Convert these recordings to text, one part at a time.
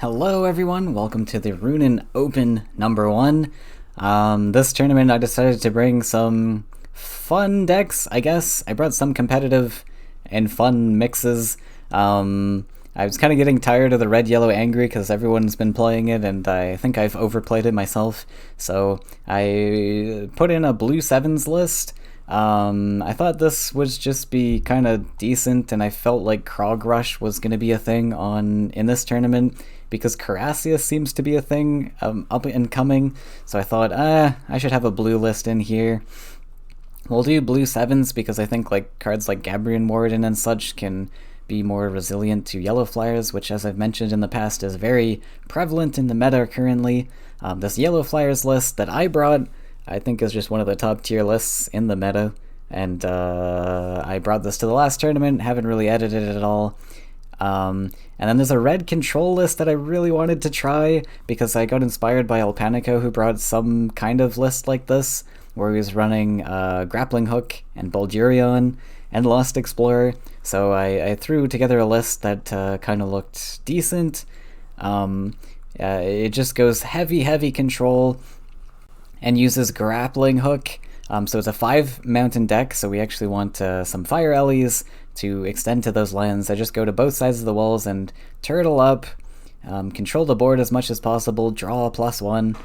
Hello everyone, welcome to the Ruunin Open #1. This tournament I decided to bring some fun decks, I guess. I brought some competitive and fun mixes. I was kind of getting tired of the red, yellow, angry because everyone's been playing it and I think I've overplayed it myself. So I put in a blue sevens list. I thought this would just be kind of decent, and I felt like Krog Rush was going to be a thing in this tournament because Carassius seems to be a thing up and coming. So I thought, I should have a blue list in here. We'll do blue sevens because I think like cards like Gabrian Warden and such can be more resilient to yellow flyers, which, as I've mentioned in the past, is very prevalent in the meta currently. This yellow flyers list that I brought, I think, is just one of the top tier lists in the meta, and I brought this to the last tournament, haven't really edited it at all. And then there's a red control list that I really wanted to try because I got inspired by Alpanico, who brought some kind of list like this, where he was running Grappling Hook and Baldurion and Lost Explorer. So I threw together a list that kind of looked decent. It just goes heavy control and uses Grappling Hook. So it's a 5 mountain deck, so we actually want some Fire Ellies to extend to those lands. I just go to both sides of the walls and turtle up, control the board as much as possible, draw a +1.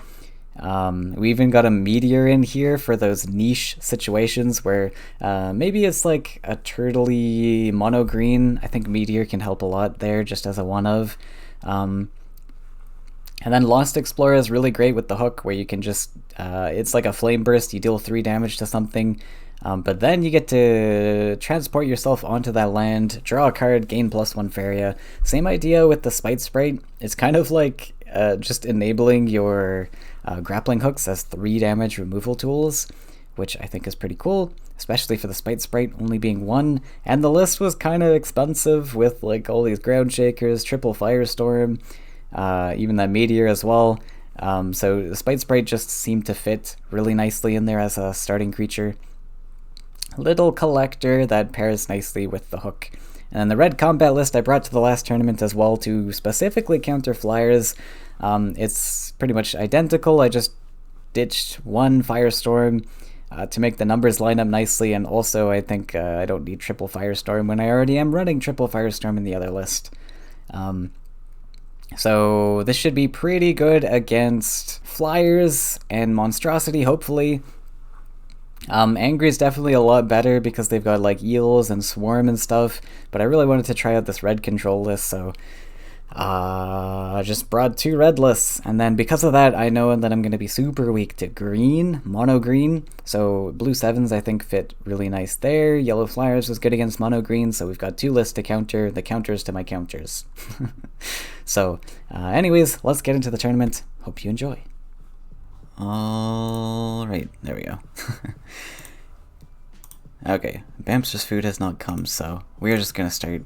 We even got a Meteor in here for those niche situations where maybe it's like a turtley mono green. I think Meteor can help a lot there just as a one of. And then Lost Explorer is really great with the hook, where you can just, it's like a flame burst, you deal 3 damage to something, but then you get to transport yourself onto that land, draw a card, gain +1 Faeria. Same idea with the Spite Sprite. It's kind of like just enabling your grappling hooks as 3 damage removal tools, which I think is pretty cool, especially for the Spite Sprite only being 1. And the list was kind of expensive with like all these Ground Shakers, triple Firestorm, even that Meteor as well. So the Spite Sprite just seemed to fit really nicely in there as a starting creature. Little collector that pairs nicely with the hook. And then the red combat list I brought to the last tournament as well to specifically counter flyers. It's pretty much identical. I just ditched 1 Firestorm to make the numbers line up nicely, and also I think I don't need triple Firestorm when I already am running triple Firestorm in the other list. So this should be pretty good against flyers and monstrosity, hopefully. Angry is definitely a lot better because they've got like eels and swarm and stuff, but I really wanted to try out this red control list, so I just brought 2 red lists, and then because of that I know that I'm going to be super weak to green, mono green, so blue sevens I think fit really nice there. Yellow flyers was good against mono green, so we've got 2 lists to counter the counters to my counters. So anyways, let's get into the tournament. Hope you enjoy. Alright, there we go. Okay, Bamster's food has not come, so we're just gonna start.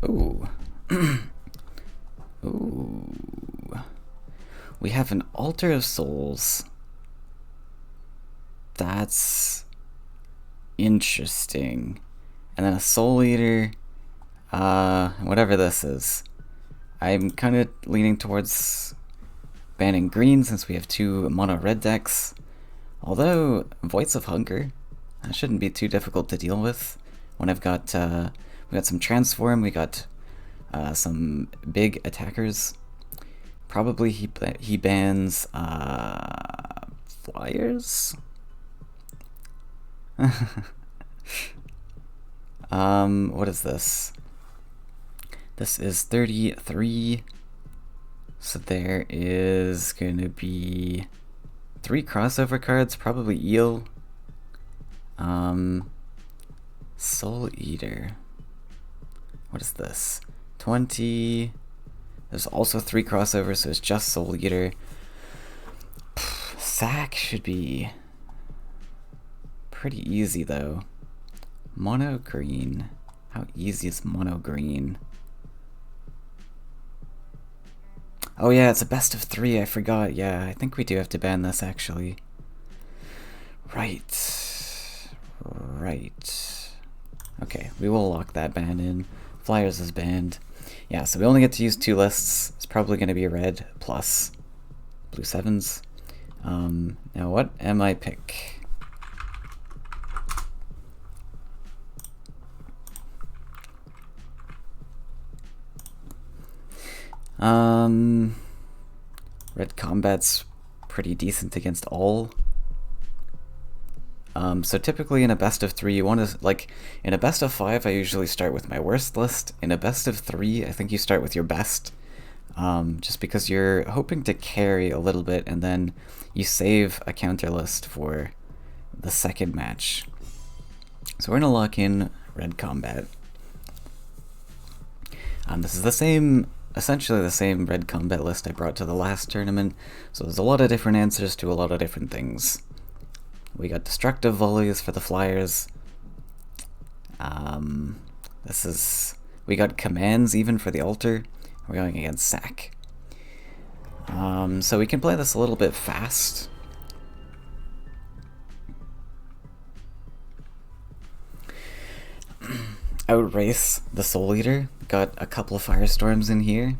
Ooh. Ooh. We have an Altar of Souls. That's interesting. And then a Soul Eater. Whatever this is. I'm kind of leaning towards banning green since we have 2 mono red decks. Although, Voice of Hunger, that shouldn't be too difficult to deal with. When I've got, we got some Transform, we got some big attackers. Probably he bans flyers? What is this? This is 33, so there is going to be 3 crossover cards, probably Eel, Soul Eater, what is this, 20, there's also 3 crossovers, so it's just Soul Eater. Sack should be pretty easy though. Mono green, how easy is mono green? Oh yeah, it's a best of 3, I forgot. Yeah, I think we do have to ban this actually. Right. Okay, we will lock that ban in. Flyers is banned. Yeah, so we only get to use 2 lists. It's probably going to be red plus blue 7s. Now what am I pick? Red combat's pretty decent against all. So typically in a best of 3, you want to, like, in a best of 5, I usually start with my worst list. In a best of 3, I think you start with your best, just because you're hoping to carry a little bit, and then you save a counter list for the second match. So we're gonna lock in red combat. This is the same, essentially the same red combat list I brought to the last tournament, so there's a lot of different answers to a lot of different things. We got destructive volleys for the flyers. We got commands even for the altar. We're going against sack. So we can play this a little bit fast. Outrace the Soul Eater. Got a couple of firestorms in here.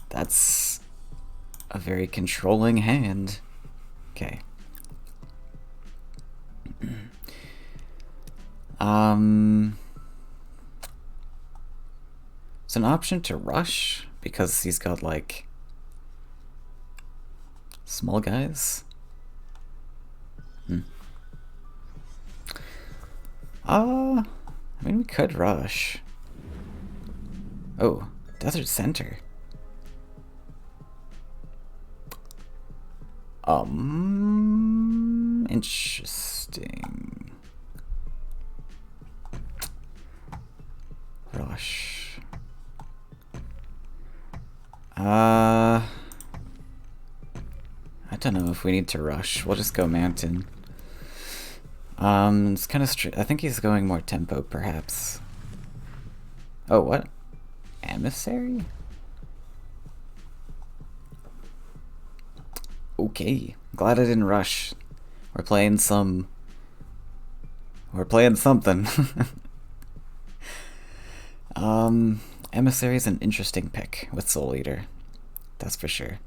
That's a very controlling hand. Okay. It's an option to rush because he's got like small guys. I mean, we could rush. Oh, Desert Center. Interesting. Rush. I don't know if we need to rush. We'll just go mountain. It's kind of I think he's going more tempo, perhaps. Oh, what? Emissary? Okay. Glad I didn't rush. We're playing something. Emissary is an interesting pick with Soul Eater. That's for sure.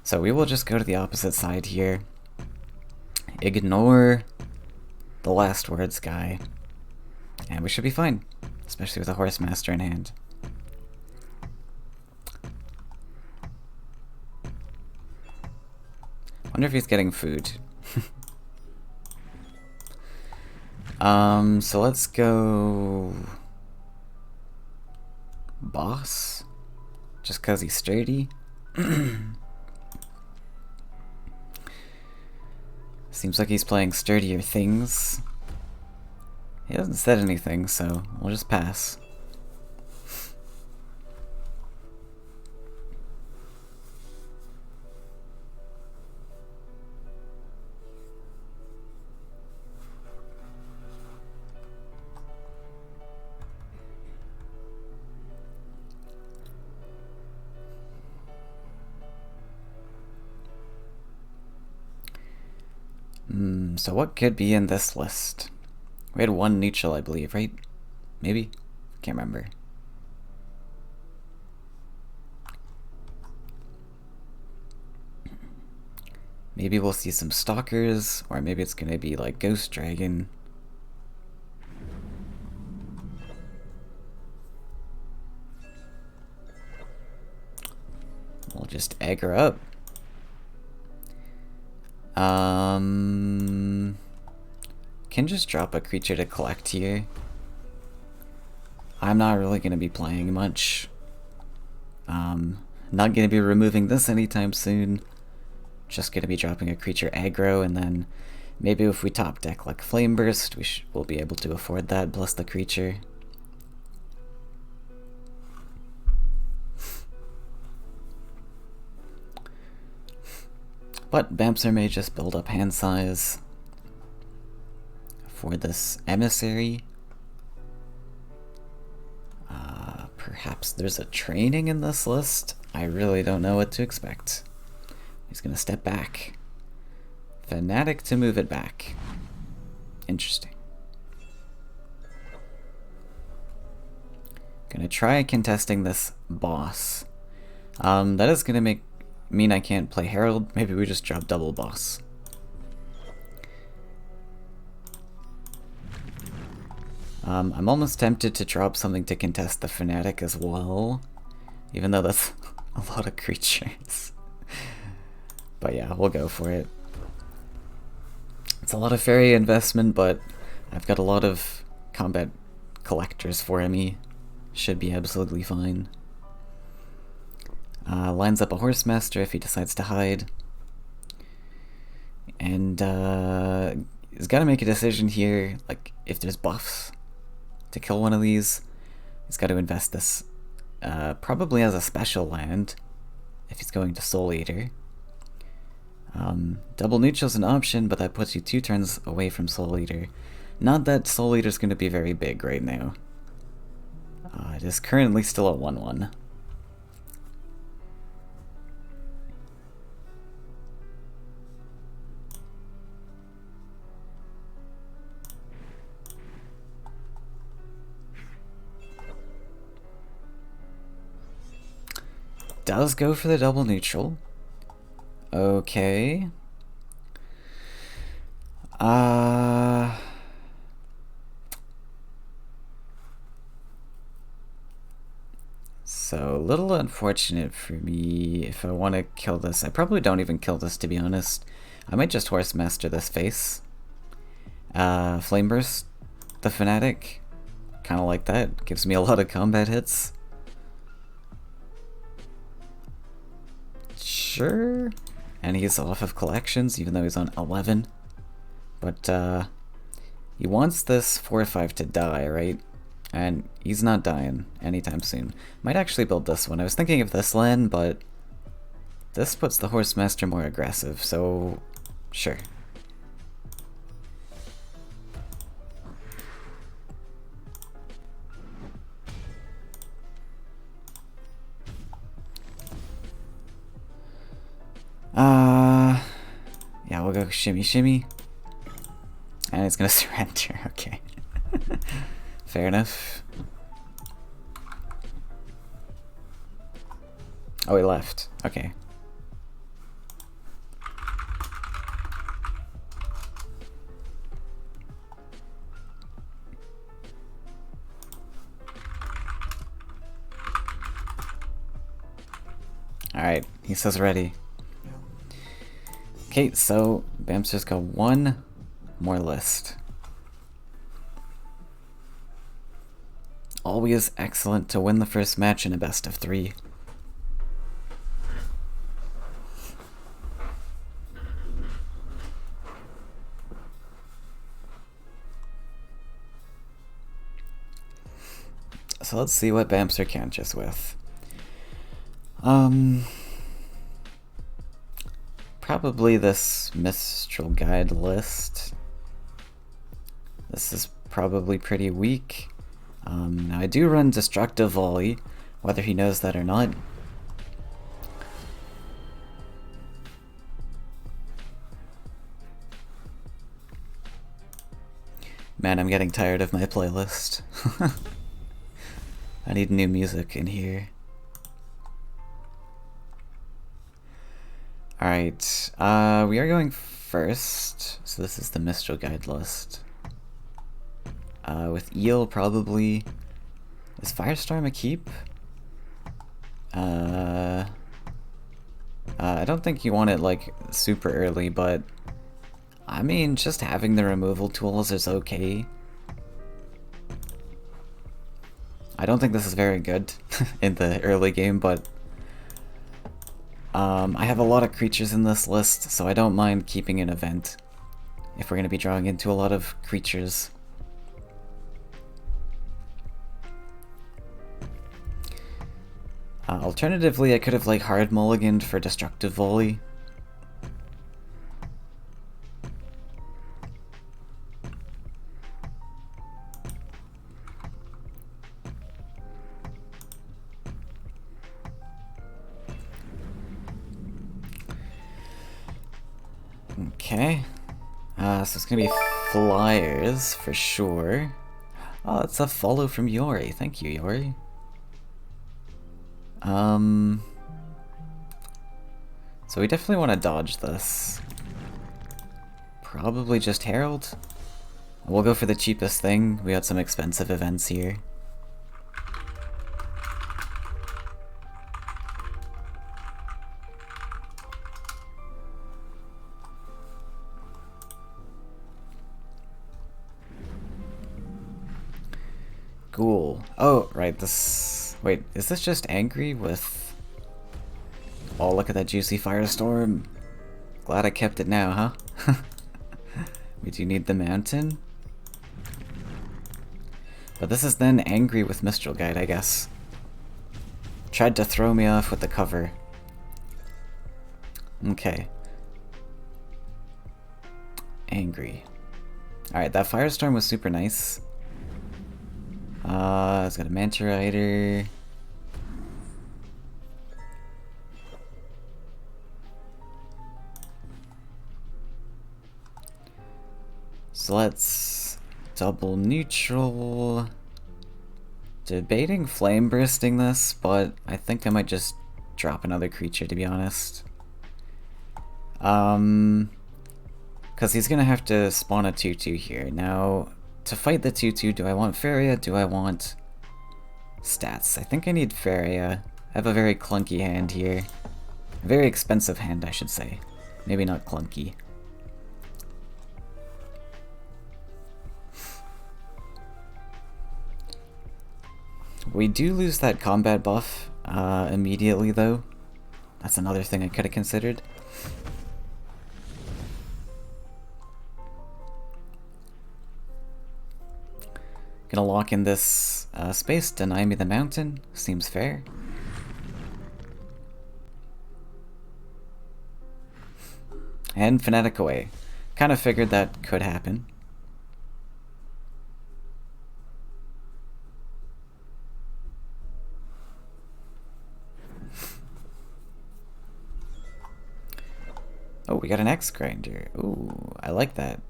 So we will just go to the opposite side here. Ignore the last words guy. And we should be fine. Especially with a Horse Master in hand. Wonder if he's getting food. So let's go... Boss? Just cause he's sturdy? Seems like he's playing sturdier things. He hasn't said anything, so we'll just pass. So what could be in this list? We had one neutral, I believe, right? Maybe? Can't remember. Maybe we'll see some stalkers, or maybe it's gonna be like Ghost Dragon. We'll just aggro up. Can just drop a creature to collect here. I'm not really going to be playing much. Not going to be removing this anytime soon. Just going to be dropping a creature aggro, and then maybe if we top deck like Flame Burst, we'll be able to afford that, bless the creature. But Bamser may just build up hand size for this emissary. Perhaps there's a training in this list. I really don't know what to expect. He's gonna step back. Fanatic to move it back. Interesting. Gonna try contesting this boss. That is gonna mean I can't play Herald. Maybe we just drop double boss. I'm almost tempted to drop something to contest the Fanatic as well, even though that's a lot of creatures. But yeah, we'll go for it. It's a lot of Faeria investment, but I've got a lot of combat collectors for me. Should be absolutely fine. Lines up a Horsemaster if he decides to hide. And he's got to make a decision here, like if there's buffs to kill one of these. He's got to invest this probably as a special land if he's going to Soul Eater. Double neutral's an option, but that puts you 2 turns away from Soul Eater. Not that Soul Eater's going to be very big right now. It is currently still at 1-1. Does go for the double neutral. Okay. So, a little unfortunate for me if I want to kill this. I probably don't even kill this, to be honest. I might just Horsemaster this face. Flame Burst the Fanatic. Kind of like that. Gives me a lot of combat hits. Sure. And he's off of collections, even though he's on 11. But, he wants this 4-5 to die, right? And he's not dying anytime soon. Might actually build this one. I was thinking of this land, but this puts the Horsemaster more aggressive, so sure. Yeah, we'll go shimmy shimmy. And it's gonna surrender, okay. Fair enough. Oh, he left. Okay. Alright, he says ready. Okay, so Bamster's got one more list. Always excellent to win the first match in a best of 3. So let's see what Bamster catches with. Probably this Mistral Guide list. This is probably pretty weak. Now I do run Destructive Volley, whether he knows that or not. Man, I'm getting tired of my playlist. I need new music in here. Alright, we are going first, so this is the Mistral Guide list. With Eel, probably. Is Firestorm a keep? I don't think you want it, like, super early, but I mean, just having the removal tools is okay. I don't think this is very good in the early game, but I have a lot of creatures in this list, so I don't mind keeping an event if we're going to be drawing into a lot of creatures. Alternatively, I could have like hard mulliganed for Destructive Volley. Okay. So it's gonna be flyers for sure. Oh, it's a follow from Yori. Thank you, Yori. So we definitely want to dodge this. Probably just Herald. We'll go for the cheapest thing. We got some expensive events here. Ghoul. Oh, right, this... Wait, is this just angry with... Oh, look at that juicy firestorm. Glad I kept it now, huh? We do need the mountain. But this is then angry with Mistral Guide, I guess. Tried to throw me off with the cover. Okay. Angry. Alright, that firestorm was super nice. It's got a Manta Rider. So let's double neutral. Debating flame bursting this, but I think I might just drop another creature, to be honest. Because he's gonna have to spawn a 2/2 here. Now, to fight the 2/2, do I want Faeria? Do I want stats? I think I need Faeria. I have a very clunky hand here. A very expensive hand, I should say. Maybe not clunky. We do lose that combat buff immediately, though. That's another thing I could have considered. Gonna lock in this space, deny me the mountain. Seems fair. And Fnatic away. Kind of figured that could happen. Oh, we got an X grinder. Ooh, I like that.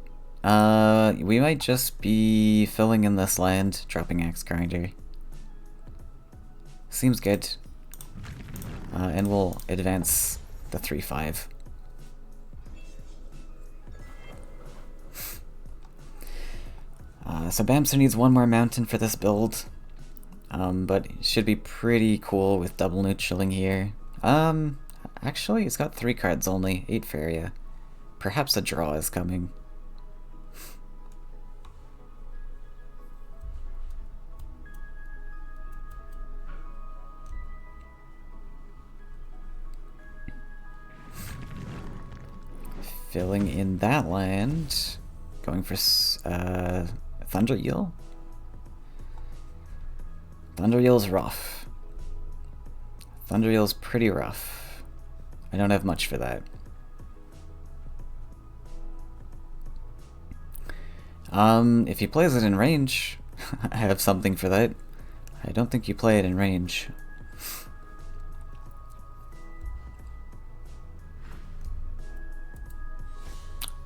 We might just be filling in this land, dropping X grinder. Seems good. And we'll advance the 3/5. So Bamster needs one more mountain for this build. But it should be pretty cool with double neutraling here. Actually, he's got 3 cards only, 8 Faeria. Perhaps a draw is coming. Filling in that land. Going for Thunder Eel. Thunder Eel's rough. Thunder Eel's pretty rough. I don't have much for that. If he plays it in range, I have something for that. I don't think you play it in range.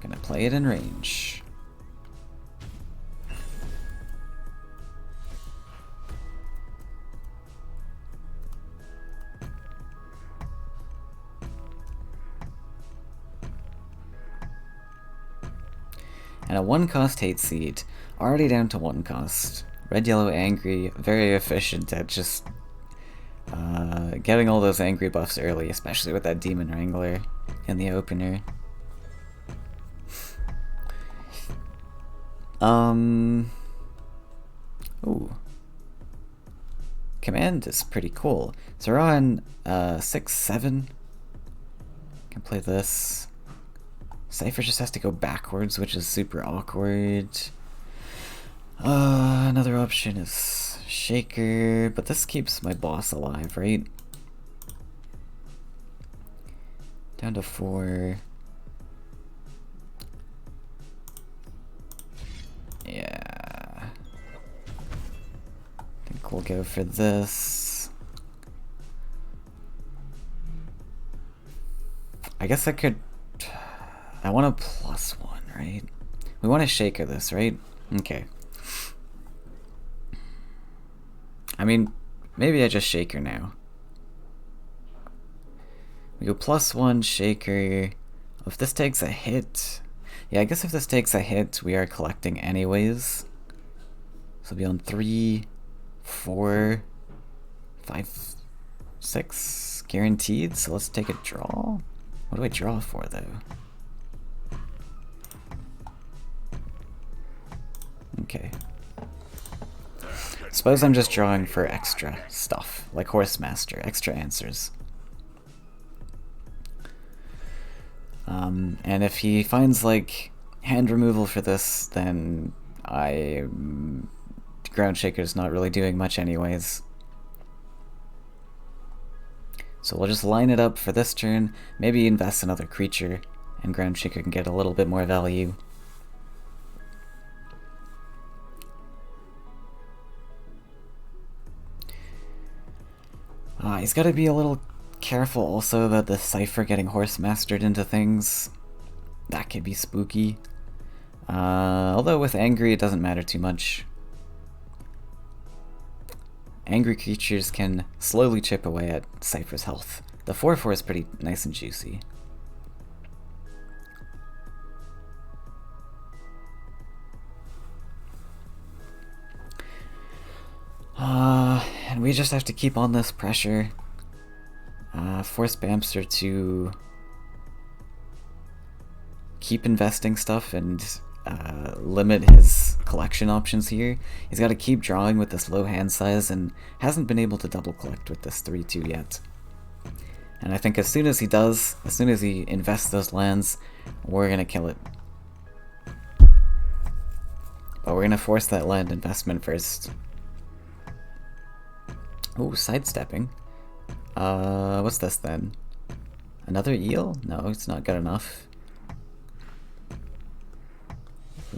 Gonna play it in range. And a 1-cost hate seed, already down to 1 cost. Red, yellow, angry, very efficient at just getting all those angry buffs early, especially with that Demon Wrangler in the opener. Ooh. Command is pretty cool. So we're on 6/7. Can play this. Cypher just has to go backwards, which is super awkward. Another option is Shaker, but this keeps my boss alive, right? Down to 4. Yeah. I think we'll go for this. I guess I could... I want a +1, right? We want to shaker this, right? Okay. I mean, maybe I just shaker now. We go +1 shaker. If this takes a hit... Yeah, I guess if this takes a hit, we are collecting anyways. So it'll be on 3, 4, 5, 6 guaranteed. So let's take a draw. What do I draw for though? Okay. Suppose I'm just drawing for extra stuff, like Horsemaster, extra answers. And if he finds like hand removal for this, then Ground Shaker's not really doing much anyways. So we'll just line it up for this turn, maybe invest another creature, and Ground Shaker can get a little bit more value. He's got to be a little careful also about the Cypher getting Horsemastered into things. That could be spooky. Although with Angry it doesn't matter too much. Angry creatures can slowly chip away at Cypher's health. The 4/4 is pretty nice and juicy. And we just have to keep on this pressure. Force Bamster to keep investing stuff and limit his collection options here. He's got to keep drawing with this low hand size and hasn't been able to double collect with this 3/2 yet. And I think as soon as he does, as soon as he invests those lands, we're going to kill it. But we're going to force that land investment first. Oh, sidestepping. What's this then? Another eel? No, it's not good enough.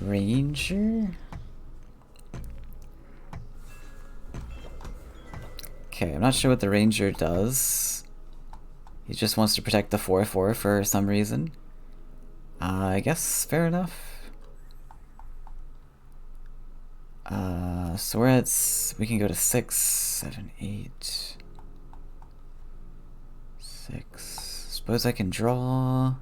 Ranger? Okay, I'm not sure what the Ranger does. He just wants to protect the 4/4 for some reason. I guess fair enough. So we can go to 6, 7, 8, 6. Suppose I can draw.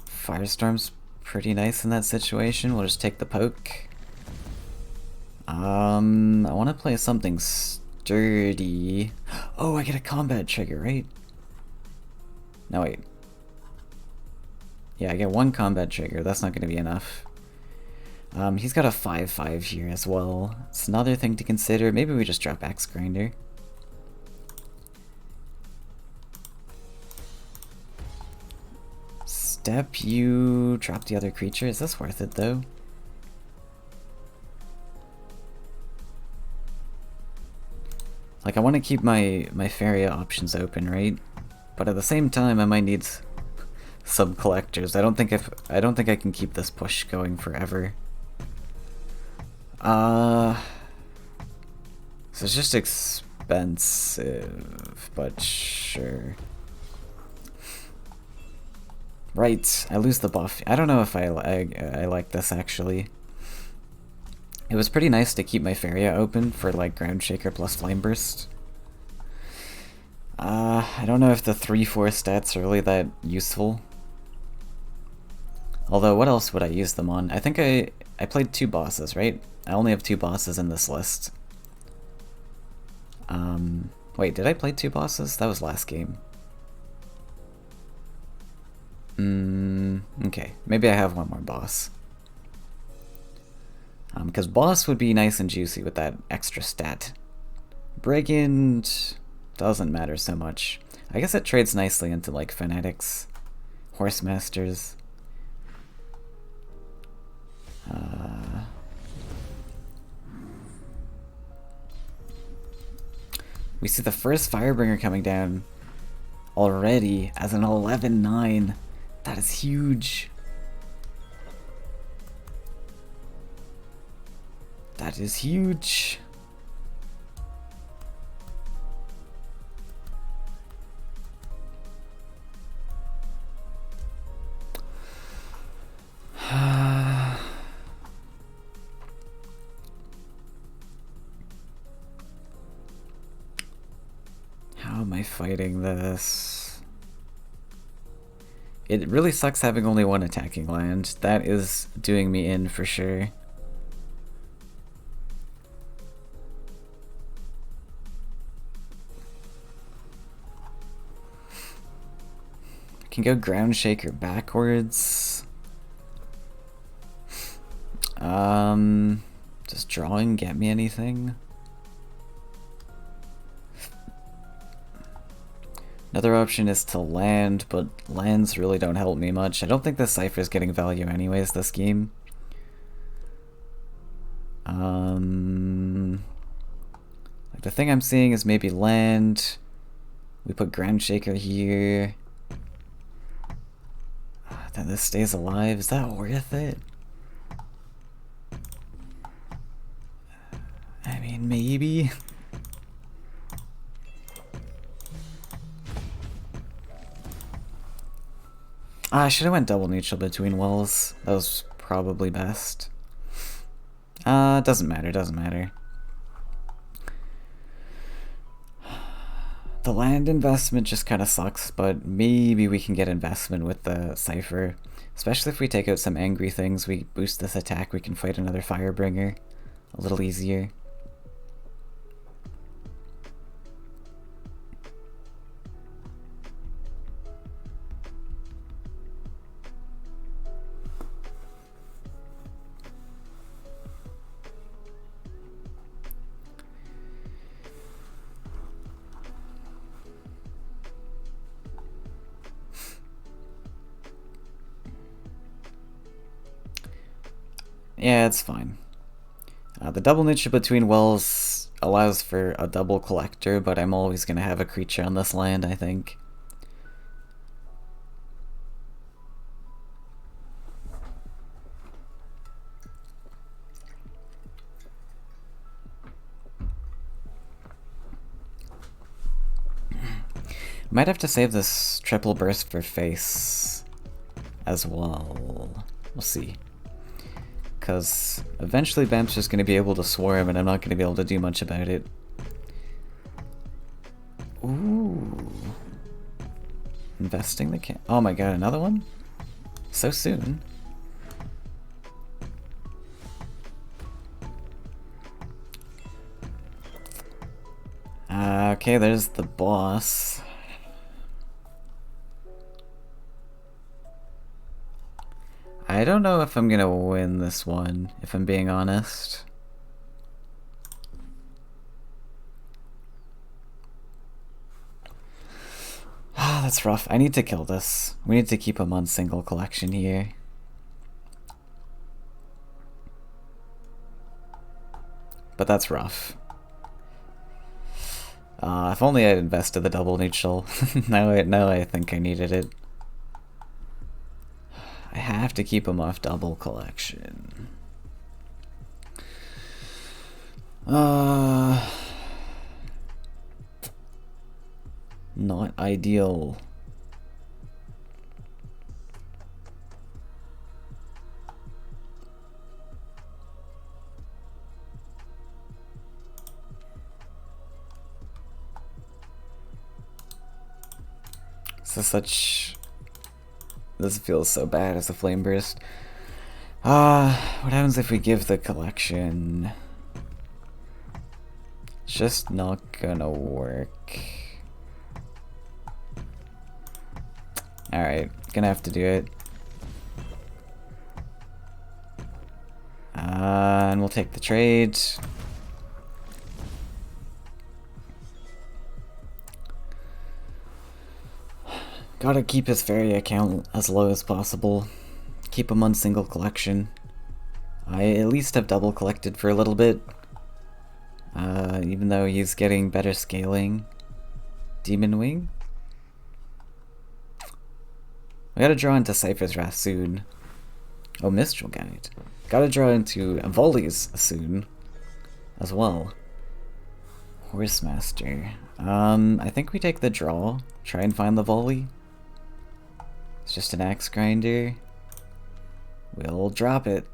Firestorm's pretty nice in that situation. We'll just take the poke. I want to play something sturdy. Oh, I get a combat trigger, right? No, wait. Yeah, I get one combat trigger. That's not going to be enough. He's got a 5/5 here as well. It's another thing to consider. Maybe we just drop Axe Grinder. Step, you drop the other creature. Is this worth it though? Like, I want to keep my Faeria options open, right? But at the same time, I might need some collectors. I don't think I can keep this push going forever. So it's just expensive, but sure. Right, I lose the buff. I don't know if I like this actually. It was pretty nice to keep my Faeria open for like Ground Shaker plus Flame Burst. I don't know if the 3/4 stats are really that useful. Although, what else would I use them on? I think I played 2 bosses, right? I only have 2 bosses in this list. Wait, did I play 2 bosses? That was last game. Okay, maybe I have one more boss. Because boss would be nice and juicy with that extra stat. Brigand doesn't matter so much. I guess it trades nicely into like Fanatics, Horsemasters. We see the first Firebringer coming down already as an 11/9. That is huge. That is huge. fighting this. It really sucks having only one attacking land. That is doing me in for sure. I can go Ground Shaker backwards. Does drawing get me anything? Another option is to land, but lands really don't help me much. I don't think this Cypher is getting value anyways this game. Like the thing I'm seeing is maybe land. We put Ground Shaker here. Then this stays alive. Is that worth it? I mean, maybe. I should have went double neutral between wells. That was probably best. Doesn't matter, doesn't matter. The land investment just kind of sucks, but maybe we can get investment with the Cypher. Especially if we take out some angry things, we boost this attack, we can fight another Firebringer a little easier. Yeah, it's fine. The double neutral between wells allows for a double collector, but I'm always going to have a creature on this land, I think. Might have to save this triple burst for face as well. We'll see. Because eventually Bamp's just going to be able to swarm and I'm not going to be able to do much about it. Ooh. Investing the can. Oh my god, another one? So soon. Okay, there's the boss. I don't know if I'm gonna win this one, if I'm being honest. Ah, that's rough. I need to kill this. We need to keep him on single collection here. But that's rough. If only I'd invested the double neutral. now I think I needed it. I have to keep him off double collection. Not ideal. This feels so bad as a flame burst. What happens if we give the collection? It's just not gonna work. Alright, gonna have to do it. And we'll take the trade. Gotta keep his Faeria count as low as possible. Keep him on single collection. I at least have double collected for a little bit. Even though he's getting better scaling. Demon Wing? We gotta draw into Cypher's Wrath soon. Oh, Mistral Guide. Gotta draw into Voli's soon. As well. Horsemaster. I think we take the draw. Try and find the volley. It's just an axe grinder. We'll drop it.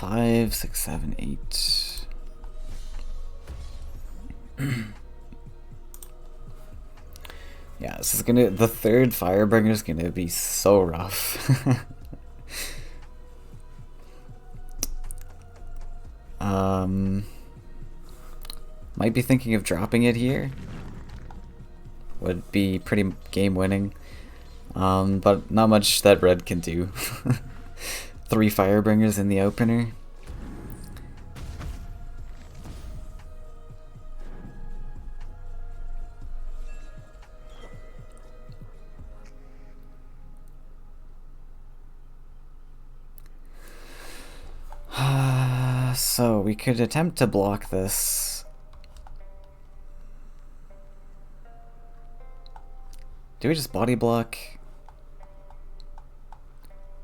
5, 6, 7, 8. Yeah, this is gonna. The third Firebringer is gonna be so rough. Might be thinking of dropping it here. Would be pretty game winning. But not much that red can do. 3 Firebringers in the opener. So we could attempt to block this. Do we just body block?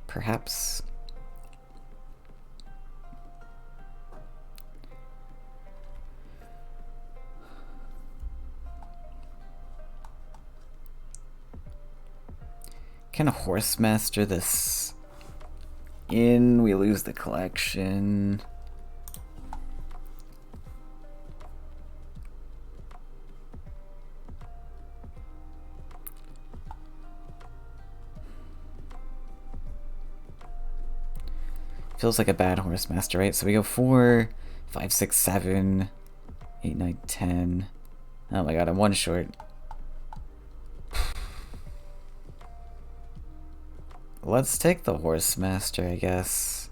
Perhaps. Can a horse master this in? We lose the collection. Feels like a bad horse master, right? So we go 4, 5, 6, 7, 8, 9, 10. Oh my god, I'm one short. Let's take the horse master, I guess.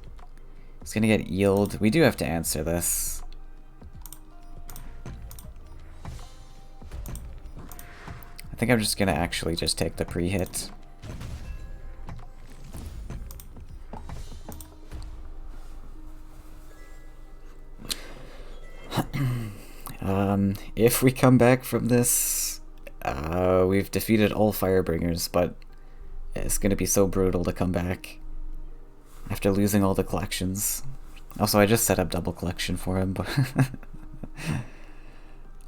He's gonna get yield. We do have to answer this. I think I'm just gonna actually just take the pre-hit. If we come back from this, we've defeated all Firebringers, but it's gonna be so brutal to come back after losing all the collections. Also, I just set up double collection for him, but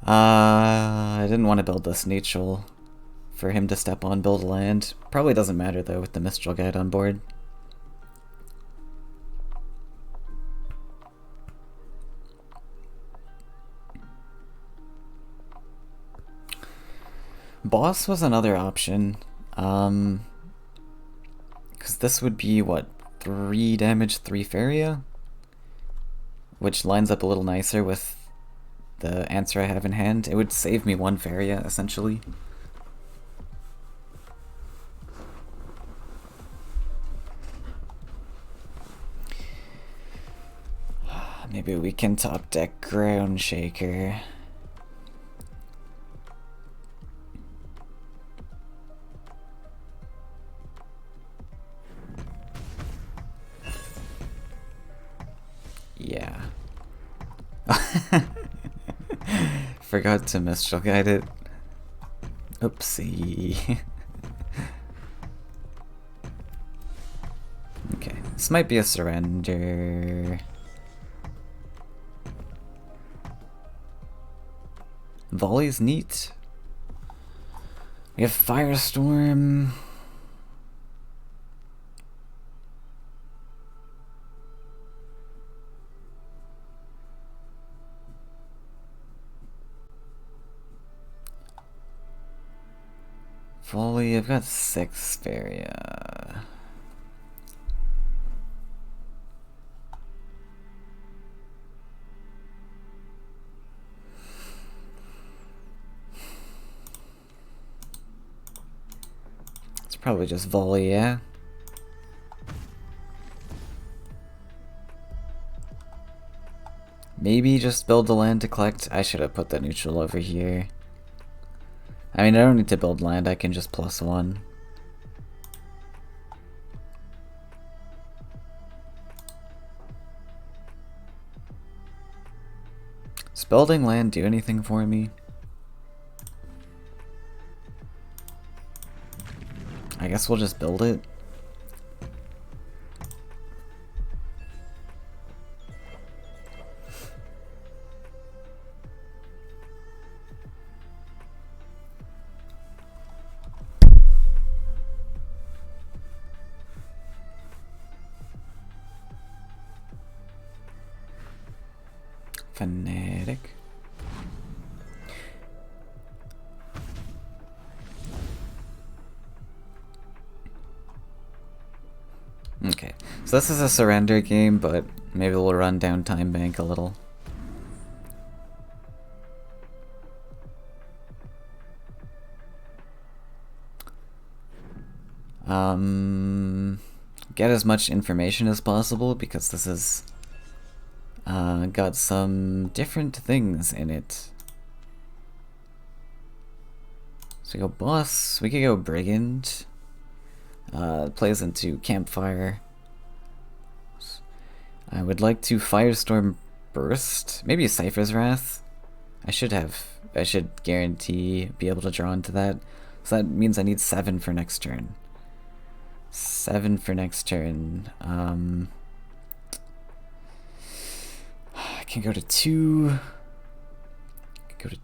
I didn't want to build this neutral for him to step on, build land. Probably doesn't matter though with the Mistral Guide on board. Boss was another option, because this would be, what, 3 damage, 3 Faeria? Which lines up a little nicer with the answer I have in hand. It would save me 1 Faeria, essentially. Maybe we can top deck Ground Shaker. Yeah. Forgot to Mistral Guide it. Oopsie. Okay, this might be a surrender. Volley's neat. We have Firestorm. Volley, I've got 6 Faeria. It's probably just volley, yeah. Maybe just build the land to collect. I should have put the neutral over here. I mean, I don't need to build land, I can just +1. Does building land do anything for me? I guess we'll just build it. Fanatic. Okay, so this is a surrender game, but maybe we'll run down time bank a little. Get as much information as possible because this is got some different things in it. So we go boss, we could go brigand. Plays into campfire. I would like to firestorm burst. Maybe Cypher's Wrath. I should guarantee be able to draw into that. So that means I need 7 for next turn. 7 for next turn. I can go to 2. I can go to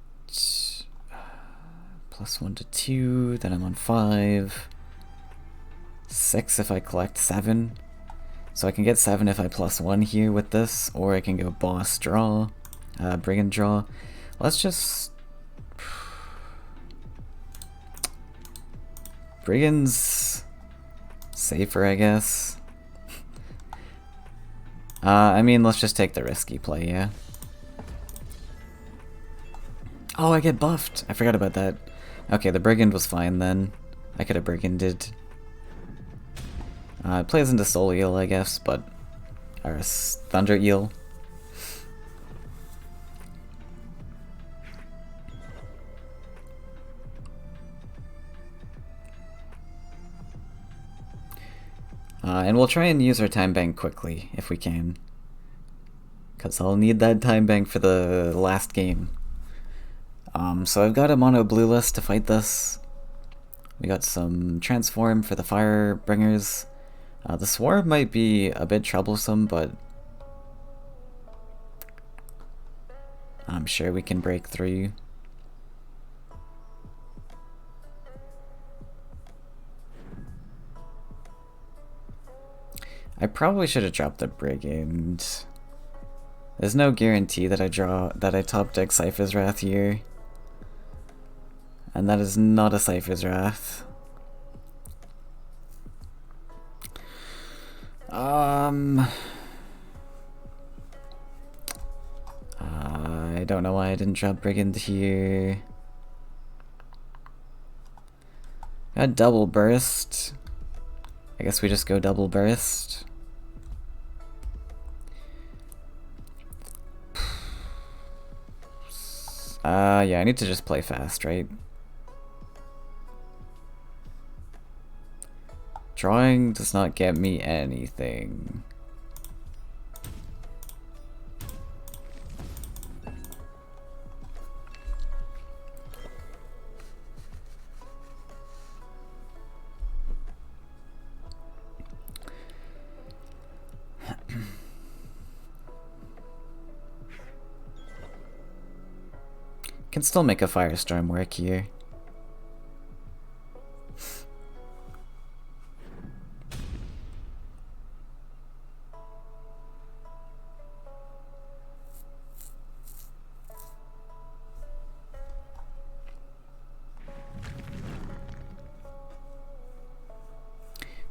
+1 to 2. Then I'm on 5. 6 if I collect 7. So I can get 7 if I +1 here with this, or I can go boss draw, brigand draw. Let's just... Brigand's safer, I guess. I mean, let's just take the risky play, yeah. Oh, I get buffed! I forgot about that. Okay, the brigand was fine then. I could have briganded. It plays into Soul Eel, I guess, but... Or Thunder Eel. And we'll try and use our time bank quickly, if we can. Because I'll need that time bank for the last game. So I've got a mono blue list to fight this. We got some transform for the fire bringers. The swarm might be a bit troublesome, but I'm sure we can break through. I probably should have dropped the brigand. There's no guarantee that I top deck Cypher's Wrath here. And that is not a Cypher's Wrath. I don't know why I didn't drop brigand here. Got double burst. I guess we just go double burst. Yeah, I need to just play fast, right? Drawing does not get me anything. Can still make a firestorm work here.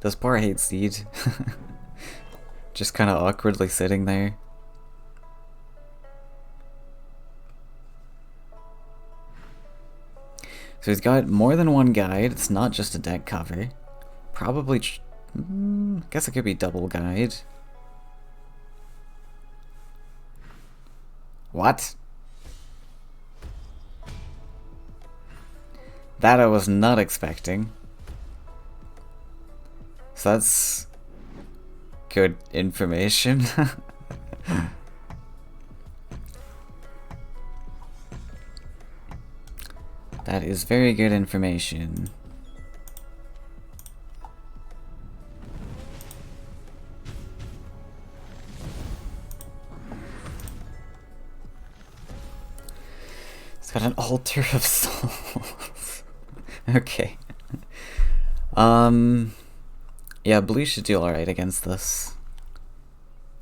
This poor hate seed. Just kind of awkwardly sitting there. So he's got more than one guide. It's not just a deck cover. Probably, guess it could be double guide. What? That I was not expecting. So that's good information. That is very good information. It's got an altar of souls. Okay. Yeah, blue should do alright against this.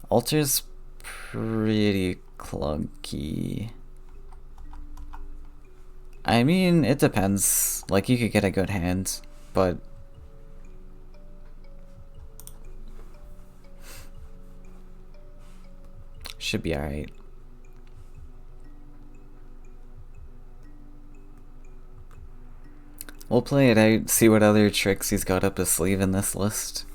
Altar's pretty clunky. I mean, it depends. Like, you could get a good hand, but... should be alright. We'll play it out, see what other tricks he's got up his sleeve in this list.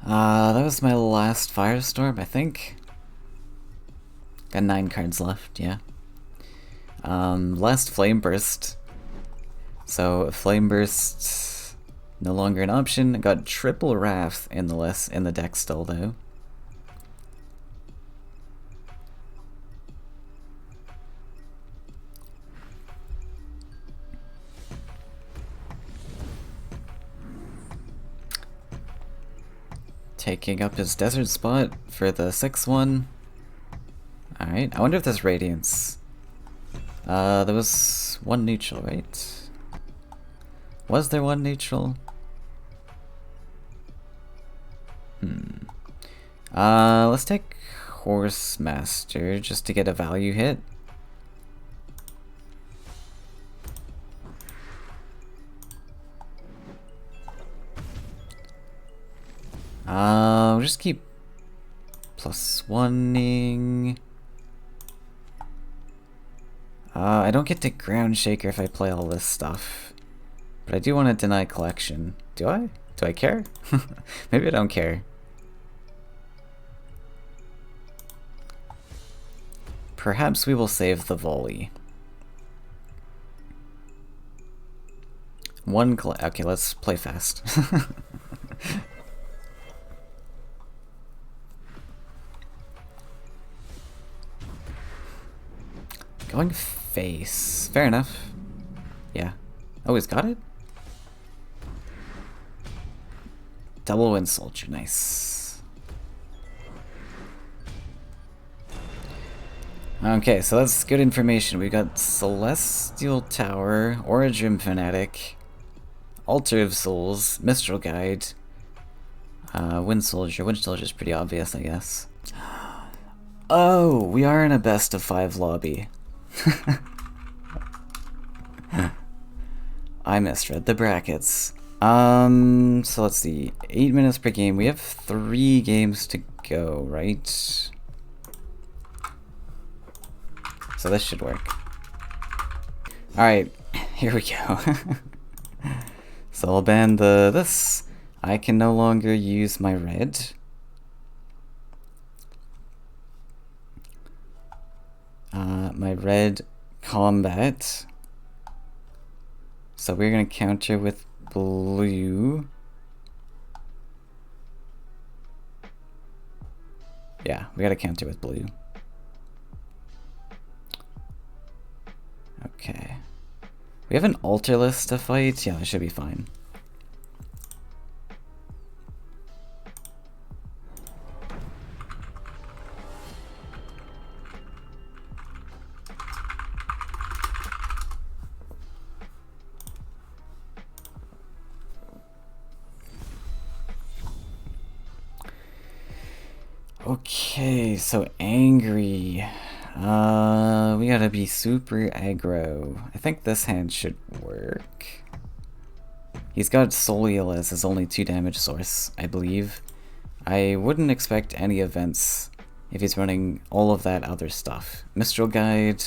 That was my last Firestorm, I think. Got 9 cards left, yeah. Last Flame Burst. So Flame Burst no longer an option. Got triple Wrath in the deck still though. Taking up his desert spot for the 6th one. Alright, I wonder if there's Radiance. There was 1 neutral, right? Was there 1 neutral? Let's take Horse Master just to get a value hit. We'll just keep +1ing. I don't get to Ground Shaker if I play all this stuff. But I do want to deny collection. Do I? Do I care? Maybe I don't care. Perhaps we will save the volley. Okay, let's play fast. Going face. Fair enough. Yeah. Oh, he's got it? Double Wind Soldier, nice. Okay, so that's good information. We got Celestial Tower, Origin Fanatic, Altar of Souls, Mistral Guide, Wind Soldier. Wind Soldier is pretty obvious, I guess. Oh, we are in a best of 5 lobby. I misread the brackets. So let's see. 8 minutes per game. We have 3 games to go, right? So this should work. Alright, here we go. So I'll ban this. I can no longer use my red. My red combat. So we're gonna counter with blue. Yeah, we gotta counter with blue. Okay. We have an altar list to fight? Yeah, that should be fine. Okay, so angry. We gotta be super aggro. I think this hand should work. He's got Solial as his only 2 damage source, I believe. I wouldn't expect any events if he's running all of that other stuff. Mistral Guide,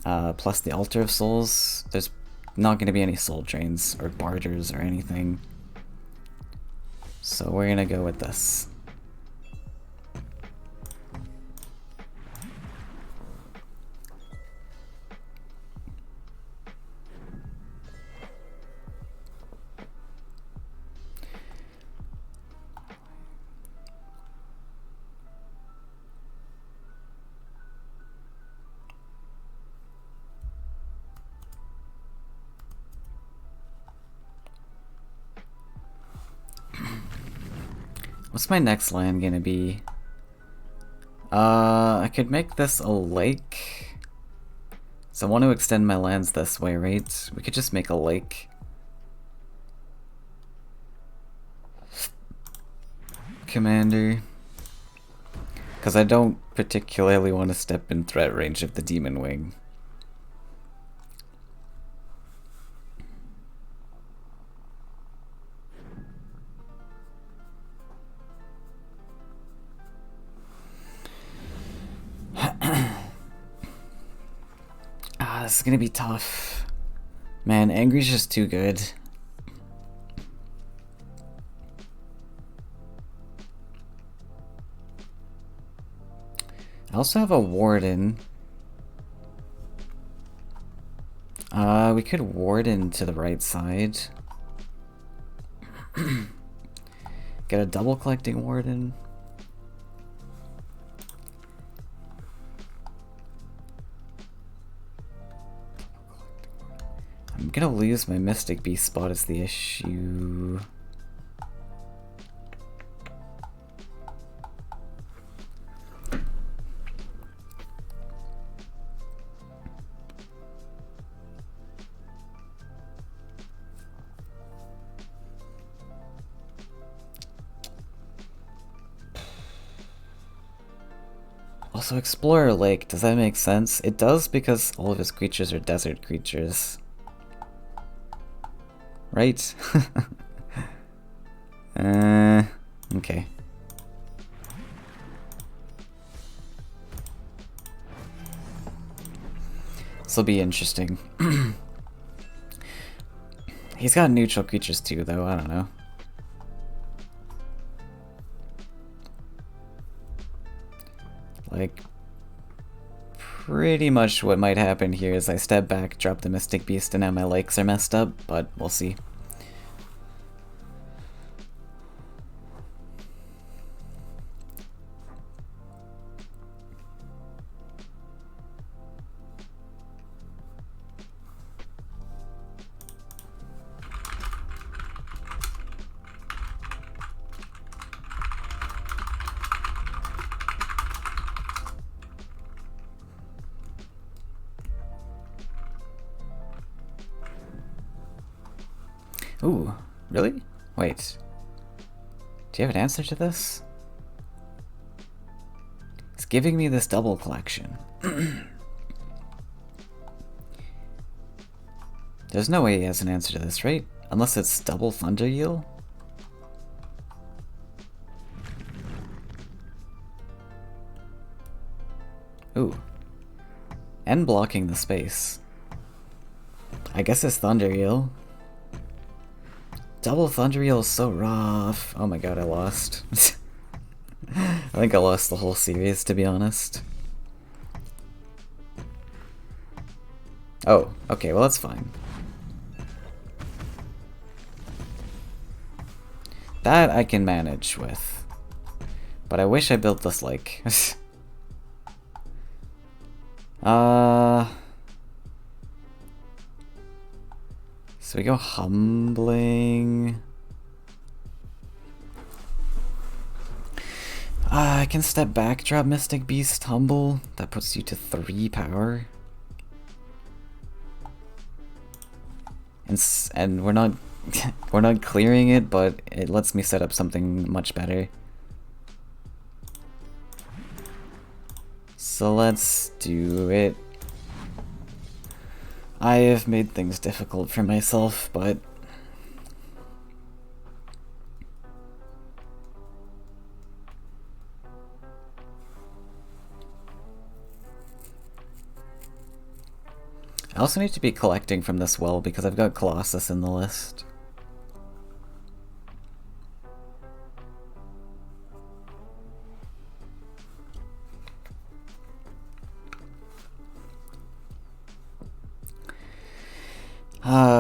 plus the Altar of Souls. There's not gonna be any soul drains or barters or anything. So we're gonna go with this. What's my next land gonna be? I could make this a lake. So I want to extend my lands this way, right? We could just make a lake. commander. Because I don't particularly want to step in threat range of the Demon Wing. This is gonna be tough. Man, Angry's just too good. I also have a Warden. We could Warden to the right side. Get a double collecting Warden. I'm gonna lose my Mystic Beast spot is the issue. Also, Explorer Lake, does that make sense? It does because all of his creatures are desert creatures. Right? Okay. This'll be interesting. He's got neutral creatures too, though, I don't know. Like, pretty much what might happen here is I step back, drop the Mystic Beast, and now my lakes are messed up, but we'll see. Ooh, really? Wait. Do you have an answer to this? It's giving me this double collection. There's no way he has an answer to this, right? Unless it's double Thunder Eel? Ooh. And blocking the space. I guess it's Thunder Eel. Double Thunder Eel is so rough. Oh my god, I lost. I think I lost the whole series, to be honest. Oh, okay, well that's fine. That I can manage with. But I wish I built this like... So we go Humbling. I can step back, drop Mystic Beast, Humble. That puts you to 3 power. And we're not we're not clearing it, but it lets me set up something much better. So let's do it. I have made things difficult for myself, but... I also need to be collecting from this well because I've got Colossus in the list.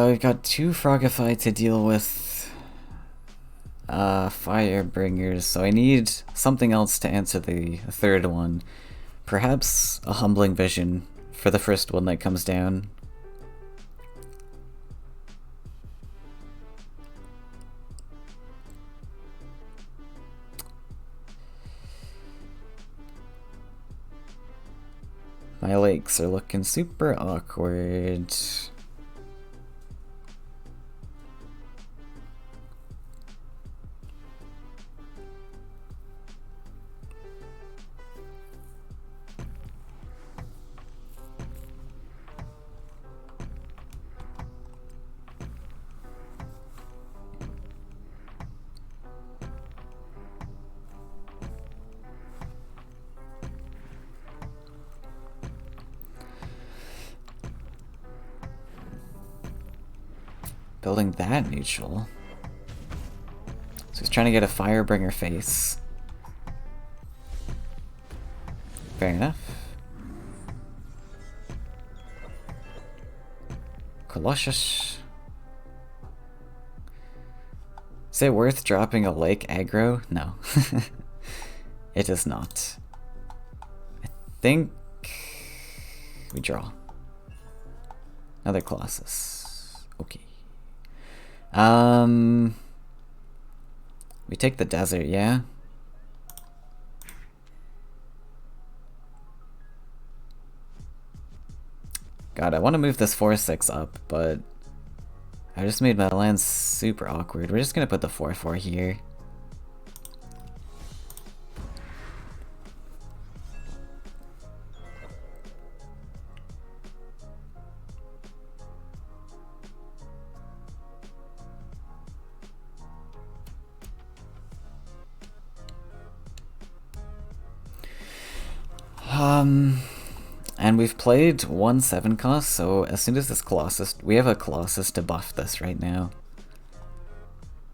We've got 2 Frogify to deal with Firebringers, so I need something else to answer the third one. Perhaps a Humbling Vision for the first one that comes down. My lakes are looking super awkward. building that neutral. So he's trying to get a Firebringer face. Fair enough. Colossus. Is it worth dropping a lake aggro? No. It is not. I think we draw. Another Colossus. Okay. We take the desert, yeah? God, I want to move this 4-6 up, but I just made my land super awkward. We're just gonna put the 4-4 here. And we've played 1 7 cost, so as soon as this Colossus, we have a Colossus to buff this right now.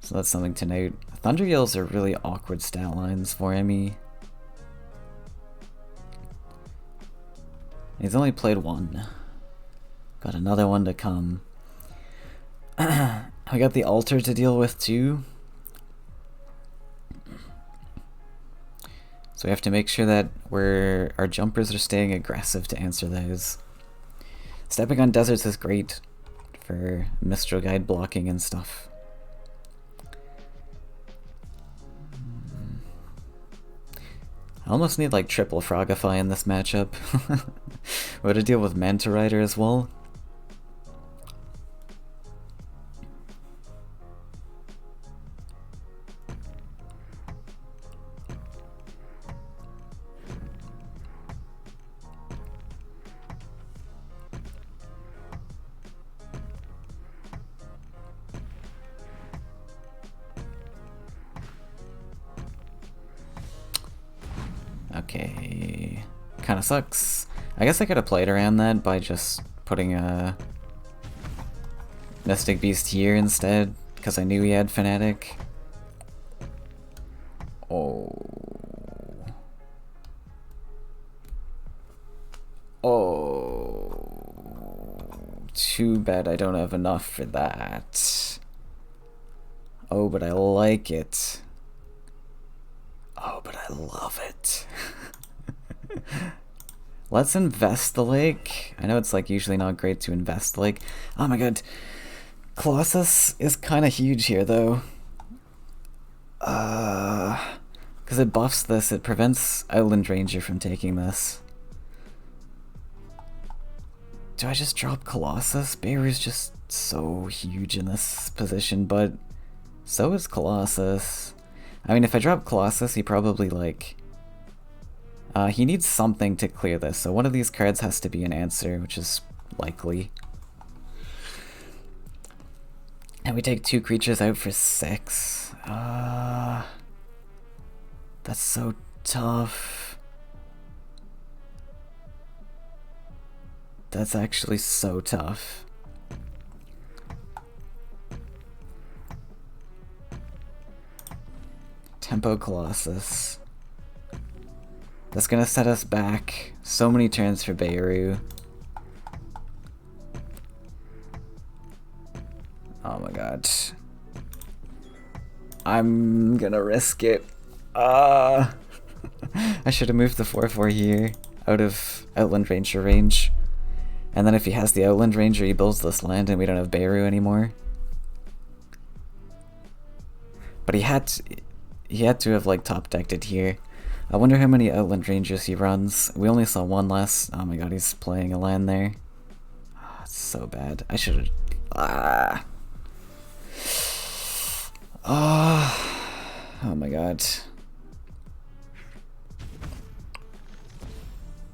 So that's something to note. Thunder Yells are really awkward stat lines for me. He's only played 1. Got another one to come. We got the altar to deal with too. So we have to make sure that our jumpers are staying aggressive to answer those. Stepping on deserts is great for Mistral Guide blocking and stuff. I almost need like triple Frogify in this matchup. What to deal with Manta Rider as well. Okay, kinda sucks. I guess I could have played around that by just putting a Mystic Beast here instead, because I knew he had Fnatic. Oh. Oh. Too bad I don't have enough for that. Oh, but I like it. Oh, but I love it. Let's invest the lake. I know it's like usually not great to invest the lake. Oh my god. Colossus is kind of huge here though. Because it buffs this, it prevents Outland Ranger from taking this. Do I just drop Colossus? Beirut's just so huge in this position, but so is Colossus. I mean, if I drop Colossus, he probably, like... he needs something to clear this, so one of these cards has to be an answer, which is likely. And we take 2 creatures out for 6. That's so tough. That's actually so tough. Tempo Colossus. That's gonna set us back so many turns for Beirut. Oh my god. I'm gonna risk it. I should have moved the 4-4 here out of Outland Ranger range. And then if he has the Outland Ranger, he builds this land and we don't have Beirut anymore. But he had to have like top decked it here. I wonder how many Outland Rangers he runs. We only saw 1 last. Oh my god, he's playing a land there. Oh, it's so bad. I should have... Oh my god.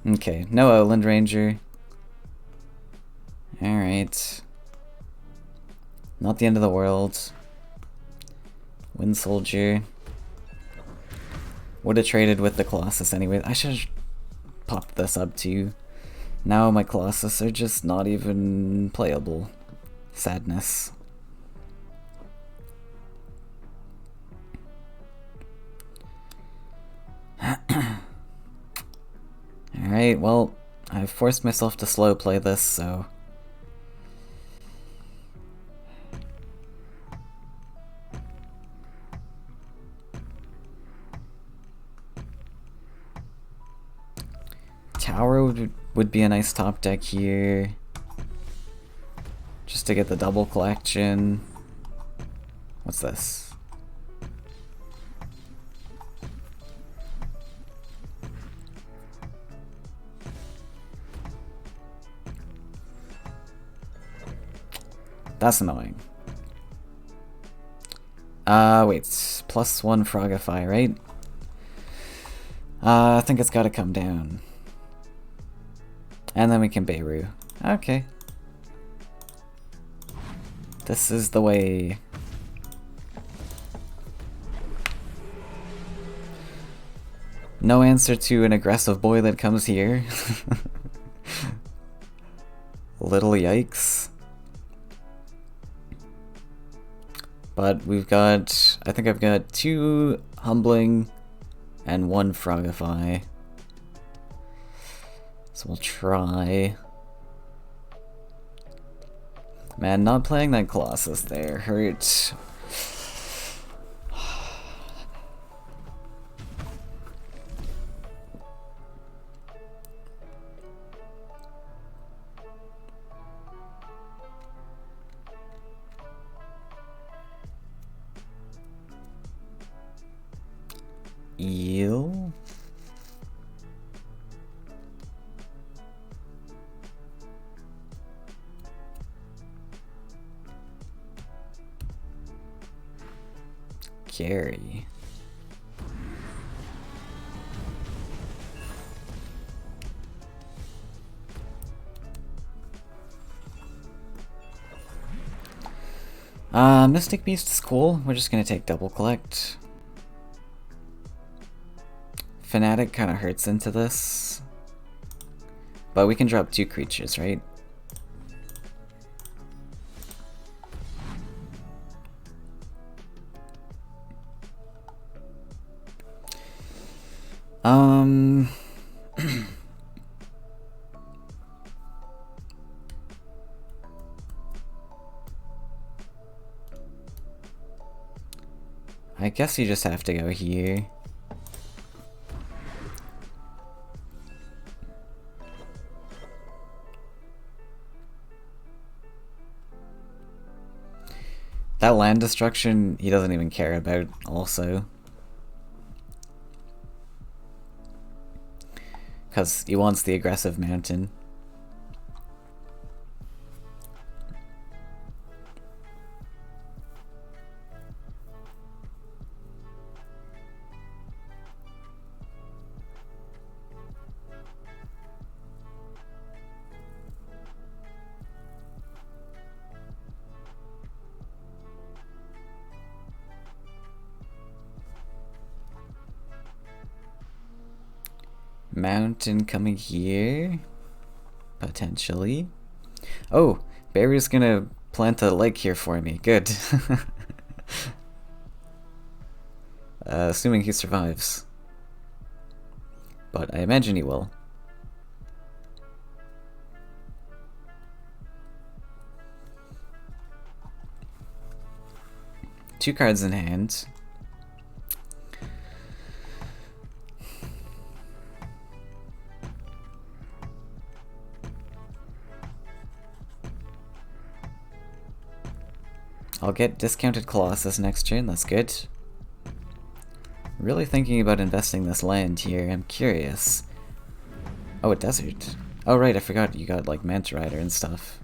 Okay, no Outland Ranger. Alright. Not the end of the world. Wind Soldier. Would have traded with the Colossus anyway. I should have popped this up too. Now my Colossus are just not even playable. Sadness. Alright, well, I've forced myself to slow play this, so... Tower would be a nice top deck here. Just to get the double collection. What's this? That's annoying. Wait, +1 Frogify, right? I think it's gotta come down. And then we can Beirut. Okay. This is the way. No answer to an aggressive boy that comes here. Little yikes. But we've got, I think I've got 2 Humbling and 1 Frogify. So we'll try. Man, not playing that Colossus there hurt. Eel? Gary. Mystic Beast is cool. We're just gonna take double collect. Fanatic kind of hurts into this. But we can drop 2 creatures, right? I guess you just have to go here. That land destruction, he doesn't even care about, also. Because he wants the aggressive mountain. Mountain coming here, potentially. Oh, Barry's gonna plant a lake here for me. Good. Assuming he survives. But I imagine he will. Two cards in hand. I'll get discounted Colossus next turn, that's good. Really thinking about investing this land here, I'm curious. Oh, a desert. Oh right, I forgot you got like Manta Rider and stuff.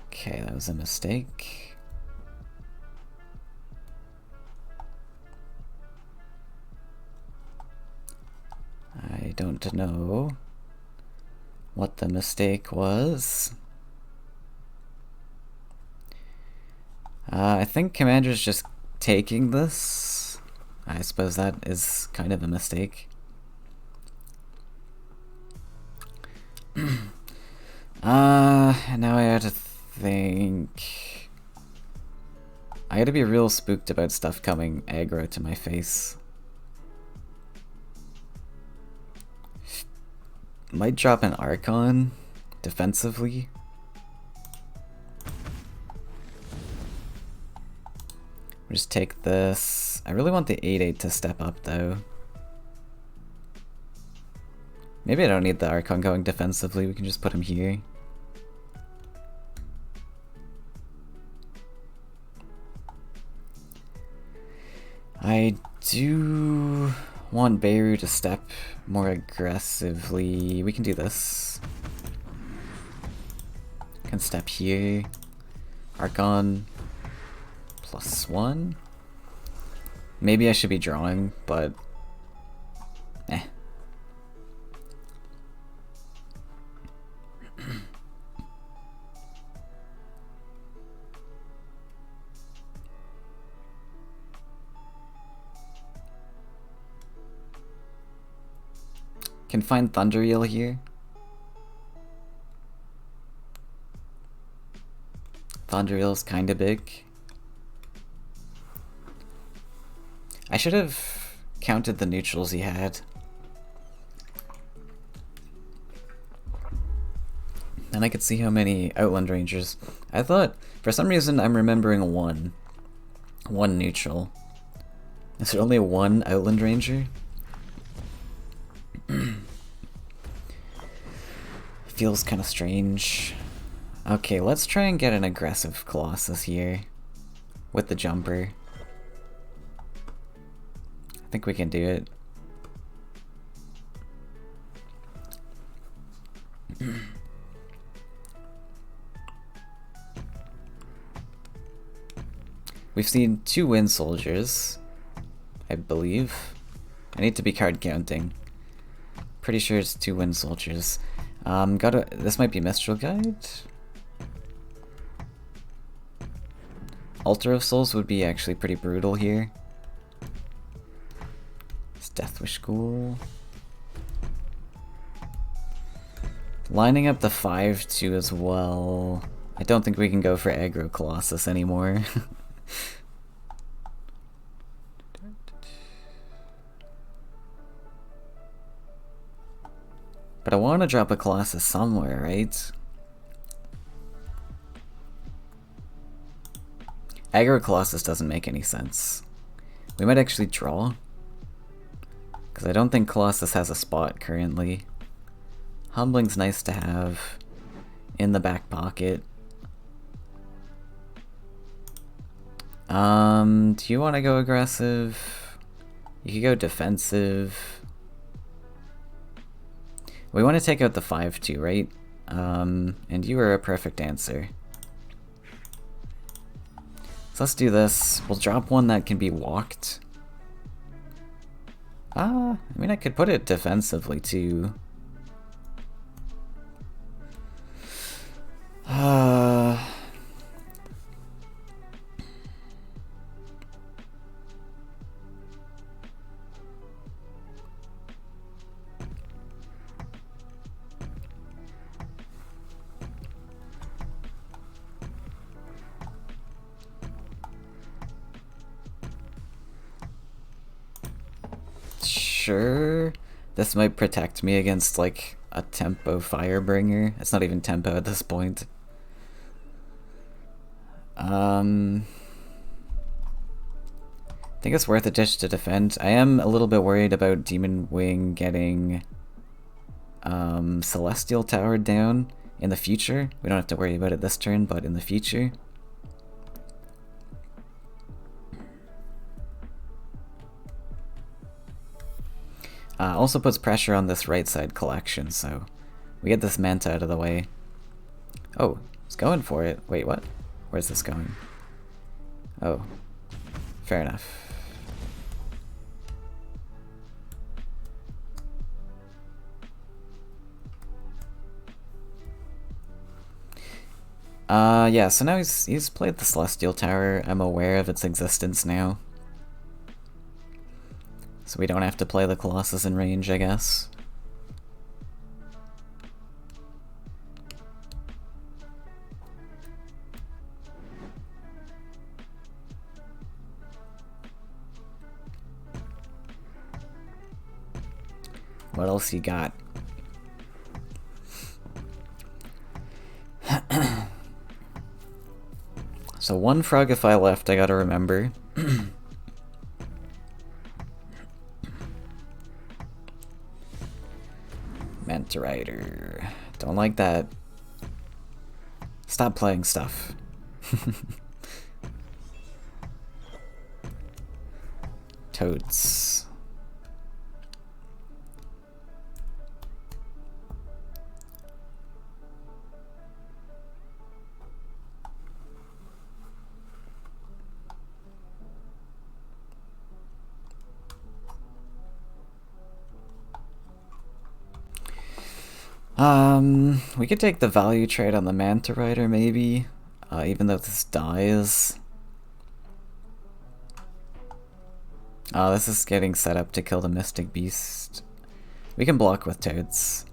Okay, that was a mistake. I don't know what the mistake was. I think Commander's just taking this. I suppose that is kind of a mistake. And now I have to think. I gotta be real spooked about stuff coming aggro to my face. Might drop an Archon defensively. Just take this. I really want the 8/8 to step up though. Maybe I don't need the Archon going defensively, we can just put him here. I do want Beirut to step more aggressively. We can do this. Can step here. Archon +1. Maybe I should be drawing, but eh. Can find Thunder Eel here. Thunder Eel's kinda big. I should have counted the neutrals he had. Then I could see how many Outland Rangers. I thought, for some reason, I'm remembering one. One neutral. Is there only one Outland Ranger? Feels kind of strange. Okay, let's try and get an aggressive Colossus here. With the jumper. I think we can do it. We've seen 2 Wind Soldiers, I believe. I need to be card counting. Pretty sure it's 2 Wind Soldiers. This might be Mistral Guide? Altar of Souls would be actually pretty brutal here. It's Deathwish Ghoul. Lining up the 5/2 as well. I don't think we can go for aggro Colossus anymore. But I want to drop a Colossus somewhere, right? Aggro Colossus doesn't make any sense. We might actually draw. Because I don't think Colossus has a spot currently. Humbling's nice to have in the back pocket. Do you want to go aggressive? You could go defensive. We want to take out the 5/2, right? And you are a perfect answer. So let's do this. We'll drop one that can be walked. I mean, I could put it defensively too. Sure, this might protect me against like a tempo Firebringer. It's not even tempo at this point. I think it's worth a dish to defend. I am a little bit worried about Demon Wing getting Celestial Tower down in the future. We don't have to worry about it this turn, but in the future. Also puts pressure on this right side collection, so we get this Manta out of the way. Oh, it's going for it. Wait, what? Where's this going? Oh, fair enough. Yeah, so now he's played the Celestial Tower. I'm aware of its existence now. So we don't have to play the Colossus in range, I guess. What else you got? So one frog if I left, I gotta remember. Manta Rider. Don't like that. Stop playing stuff. Toads. We could take the value trade on the Manta Rider, maybe, even though this dies. This is getting set up to kill the Mystic Beast. We can block with Toads.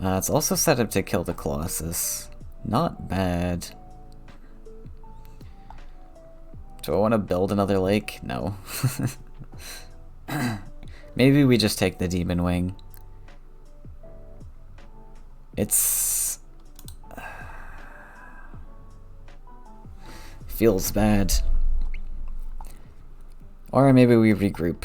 It's also set up to kill the Colossus. Not bad. Do I want to build another lake? No. Maybe we just take the Demon Wing. It's... feels bad. Or maybe we regroup.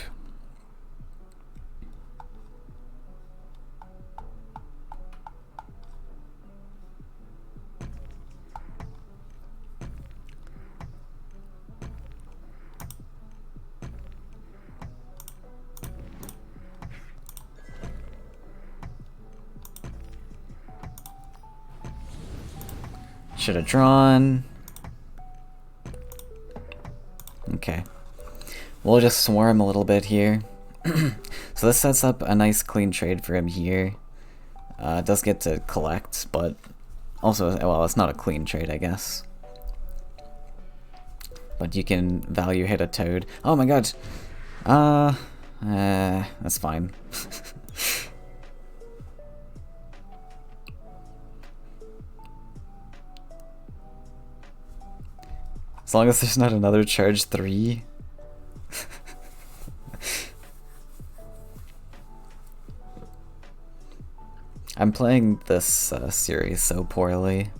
Should have drawn. Okay. We'll just swarm a little bit here. So this sets up a nice clean trade for him here. It does get to collect, but also, well, it's not a clean trade, I guess. But you can value hit a toad. Oh my god! That's fine. As long as there's not another charge 3. I'm playing this series so poorly.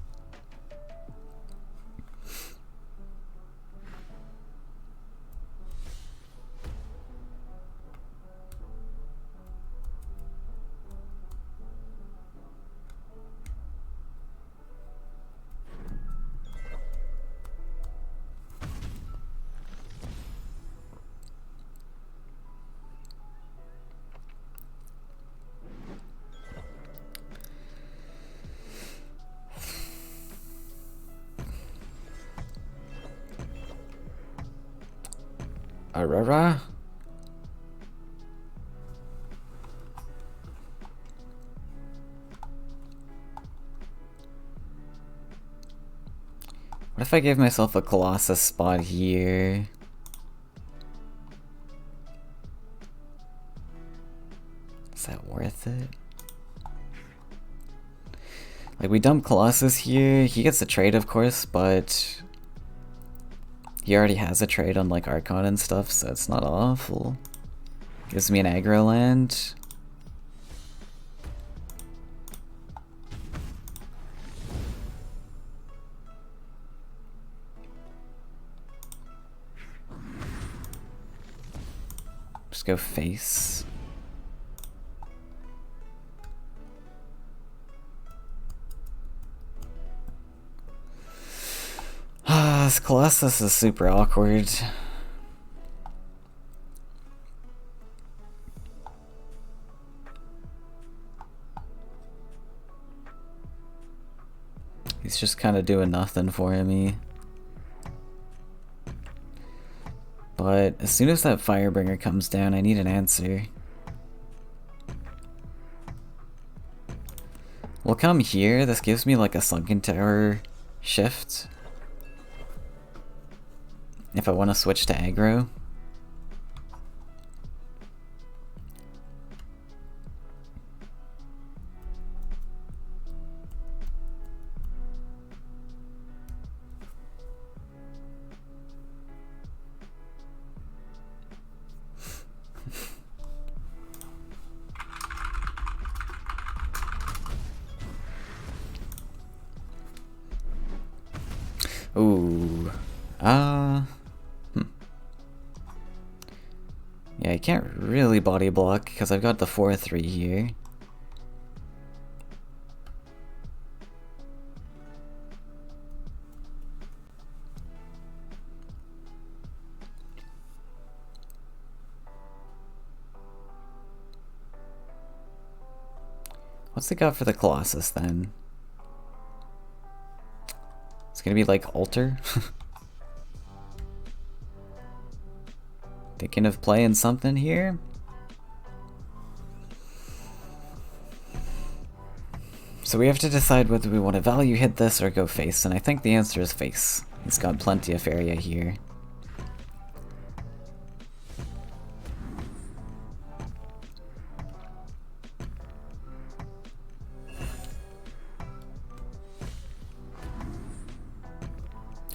Aurora? What if I gave myself a Colossus spot here? Is that worth it? Like, we dump Colossus here, he gets a trade of course, but he already has a trade on like Archon and stuff, so it's not awful. Gives me an aggro land. Just go face. This Colossus is super awkward. He's just kind of doing nothing for me. But as soon as that Firebringer comes down, I need an answer. We'll come here. This gives me like a Sunken Tower shift. If I want to switch to aggro. Ooh. Yeah, I can't really body block because I've got the 4-3 here. What's it got for the Colossus then? It's gonna be like Alter. Thinking of playing something here? So we have to decide whether we want to value hit this or go face, and I think the answer is face. He's got plenty of Faeria here.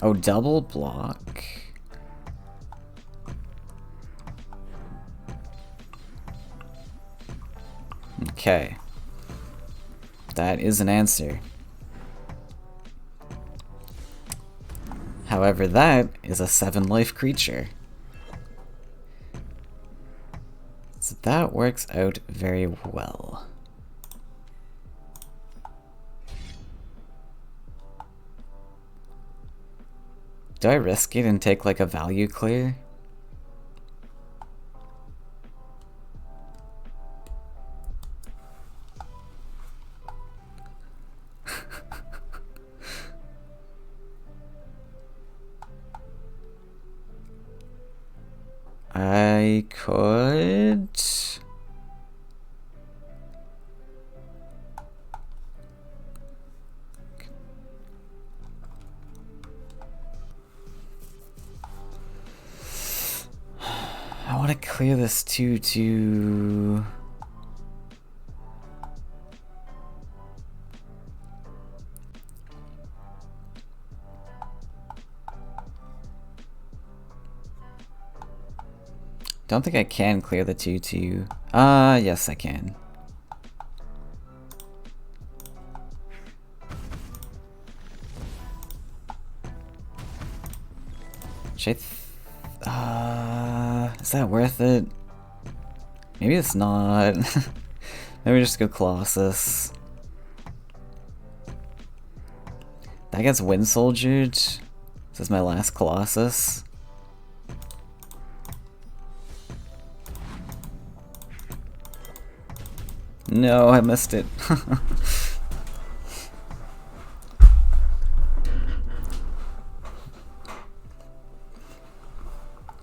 Oh, double block. Okay. That is an answer. However, that is a 7-life creature. So that works out very well. Do I risk it and take like a value clear? I could... I want to clear this 2-2... Don't think I can clear the 2-2. Yes I can. Should is that worth it? Maybe it's not. Maybe just go Colossus. That gets Wind Soldiered. This is my last Colossus. No, I missed it.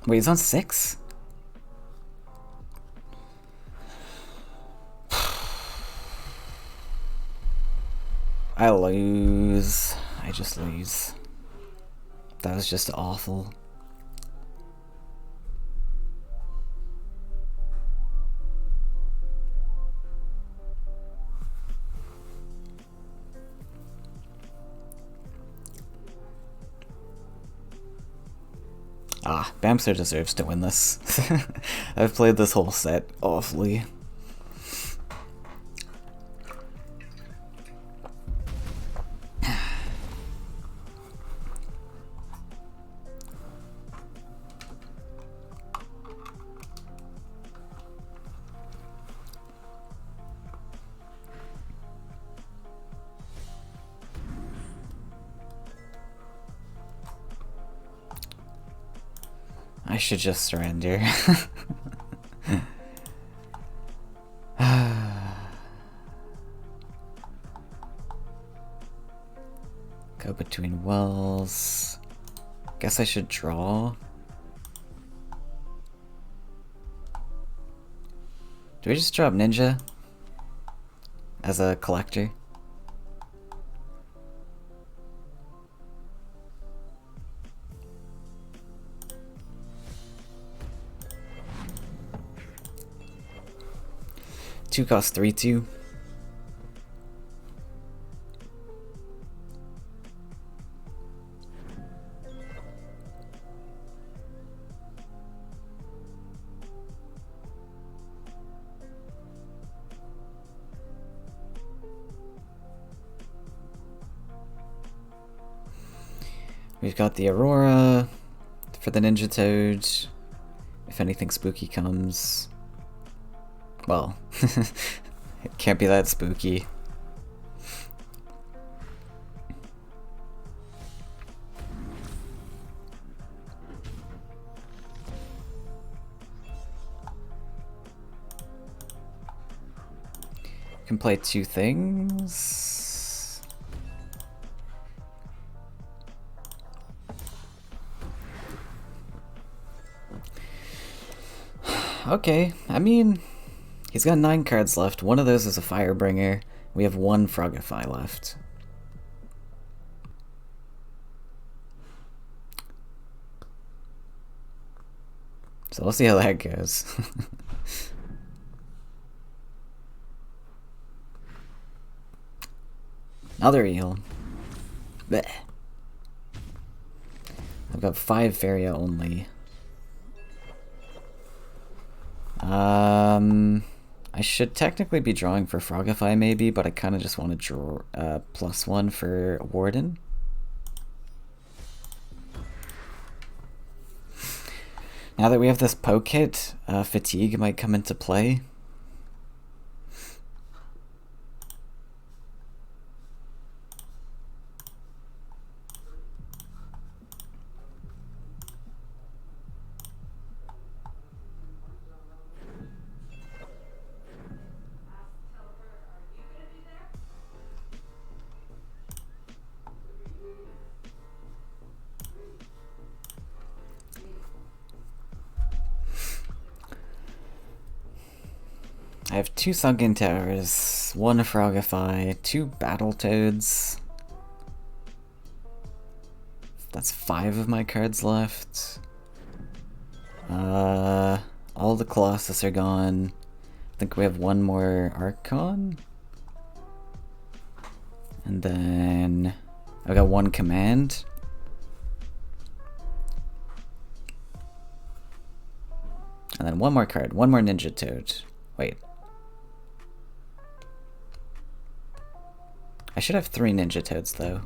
Wait, he's on 6? I lose. I just lose. That was just awful. Ah, Bamster deserves to win this. I've played this whole set awfully. I should just surrender. Go between wells. Guess I should draw. Do we just drop Ninja as a collector? Two cost 3/2. We've got the Aurora for the Ninja Toad. If anything spooky comes. Well, it can't be that spooky. Can play two things. Okay, I mean, he's got 9 cards left. One of those is a Firebringer. We have 1 Frogify left. So we'll see how that goes. Another eel. Blech. I've got 5 Faeria only. I should technically be drawing for Frogify maybe, but I kind of just want to draw +1 for Warden. Now that we have this poke hit, Fatigue might come into play. I have 2 Sunken Towers, 1 Frogify, 2 Battletoads. That's 5 of my cards left. All the Colossus are gone. I think we have 1 more Archon. And then I've got 1 Command. And then 1 more card, 1 more Ninja Toad. Wait. I should have 3 Ninja Toads, though.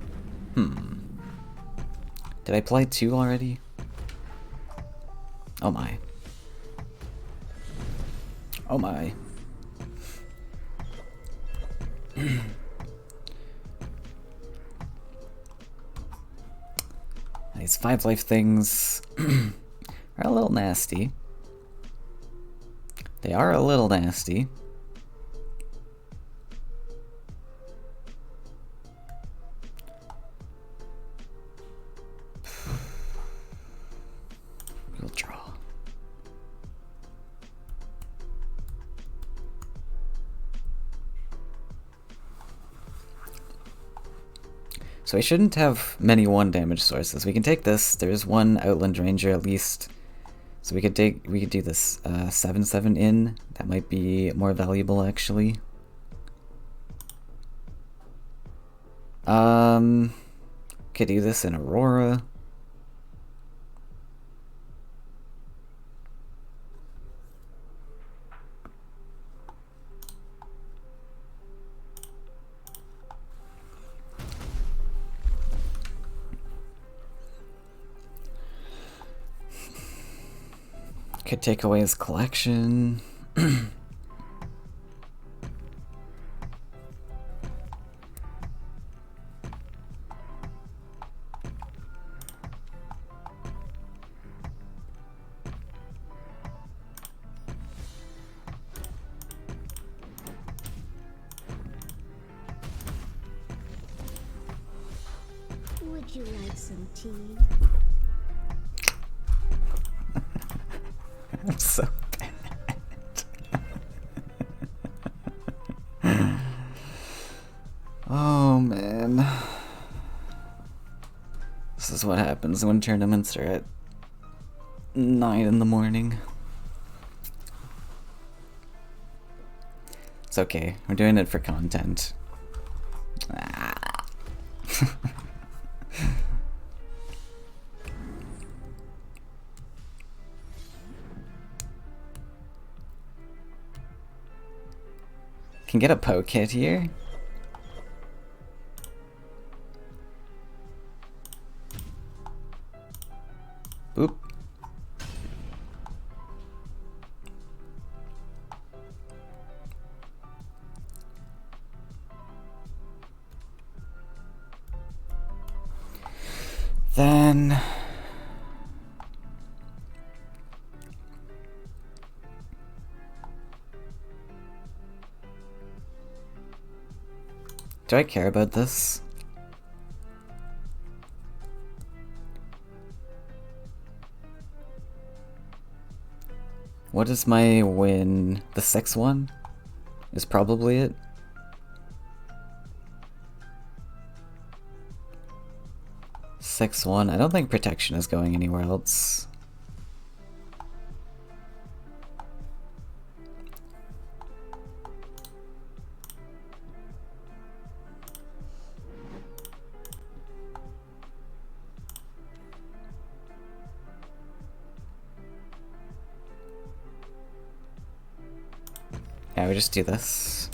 Did I play 2 already? Oh my. Oh my. These 5 life things are a little nasty. They are a little nasty. We'll draw. So we shouldn't have many 1 damage sources. We can take this. There's 1 Outland Ranger at least. So we could do this 7/7 in. That might be more valuable actually. Could do this in Aurora. Could take away his collection. Would you like some tea? I'm so bad. Oh man. This is what happens when tournaments are at 9 in the morning. It's okay, we're doing it for content. Ah. Can get a poke hit here. Then... do I care about this? What is my win? The 6-1 is probably it. Six one. I don't think protection is going anywhere else. Yeah, we just do this.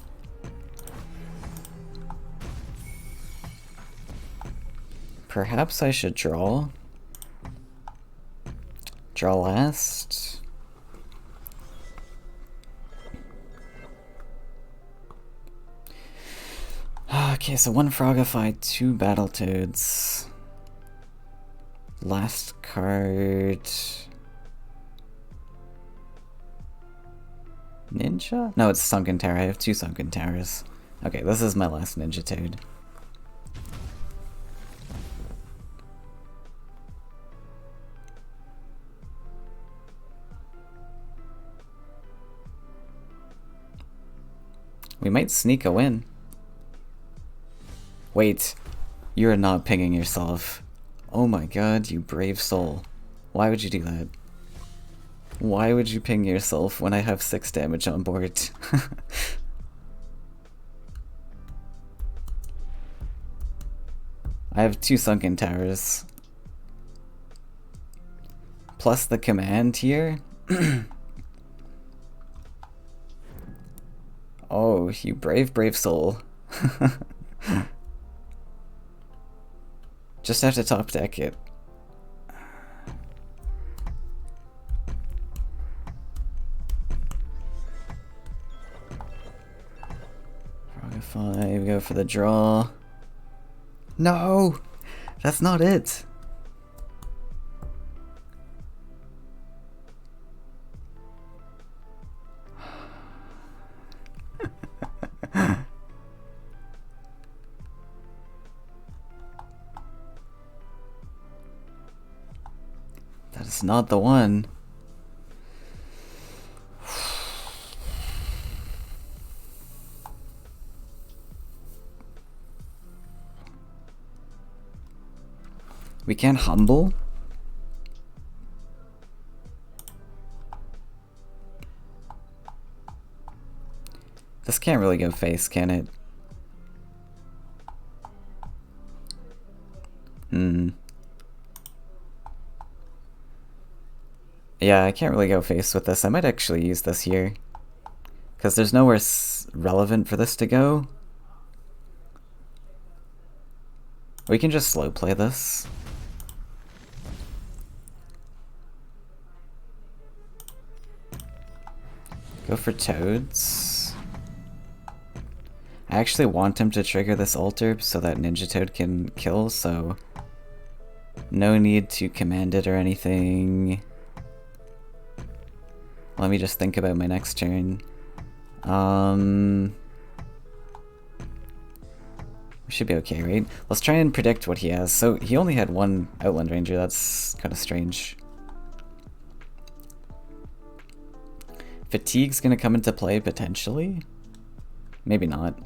Perhaps I should draw. Draw last. Okay, so 1 Frogify, 2 Battletoads. Last card... Ninja? No, it's Sunken Tower. I have 2 Sunken Towers. Okay, this is my last Ninja Toad. We might sneak a win. Wait, you're not pinging yourself. Oh my god, you brave soul. Why would you do that? Why would you ping yourself when I have 6 damage on board? I have 2 Sunken Towers. Plus the command here. Oh, you brave, brave soul. Just have to top deck it. Frogify, we go for the draw. No! That's not it! That is not the one. We can't humble? This can't really go face, can it? Yeah, I can't really go face with this. I might actually use this here. Because there's nowhere relevant for this to go. We can just slow play this. Go for Toads. I actually want him to trigger this altar so that Ninja Toad can kill, so no need to command it or anything. Let me just think about my next turn. We should be okay, right? Let's try and predict what he has. So he only had 1 Outland Ranger, that's kind of strange. Fatigue's gonna come into play potentially? Maybe not.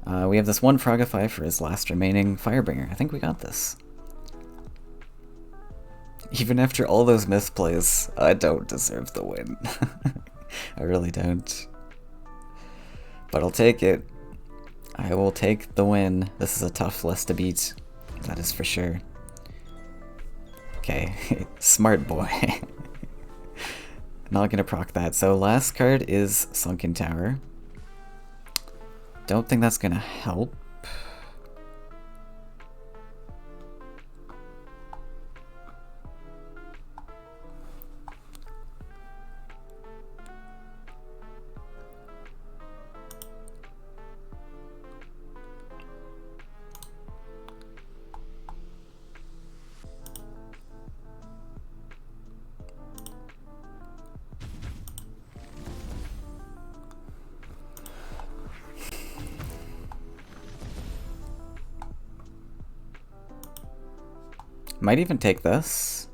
We have this 1 Frogify for his last remaining Firebringer. I think we got this. Even after all those misplays, I don't deserve the win. I really don't. But I'll take it. I will take the win. This is a tough list to beat. That is for sure. Okay, smart boy. Not gonna proc that. So last card is Sunken Tower. Don't think that's gonna help. Might even take this.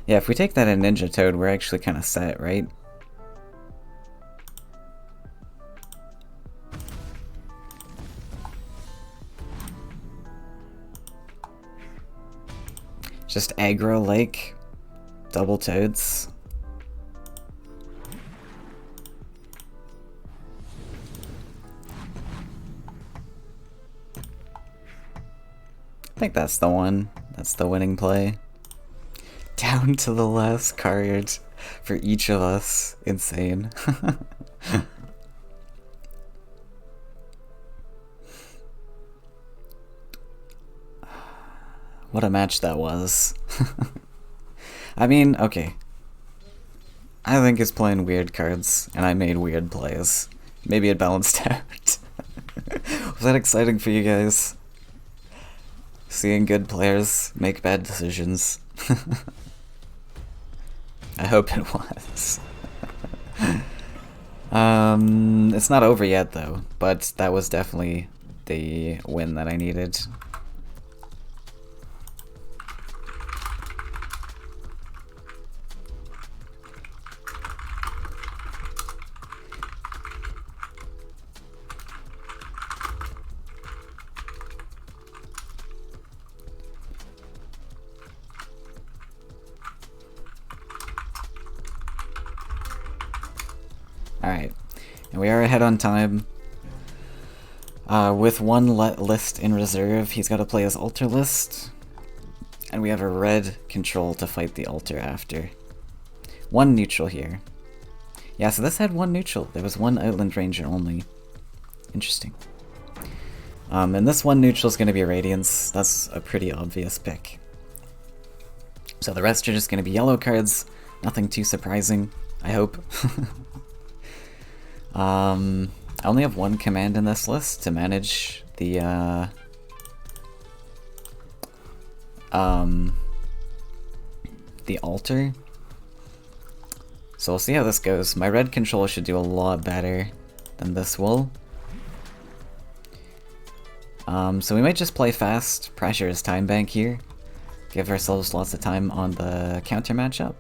Yeah, if we take that in Ninja Toad, we're actually kind of set, right? Just aggro like double toads. I think that's the one. That's the winning play. Down to the last card for each of us. Insane. What a match that was. I mean, okay. I think he's playing weird cards, and I made weird plays. Maybe it balanced out. Was that exciting for you guys? Seeing good players make bad decisions. I hope it was. It's not over yet though, but that was definitely the win that I needed. Alright, and we are ahead on time. With one list in reserve, he's got to play his altar list. And we have a red control to fight the altar after. One neutral here. Yeah, so this had one neutral. There was one Outland Ranger only. Interesting. And this one neutral is going to be Radiance. That's a pretty obvious pick. So the rest are just going to be yellow cards. Nothing too surprising, I hope. I only have one command in this list to manage the altar. So we'll see how this goes. My red control should do a lot better than this will. So we might just play fast, pressure his time bank here. Give ourselves lots of time on the counter matchup.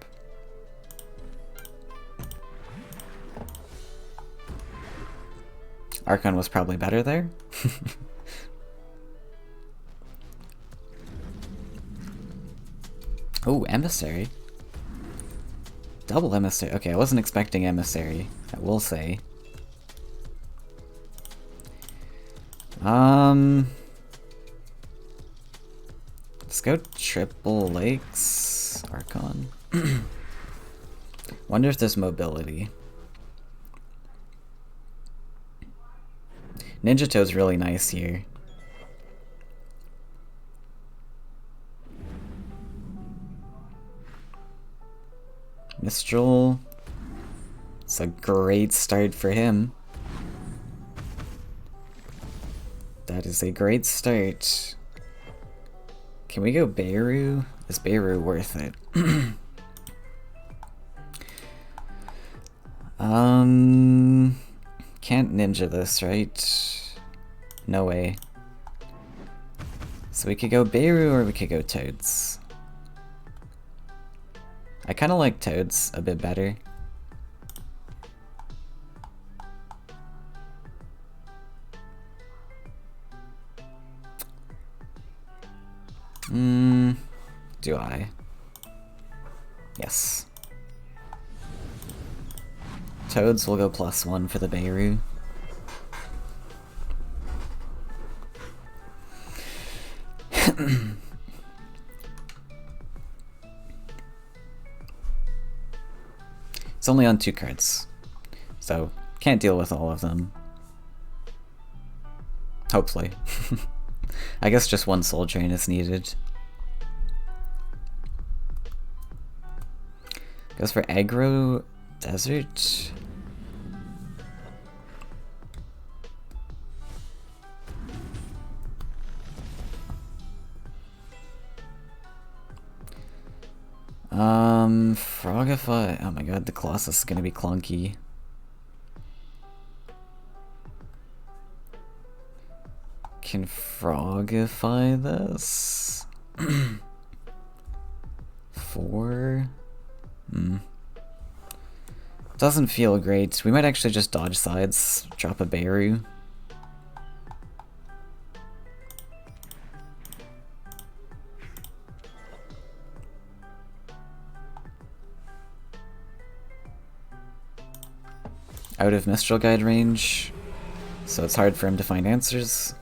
Archon was probably better there. Oh, Emissary. Double Emissary. Okay, I wasn't expecting Emissary, I will say. Let's go triple lakes, Archon. Wonder if there's mobility. Ninja Toad's really nice here. Mistral. It's a great start for him. That is a great start. Can we go Beirut? Is Beirut worth it? Can't ninja this, right? No way. So we could go Beirut or we could go Toads. I kind of like Toads a bit better. Do I? Yes. Toads will go +1 for the Beirut. It's only on 2 cards, so can't deal with all of them. Hopefully. I guess just one Soul Drain is needed. Goes for aggro desert. Frogify. Oh my god, the Colossus is gonna be clunky. can frogify this. 4. Doesn't feel great. We might actually just dodge sides, drop a Beirut. Out of Mistral Guide range, so it's hard for him to find answers.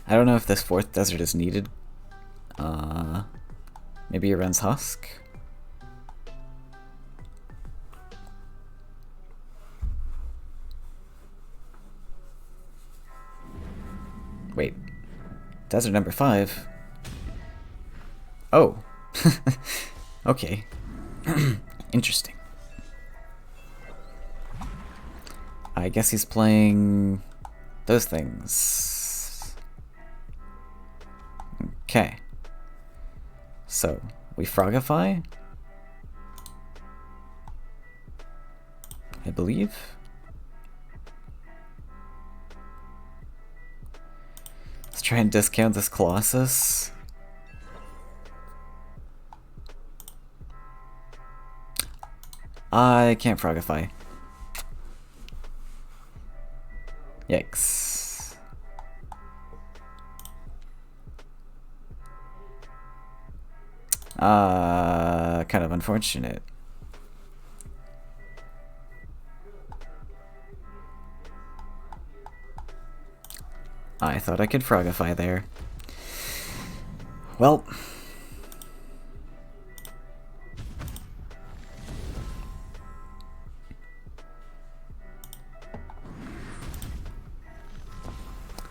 I don't know if this 4th desert is needed. Maybe he runs Husk? Wait. Desert number 5? Oh. Okay. Interesting. I guess he's playing those things. Okay. So, we frogify? I believe? Let's try and discount this Colossus. I can't frogify. Yikes. Kind of unfortunate. I thought I could frogify there. Well.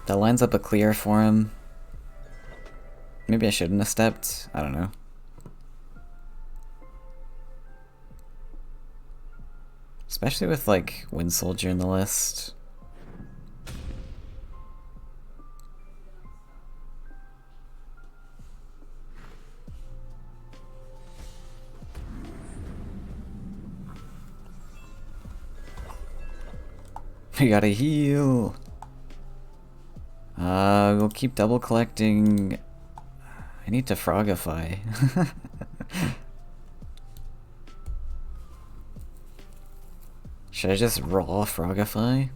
That lines up a clear for him. Maybe I shouldn't have stepped. I don't know. Especially with, like, Wind Soldier in the list. We gotta heal. We'll keep double collecting. I need to frogify. Should I just raw frogify?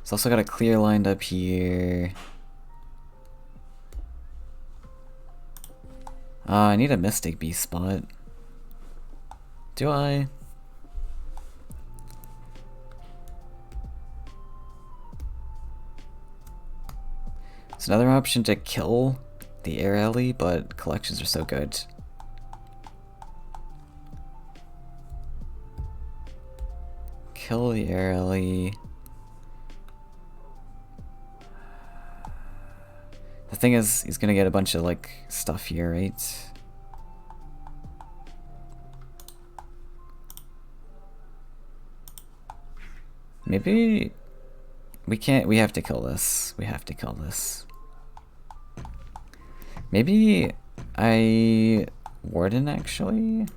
It's also got a clear lined up here. I need a Mystic Beast spot. Do I? It's another option to kill the Air Alley, but collections are so good. Kill the Air Alley. The thing is, he's gonna get a bunch of, like, stuff here, right? Maybe we can't. We have to kill this. We have to kill this. Maybe I Warden actually.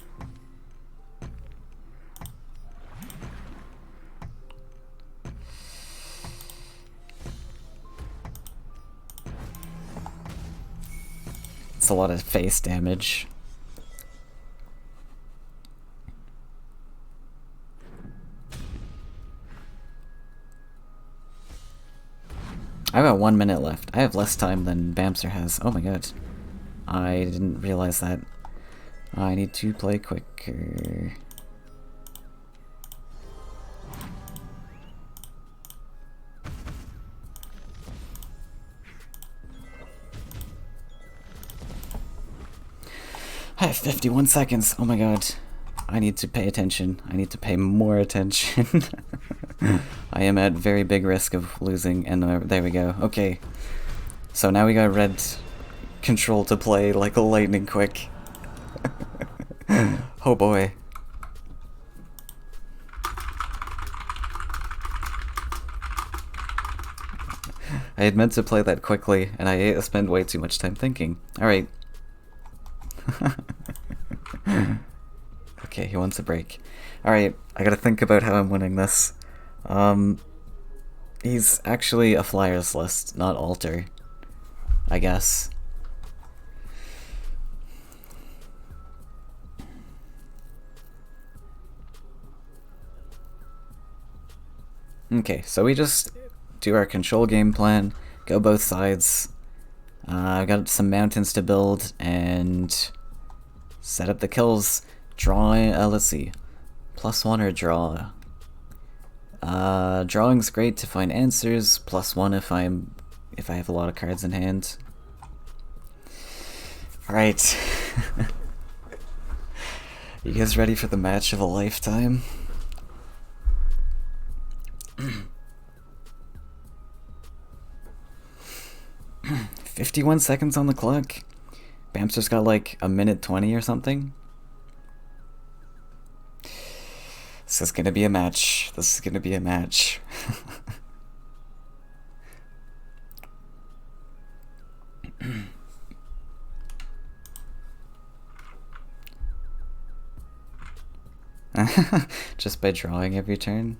It's a lot of face damage. I've got 1 minute left. I have less time than Bamser has. Oh my god. I didn't realize that. I need to play quicker. I have 51 seconds. Oh my god. I need to pay attention. I need to pay more attention. I am at very big risk of losing, and there we go. Okay. So now we got red control to play like lightning quick. Oh boy. I had meant to play that quickly, and I spent way too much time thinking. Alright. Okay, he wants a break. Alright, I gotta think about how I'm winning this. He's actually a flyers list, not altar. I guess. Okay, so we just do our control game plan, go both sides. I've got some mountains to build and set up the kills. Draw, let's see. +1 or draw? Drawing's great to find answers. +1 if I have a lot of cards in hand. Alright. You guys ready for the match of a lifetime? 51 seconds on the clock. Bamster's got like a minute 20 or something. This is gonna be a match. This is gonna be a match. Just by drawing every turn?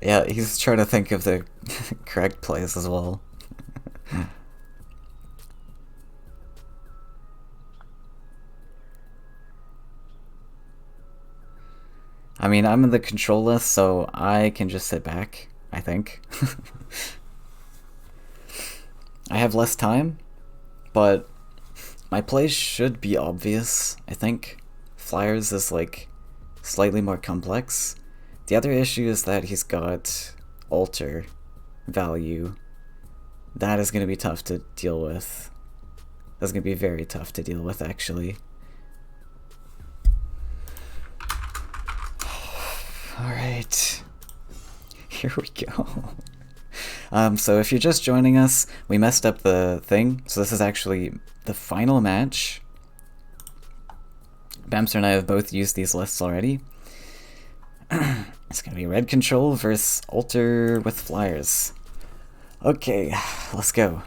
Yeah, he's trying to think of the correct plays as well. I mean, I'm in the control list, so I can just sit back, I think. I have less time, but my plays should be obvious, I think. Flyers is like slightly more complex. The other issue is that he's got altar value. That is going to be tough to deal with. That's going to be very tough to deal with, actually. Alright. Here we go. So if you're just joining us, we messed up the thing. So this is actually the final match. Bamster and I have both used these lists already. It's gonna be red control versus altar with flyers. Okay, let's go.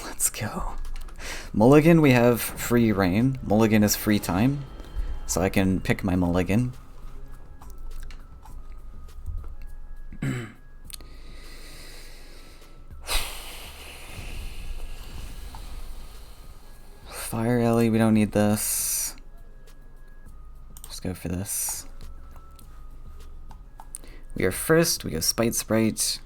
Let's go. Mulligan, we have free reign. Mulligan is free time, so I can pick my mulligan. Fire alley, we don't need this. Just go for this. We are first, we go Spite Sprite.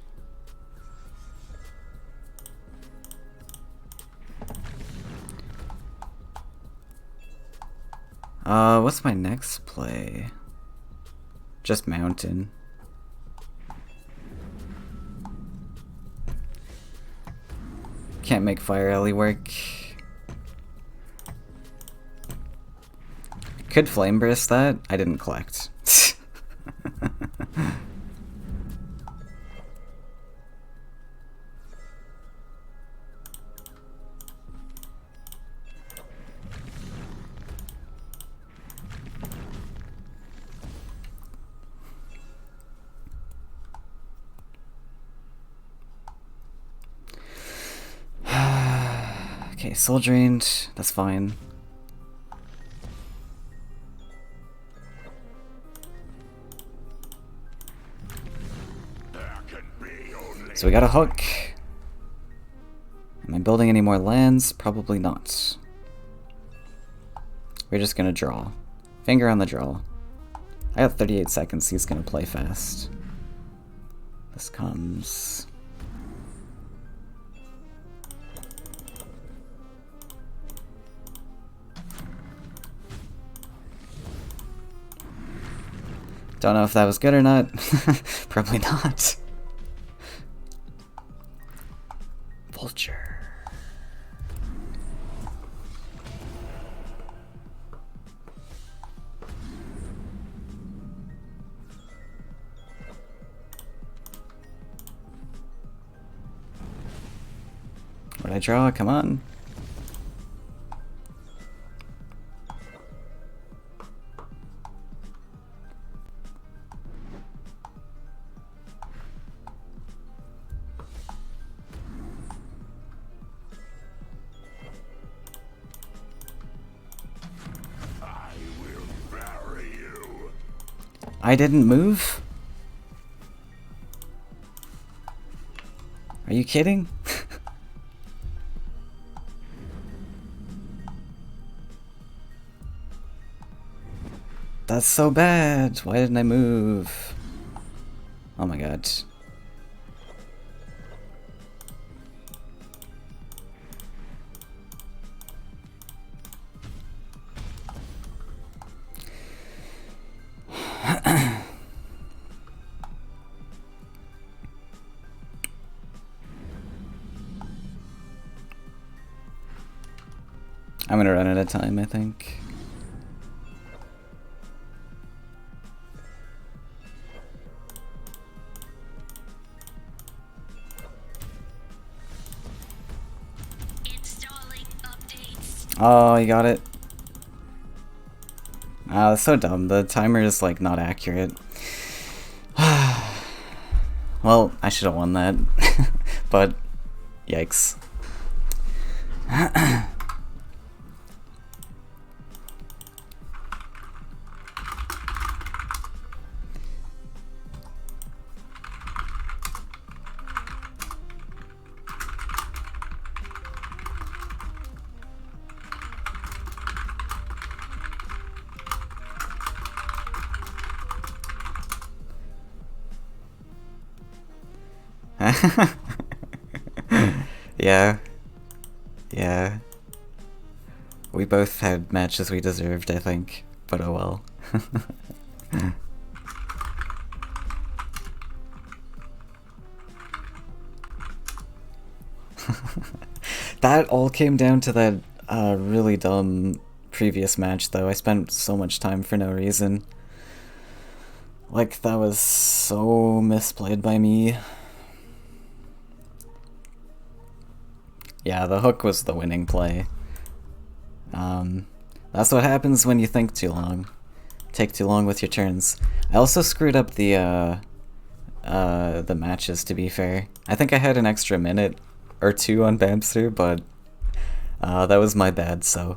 What's my next play? Just Mountain. Can't make Fire Alley work. Could Flame Burst that? I didn't collect. Okay, Soul Drained, that's fine. So we got a hook. Am I building any more lands? Probably not. We're just gonna draw. Finger on the draw. I got 38 seconds, he's gonna play fast. This comes... Don't know if that was good or not. Probably not. Vulture. I draw? Come on. I didn't move? Are you kidding? That's so bad. Why didn't I move? Oh my god. I'm gonna run out of time, I think. Oh, you got it. Ah, that's so dumb. The timer is like not accurate. Well, I should have won that. But yikes. Yeah. Yeah. We both had matches we deserved, I think. But oh well. That all came down to that really dumb previous match, though. I spent so much time for no reason. Like, that was so misplayed by me. Yeah, the hook was the winning play. That's what happens when you think too long. Take too long with your turns. I also screwed up the matches, to be fair. I think I had an extra minute or two on Bamster, but that was my bad, so.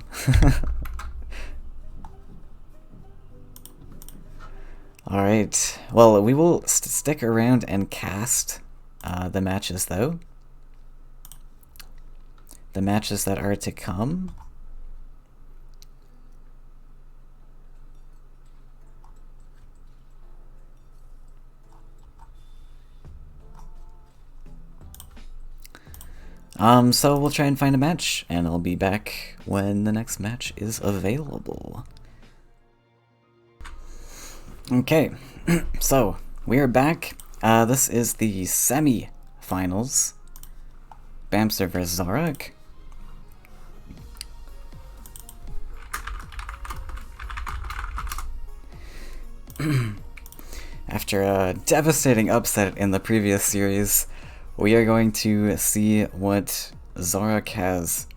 Alright, well, we will stick around and cast the matches, though. The matches that are to come. So we'll try and find a match, and I'll be back when the next match is available. Okay, so we are back. This is the semi-finals. Bamster vs. Zorak. After a devastating upset in the previous series, we are going to see what Zorak has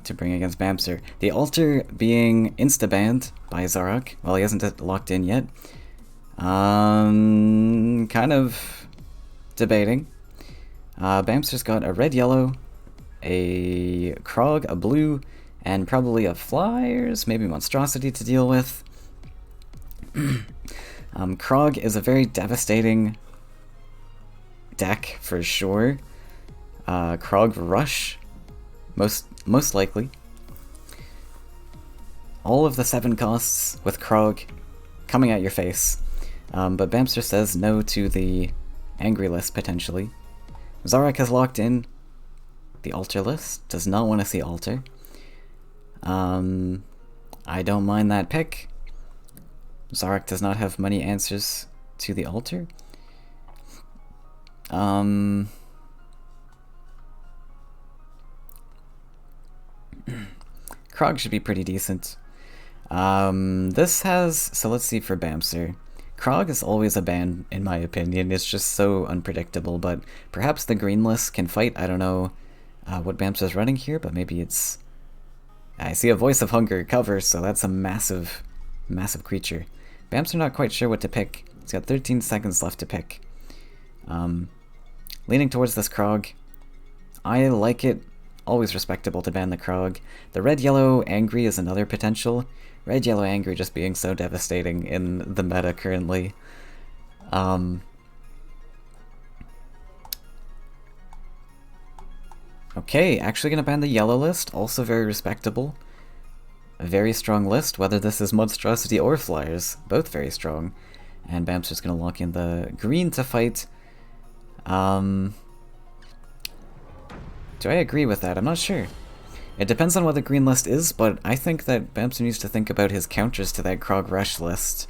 to bring against Bamster. The altar being insta-banned by Zorak. Well, he hasn't locked in yet. Kind of debating. Bamster's got a red-yellow, a Krog, a blue, and probably a Flyers, maybe Monstrosity to deal with. Krog is a very devastating deck for sure. Krog Rush, most likely. All of the 7 costs with Krog coming at your face, but Bamster says no to the Angry list potentially. Zorak has locked in the Altar list, does not want to see Altar. I don't mind that pick. Zorak does not have many answers to the Altar. Krog should be pretty decent. This has, so let's see for Bamster. Krog is always a ban, in my opinion. It's just so unpredictable, but perhaps the green list can fight, I don't know, what Bamster's running here, but maybe it's... I see a Voice of Hunger cover, so that's a massive, massive creature. Bamster not quite sure what to pick. He's got 13 seconds left to pick. Leaning towards this Krog. I like it. Always respectable to ban the Krog. The red-yellow Angry is another potential. Red-yellow Angry just being so devastating in the meta currently. Okay, actually gonna ban the yellow list, also very respectable. A very strong list, whether this is Monstrosity or Flyers, both very strong. And Bamster's gonna lock in the green to fight. Do I agree with that? I'm not sure. It depends on what the green list is, but I think that Bamster needs to think about his counters to that Krog Rush list.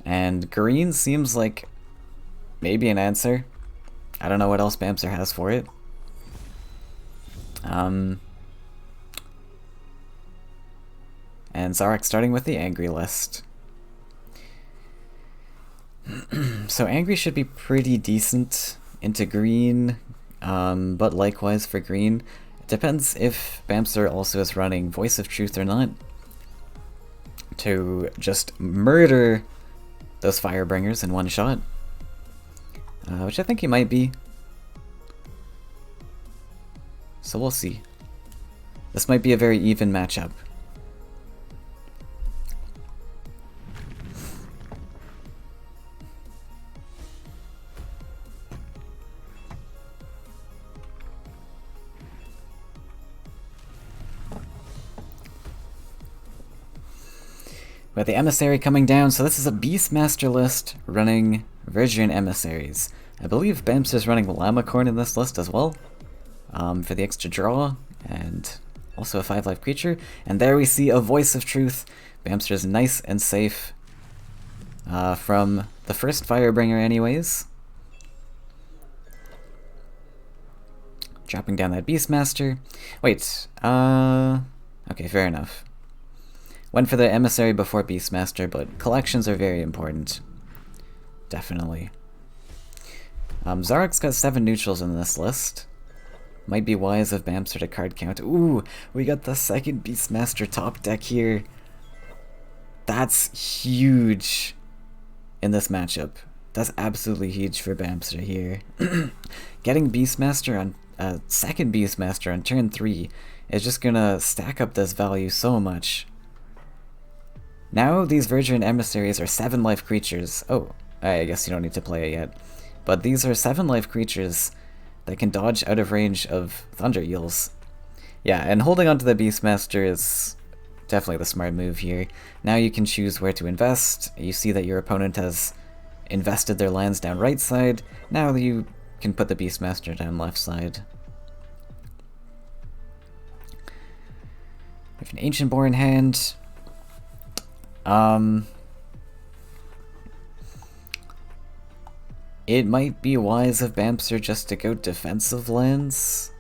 And green seems like maybe an answer. I don't know what else Bamster has for it. And Zarek starting with the Angry list. So Angry should be pretty decent into green, but likewise for green. It depends if Bamster also is running Voice of Truth or not, to just murder those Firebringers in one shot. Which I think he might be. So we'll see. This might be a very even matchup. We have the Emissary coming down, so this is a Beastmaster list running Virgin Emissaries. I believe Bamster's running Lamacorn in this list as well, for the extra draw, and also a 5-life creature. And there we see a Voice of Truth. Bamster's nice and safe from the first Firebringer anyways. Dropping down that Beastmaster. Wait, okay, fair enough. Went for the Emissary before Beastmaster, but collections are very important. Definitely. Zarek's got 7 neutrals in this list. Might be wise of Bamster to card count. Ooh, we got the second Beastmaster top deck here. That's huge in this matchup. That's absolutely huge for Bamster here. Getting Beastmaster on second Beastmaster on turn 3 is just gonna stack up this value so much. Now these Virgin Emissaries are 7-life creatures. Oh, I guess you don't need to play it yet. But these are 7-life creatures that can dodge out of range of Thunder Eels. Yeah, and holding onto the Beastmaster is definitely the smart move here. Now you can choose where to invest. You see that your opponent has invested their lands down right side. Now you can put the Beastmaster down left side. We have an Ancient Boar in hand. It might be wise of Bamster just to go defensive lands.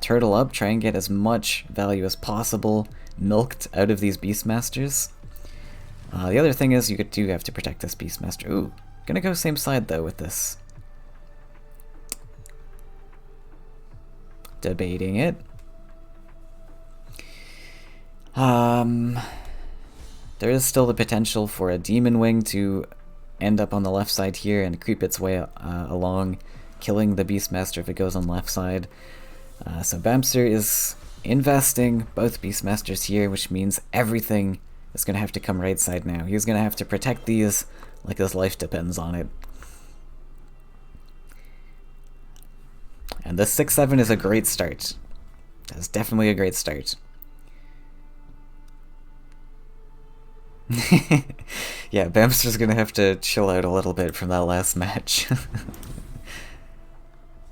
Turtle up, try and get as much value as possible milked out of these Beastmasters. The other thing is you do have to protect this Beastmaster. Ooh, gonna go same side though with this. Debating it. There is still the potential for a Demon Wing to end up on the left side here and creep its way along, killing the Beastmaster if it goes on left side. So Bamster is investing both Beastmasters here, which means everything is going to have to come right side now. He's going to have to protect these like his life depends on it. And this 6-7 is a great start. That's definitely a great start. Yeah, Bamster's gonna have to chill out a little bit from that last match.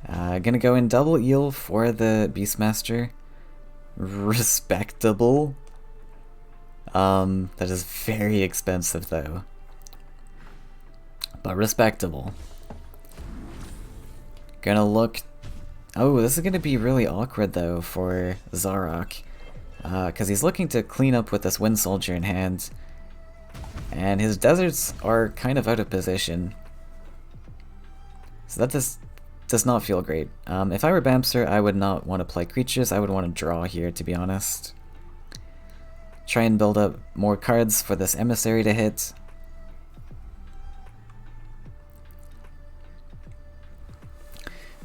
Gonna go in double eel for the Beastmaster. Respectable. That is very expensive though. But respectable. Gonna look... Oh, this is gonna be really awkward though for Zarok. Because he's looking to clean up with this Wind Soldier in hand. And his deserts are kind of out of position. So that does not feel great. If I were Bamster, I would not want to play creatures. I would want to draw here, to be honest. Try and build up more cards for this emissary to hit.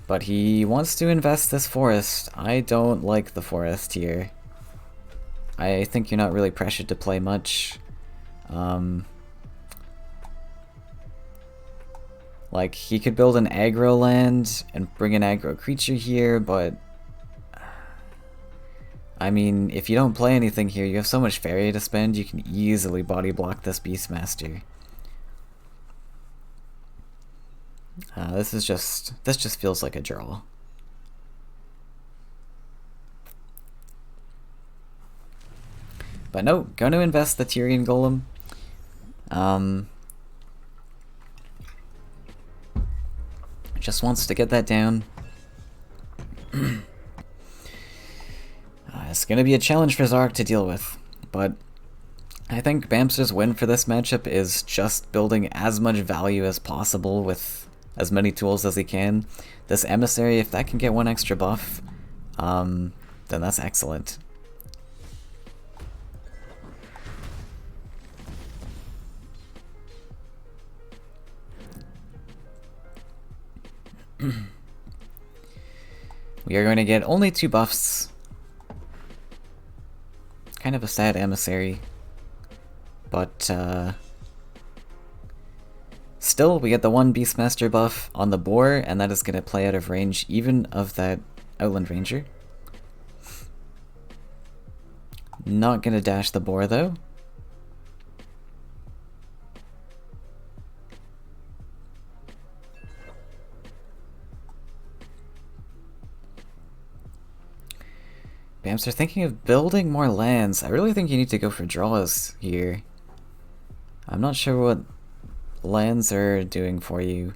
But he wants to invest this forest. I don't like the forest here. I think you're not really pressured to play much. Like, he could build an aggro land and bring an aggro creature here, but... I mean, if you don't play anything here, you have so much Faeria to spend, you can easily body block this Beastmaster. This just feels like a draw. But no, going to invest the Tyrian Golem. Just wants to get that down. It's going to be a challenge for Zark to deal with, but I think Bamster's win for this matchup is just building as much value as possible with as many tools as he can. This Emissary, if that can get one extra buff, then that's excellent. We are going to get only 2 buffs. Kind of a sad Emissary. But, still, we get the 1 Beastmaster buff on the boar, and that is going to play out of range even of that Outland Ranger. Not going to dash the boar, though. Bamster thinking of building more lands. I really think you need to go for draws here. I'm not sure what lands are doing for you.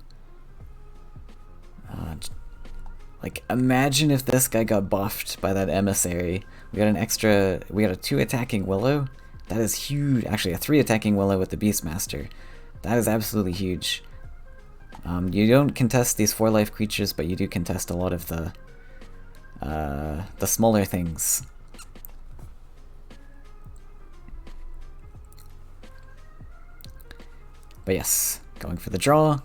Like, imagine if this guy got buffed by that Emissary. We got a 2 attacking Willow. That is huge. Actually, a 3 attacking Willow with the Beastmaster. That is absolutely huge. You don't contest these 4 life creatures, but you do contest a lot of the smaller things. But yes, going for the draw.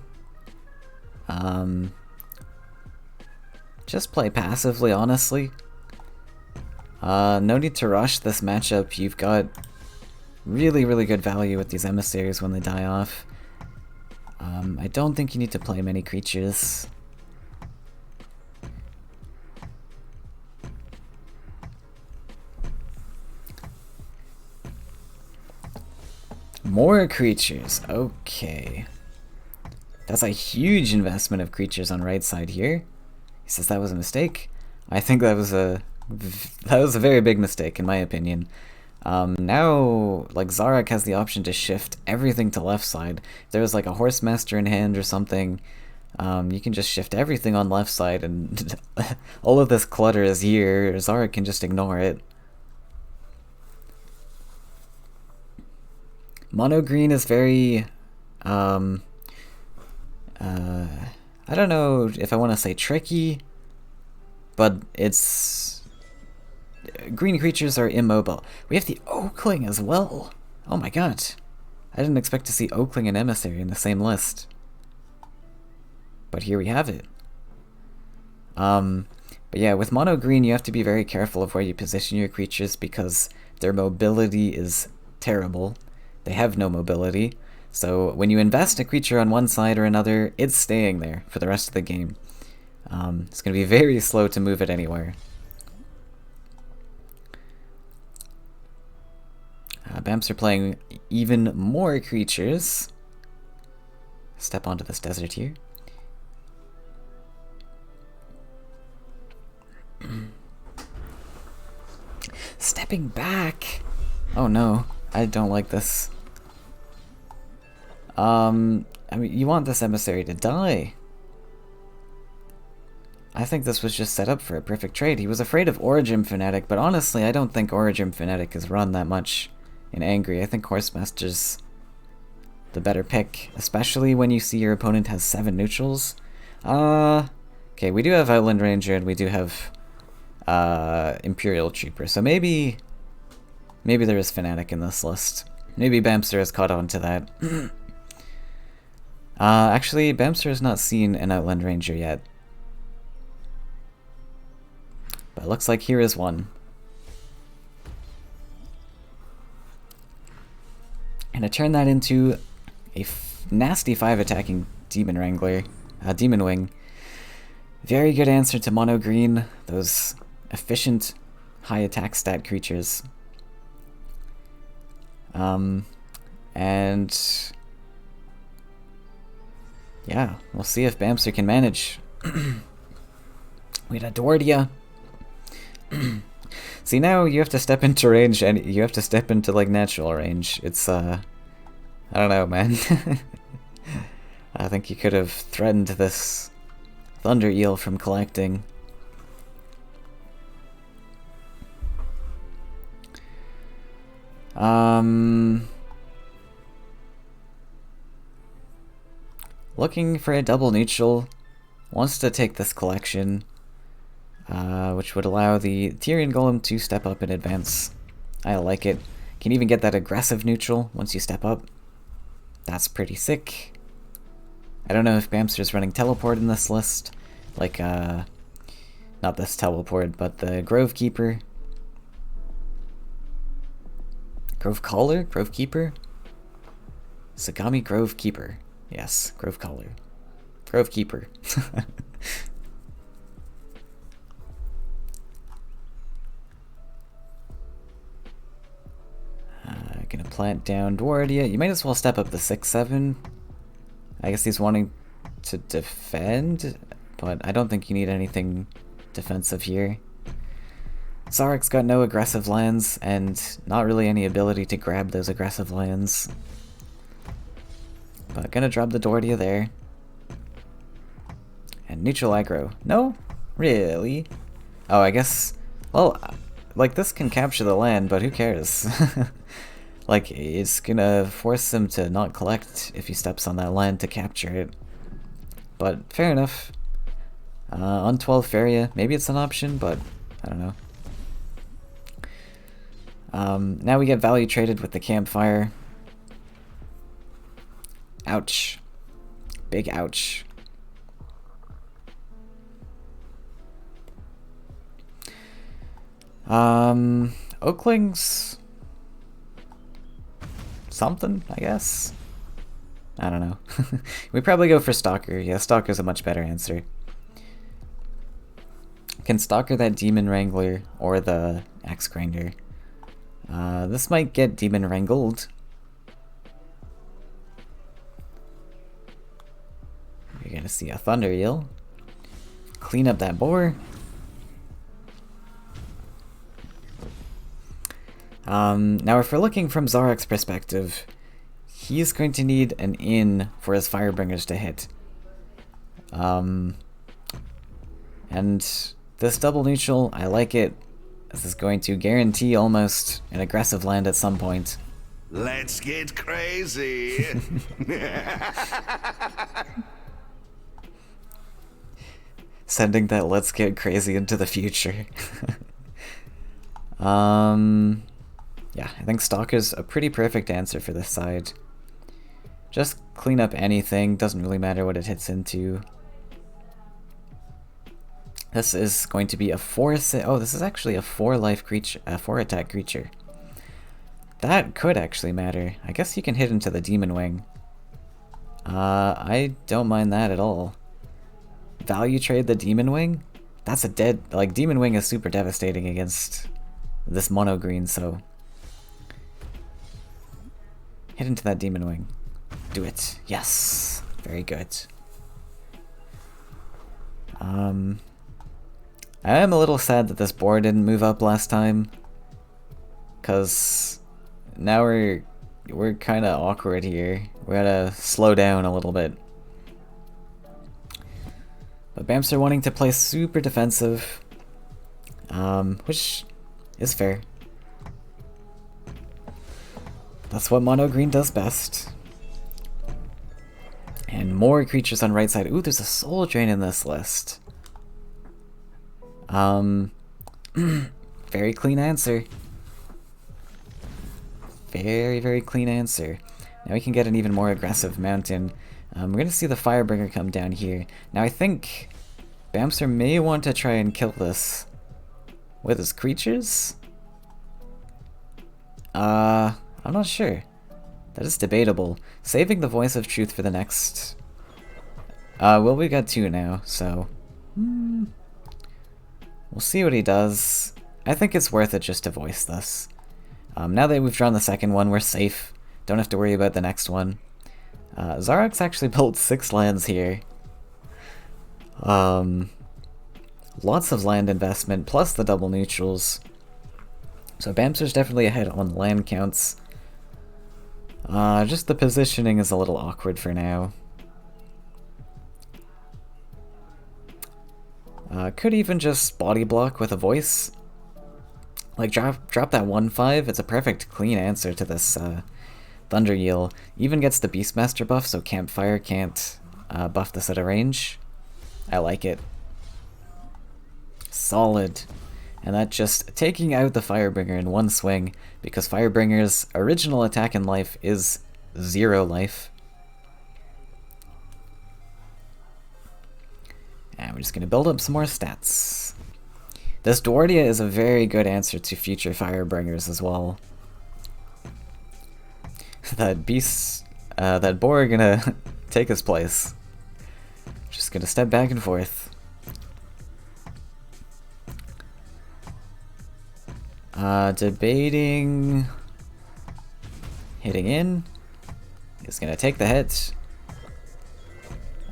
Just play passively, honestly. No need to rush this matchup. You've got really, really good value with these emissaries when they die off. I don't think you need to play many creatures. More creatures, okay. That's a huge investment of creatures on right side here. He says that was a mistake. I think that was a very big mistake in my opinion. Now, like, Zarek has the option to shift everything to left side. If there was like a Horsemaster in hand or something, you can just shift everything on left side and all of this clutter is here. Zarek can just ignore it. Mono green is very, I don't know if I want to say tricky, but it's... Green creatures are immobile. We have the Oakling as well. Oh my god. I didn't expect to see Oakling and Emissary in the same list. But here we have it. But yeah, with mono green you have to be very careful of where you position your creatures because their mobility is terrible. They have no mobility. So when you invest a creature on one side or another, it's staying there for the rest of the game. It's going to be very slow to move it anywhere. Bamps are playing even more creatures. Step onto this desert here. Stepping back! Oh no, I don't like this. I mean, you want this emissary to die. I think this was just set up for a perfect trade. He was afraid of Origin Fanatic, but honestly, I don't think Origin Fanatic is run that much in Angry. I think Horsemaster's the better pick, especially when you see your opponent has 7 neutrals. Okay, we do have Outland Ranger and we do have Imperial Trooper, so maybe there is Fanatic in this list. Maybe Bamster has caught on to that. Actually, Bamster has not seen an Outland Ranger yet. But it looks like here is one. And to turn that into a nasty 5 attacking Demon Wrangler, Demon Wing. Very good answer to mono green, those efficient high attack stat creatures. And yeah, we'll see if Bamster can manage. We had a Dwardia. See, now you have to step into range, and you have to step into like natural range. It's I don't know, man. I think you could have threatened this Thunder Eel from collecting. Looking for a double neutral. Wants to take this collection, which would allow the Tyrian Golem to step up in advance. I like it. Can even get that aggressive neutral once you step up. That's pretty sick. I don't know if Bamster's running teleport in this list. Like, not this teleport, but the Grove Keeper. Grove Caller? Grove Keeper? Sagami Grove Keeper. Yes, Grove Caller. Grove Keeper. Gonna plant down Dwardia. You might as well step up the 6-7. I guess he's wanting to defend, but I don't think you need anything defensive here. Zarek's got no aggressive lands, and not really any ability to grab those aggressive lands. But gonna drop the Dwardia there. And neutral aggro. No? Really? Oh, I guess... Well, like, this can capture the land, but who cares? Like, it's gonna force him to not collect if he steps on that land to capture it. But, fair enough. On 12 Faeria, maybe it's an option, but I don't know. Now we get value traded with the campfire. Ouch. Big ouch. Oaklings... something, I guess? I don't know. We probably go for Stalker. Yeah, Stalker's a much better answer. Can Stalker that Demon Wrangler or the Axe Grinder. This might get Demon Wrangled. You're gonna see a Thunder Eel. Clean up that boar. Now if we're looking from Zarek's perspective, he's going to need an in for his Firebringers to hit. And this double neutral, I like it. This is going to guarantee almost an aggressive land at some point. Let's get crazy. Sending that let's get crazy into the future. Yeah, I think Stalker's a pretty perfect answer for this side. Just clean up anything, doesn't really matter what it hits into. This is going to be a 4... Oh, this is actually a 4-life creature, a 4-attack creature. That could actually matter. I guess you can hit into the Demon Wing. I don't mind that at all. Value trade the Demon Wing? That's a dead... Like, Demon Wing is super devastating against this mono green, so... Hit into that Demon Wing. Do it. Yes. Very good. I am a little sad that this board didn't move up last time. Cause now we're kinda awkward here. We gotta slow down a little bit. But Bamster wanting to play super defensive. Which is fair. That's what mono green does best. And more creatures on right side. Ooh, there's a soul drain in this list. Very clean answer. Very, very clean answer. Now we can get an even more aggressive mountain. We're going to see the Firebringer come down here. Now I think Bamster may want to try and kill this with his creatures? I'm not sure. That is debatable. Saving the Voice of Truth for the next... well, we got 2 now, so... we'll see what he does. I think it's worth it just to voice this. Now that we've drawn the second one, we're safe. Don't have to worry about the next one. Zarak's actually built 6 lands here. Lots of land investment, plus the double neutrals. So Bamster's definitely ahead on land counts. Just the positioning is a little awkward for now. Could even just body block with a voice. Like, drop that 1/5. It's a perfect clean answer to this Thunder Eel. Even gets the Beastmaster buff, so Campfire can't buff this at a range. I like it. Solid. And that just taking out the Firebringer in one swing, because Firebringer's original attack in life is 0 life. And we're just going to build up some more stats. This Dwardia is a very good answer to future Firebringers as well. That boar are gonna take his place. Just gonna step back and forth. Debating hitting in. He's gonna take the hit.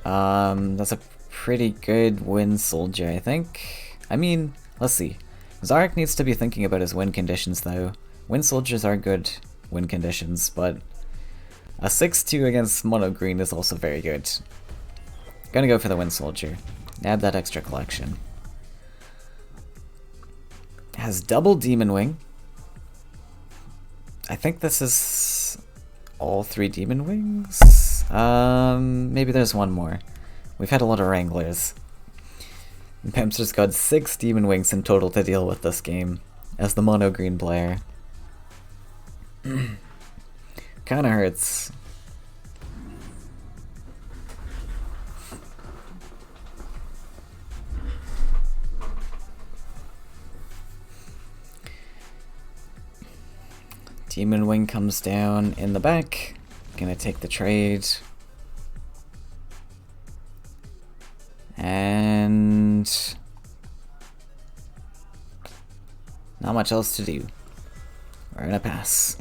That's a pretty good Wind Soldier, I think. I mean, let's see. Zarak needs to be thinking about his win conditions though. Wind Soldiers are good win conditions, but a 6-2 against mono green is also very good. Gonna go for the Wind Soldier. Add that extra collection. Has double Demon Wing. I think this is all 3 Demon Wings. Maybe there's one more. We've had a lot of Wranglers. Bamster's got 6 Demon Wings in total to deal with this game as the mono green player. Kinda hurts. Demon Wing comes down in the back. Gonna take the trade. And not much else to do. We're gonna pass.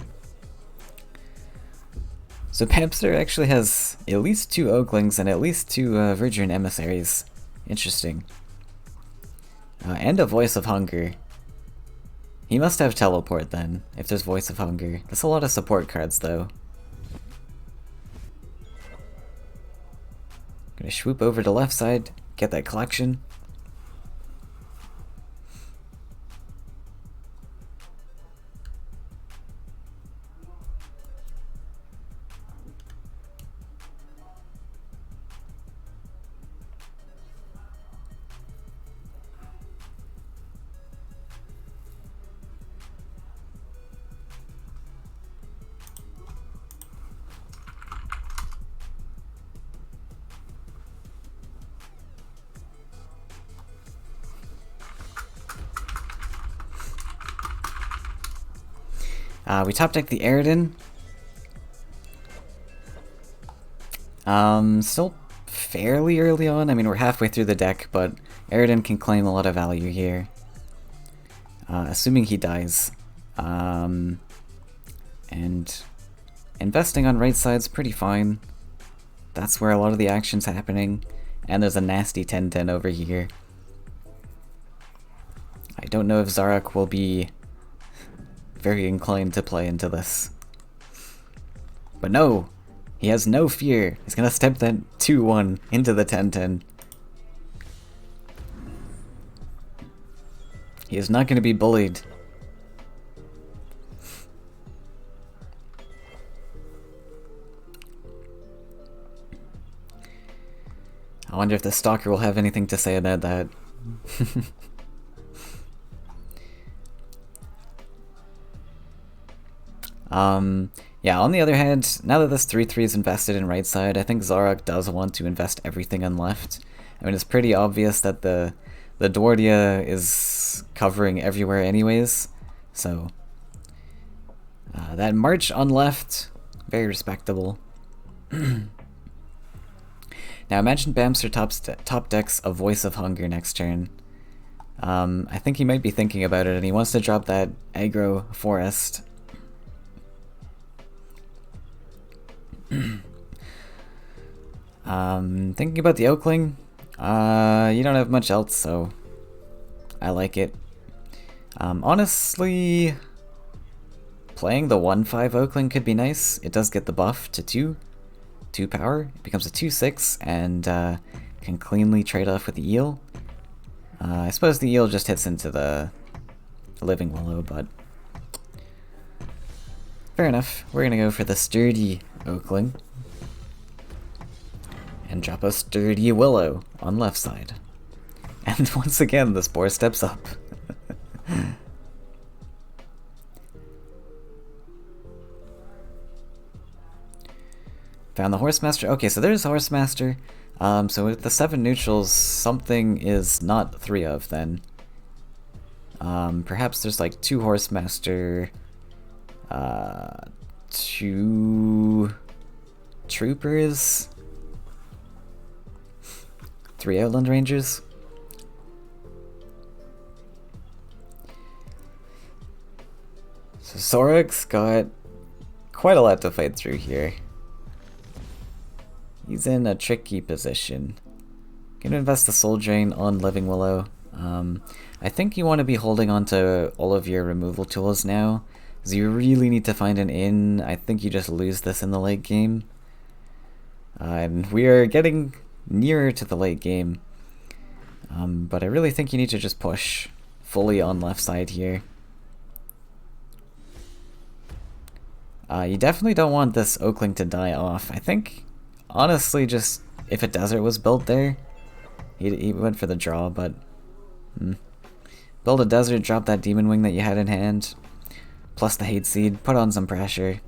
So Bamster actually has at least 2 Oaklings and at least 2 Virgin Emissaries. Interesting. And a Voice of Hunger. He must have Teleport then, if there's Voice of Hunger. That's a lot of support cards though. Gonna swoop over to left side, get that collection. We top deck the Eridan. Still fairly early on. I mean, we're halfway through the deck, but Eridan can claim a lot of value here. Assuming he dies. And investing on right side's pretty fine. That's where a lot of the action's happening. And there's a nasty 10-10 over here. I don't know if Zarak will be very inclined to play into this. But no! He has no fear. He's gonna step that 2-1 into the 10-10. He is not gonna be bullied. I wonder if the Stalker will have anything to say about that. Yeah, on the other hand, now that this 3-3 is invested in right side, I think Zarok does want to invest everything on left. I mean, it's pretty obvious that the Dwardia is covering everywhere anyways, so that march on left, very respectable. Now imagine Bamster top decks a Voice of Hunger next turn. I think he might be thinking about it and he wants to drop that aggro forest. Thinking about the Oakling, you don't have much else, so I like it. Honestly, playing the 1-5 Oakling could be nice. It does get the buff to 2 power. It becomes a 2-6 and can cleanly trade off with the eel. I suppose the eel just hits into the Living Willow, but fair enough. We're gonna go for the sturdy Oakling and drop a sturdy Willow on left side. And once again, the Spore steps up. Found the Horsemaster. Okay, so there's Horsemaster. So with the 7 neutrals, something is not 3 of then. Perhaps there's like 2 Horsemaster, 2 Troopers, 3 Outland Rangers. So Sorog's got quite a lot to fight through here. He's in a tricky position. Gonna invest the Soul Drain on Living Willow. I think you want to be holding on to all of your removal tools now, because you really need to find an in. I think you just lose this in the late game. And we are getting nearer to the late game. But I really think you need to just push fully on left side here. You definitely don't want this Oakling to die off. I think, honestly, just if a desert was built there, he went for the draw, but build a desert, drop that Demon Wing that you had in hand, plus the Hate Seed, put on some pressure.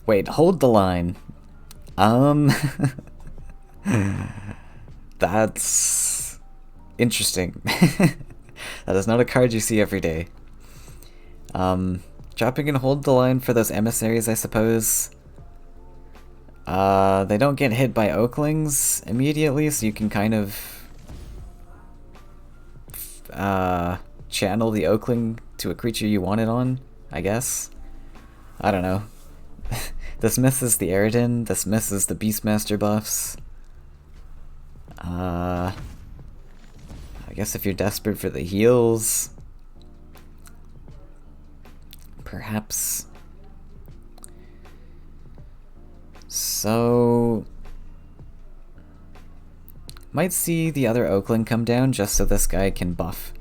Wait, hold the line. That's interesting. That is not a card you see every day. Dropping and hold the line for those emissaries, I suppose. They don't get hit by Oaklings immediately, so you can kind of channel the Oakling to a creature you want it on, I guess. I don't know. This misses the Eridan, this misses the Beastmaster buffs. I guess if you're desperate for the heals, perhaps. So might see the other Oakling come down just so this guy can buff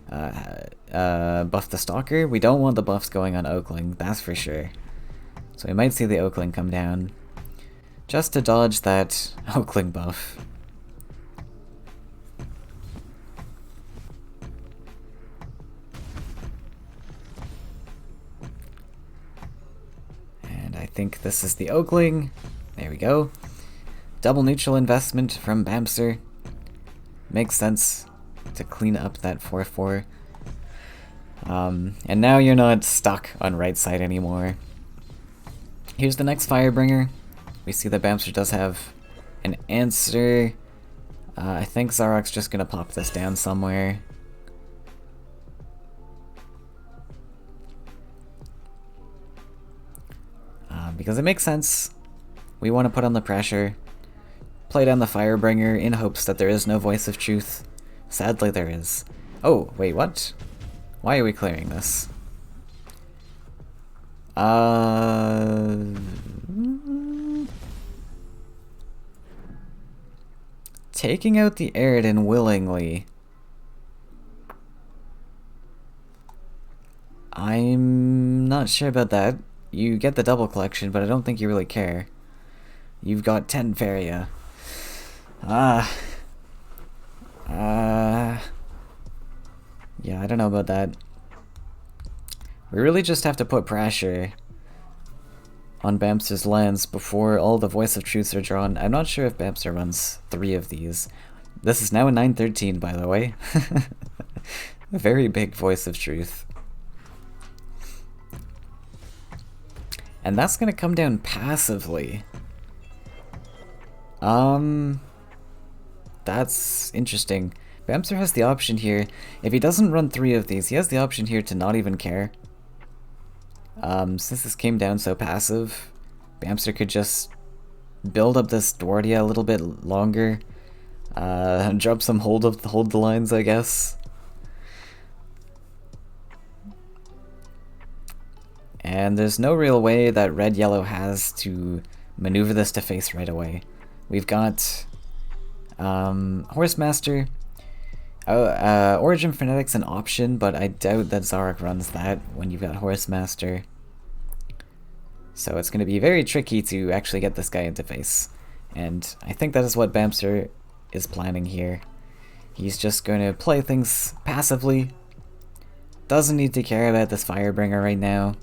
buff the Stalker. We don't want the buffs going on Oakling, that's for sure. So we might see the Oakling come down just to dodge that Oakling buff. And I think this is the Oakling. There we go. Double neutral investment from Bamster. Makes sense to clean up that 4-4. And now you're not stuck on right side anymore. Here's the next Firebringer. We see that Bamster does have an answer. I think Zarok's just gonna pop this down somewhere. Because it makes sense. We want to put on the pressure. Play down the Firebringer in hopes that there is no Voice of Truth. Sadly there is. Oh, wait, what? Why are we clearing this? Taking out the Eridan willingly. I'm not sure about that. You get the double collection, but I don't think you really care. You've got 10 Faeria. Yeah, I don't know about that. We really just have to put pressure on Bamster's lands before all the Voice of Truths are drawn. I'm not sure if Bamster runs 3 of these. This is now a 913, by the way. A very big Voice of Truth. And that's gonna come down passively. That's interesting. Bamster has the option here. If he doesn't run 3 of these, he has the option here to not even care. Since this came down so passive, Bamster could just build up this Dwardia a little bit longer. Drop some hold the lines, I guess. And there's no real way that red-yellow has to maneuver this to face right away. We've got Horsemaster. Origin Frenetic's an option, but I doubt that Zarak runs that when you've got Horsemaster. So it's going to be very tricky to actually get this guy into face. And I think that is what Bamster is planning here. He's just going to play things passively. Doesn't need to care about this Firebringer right now.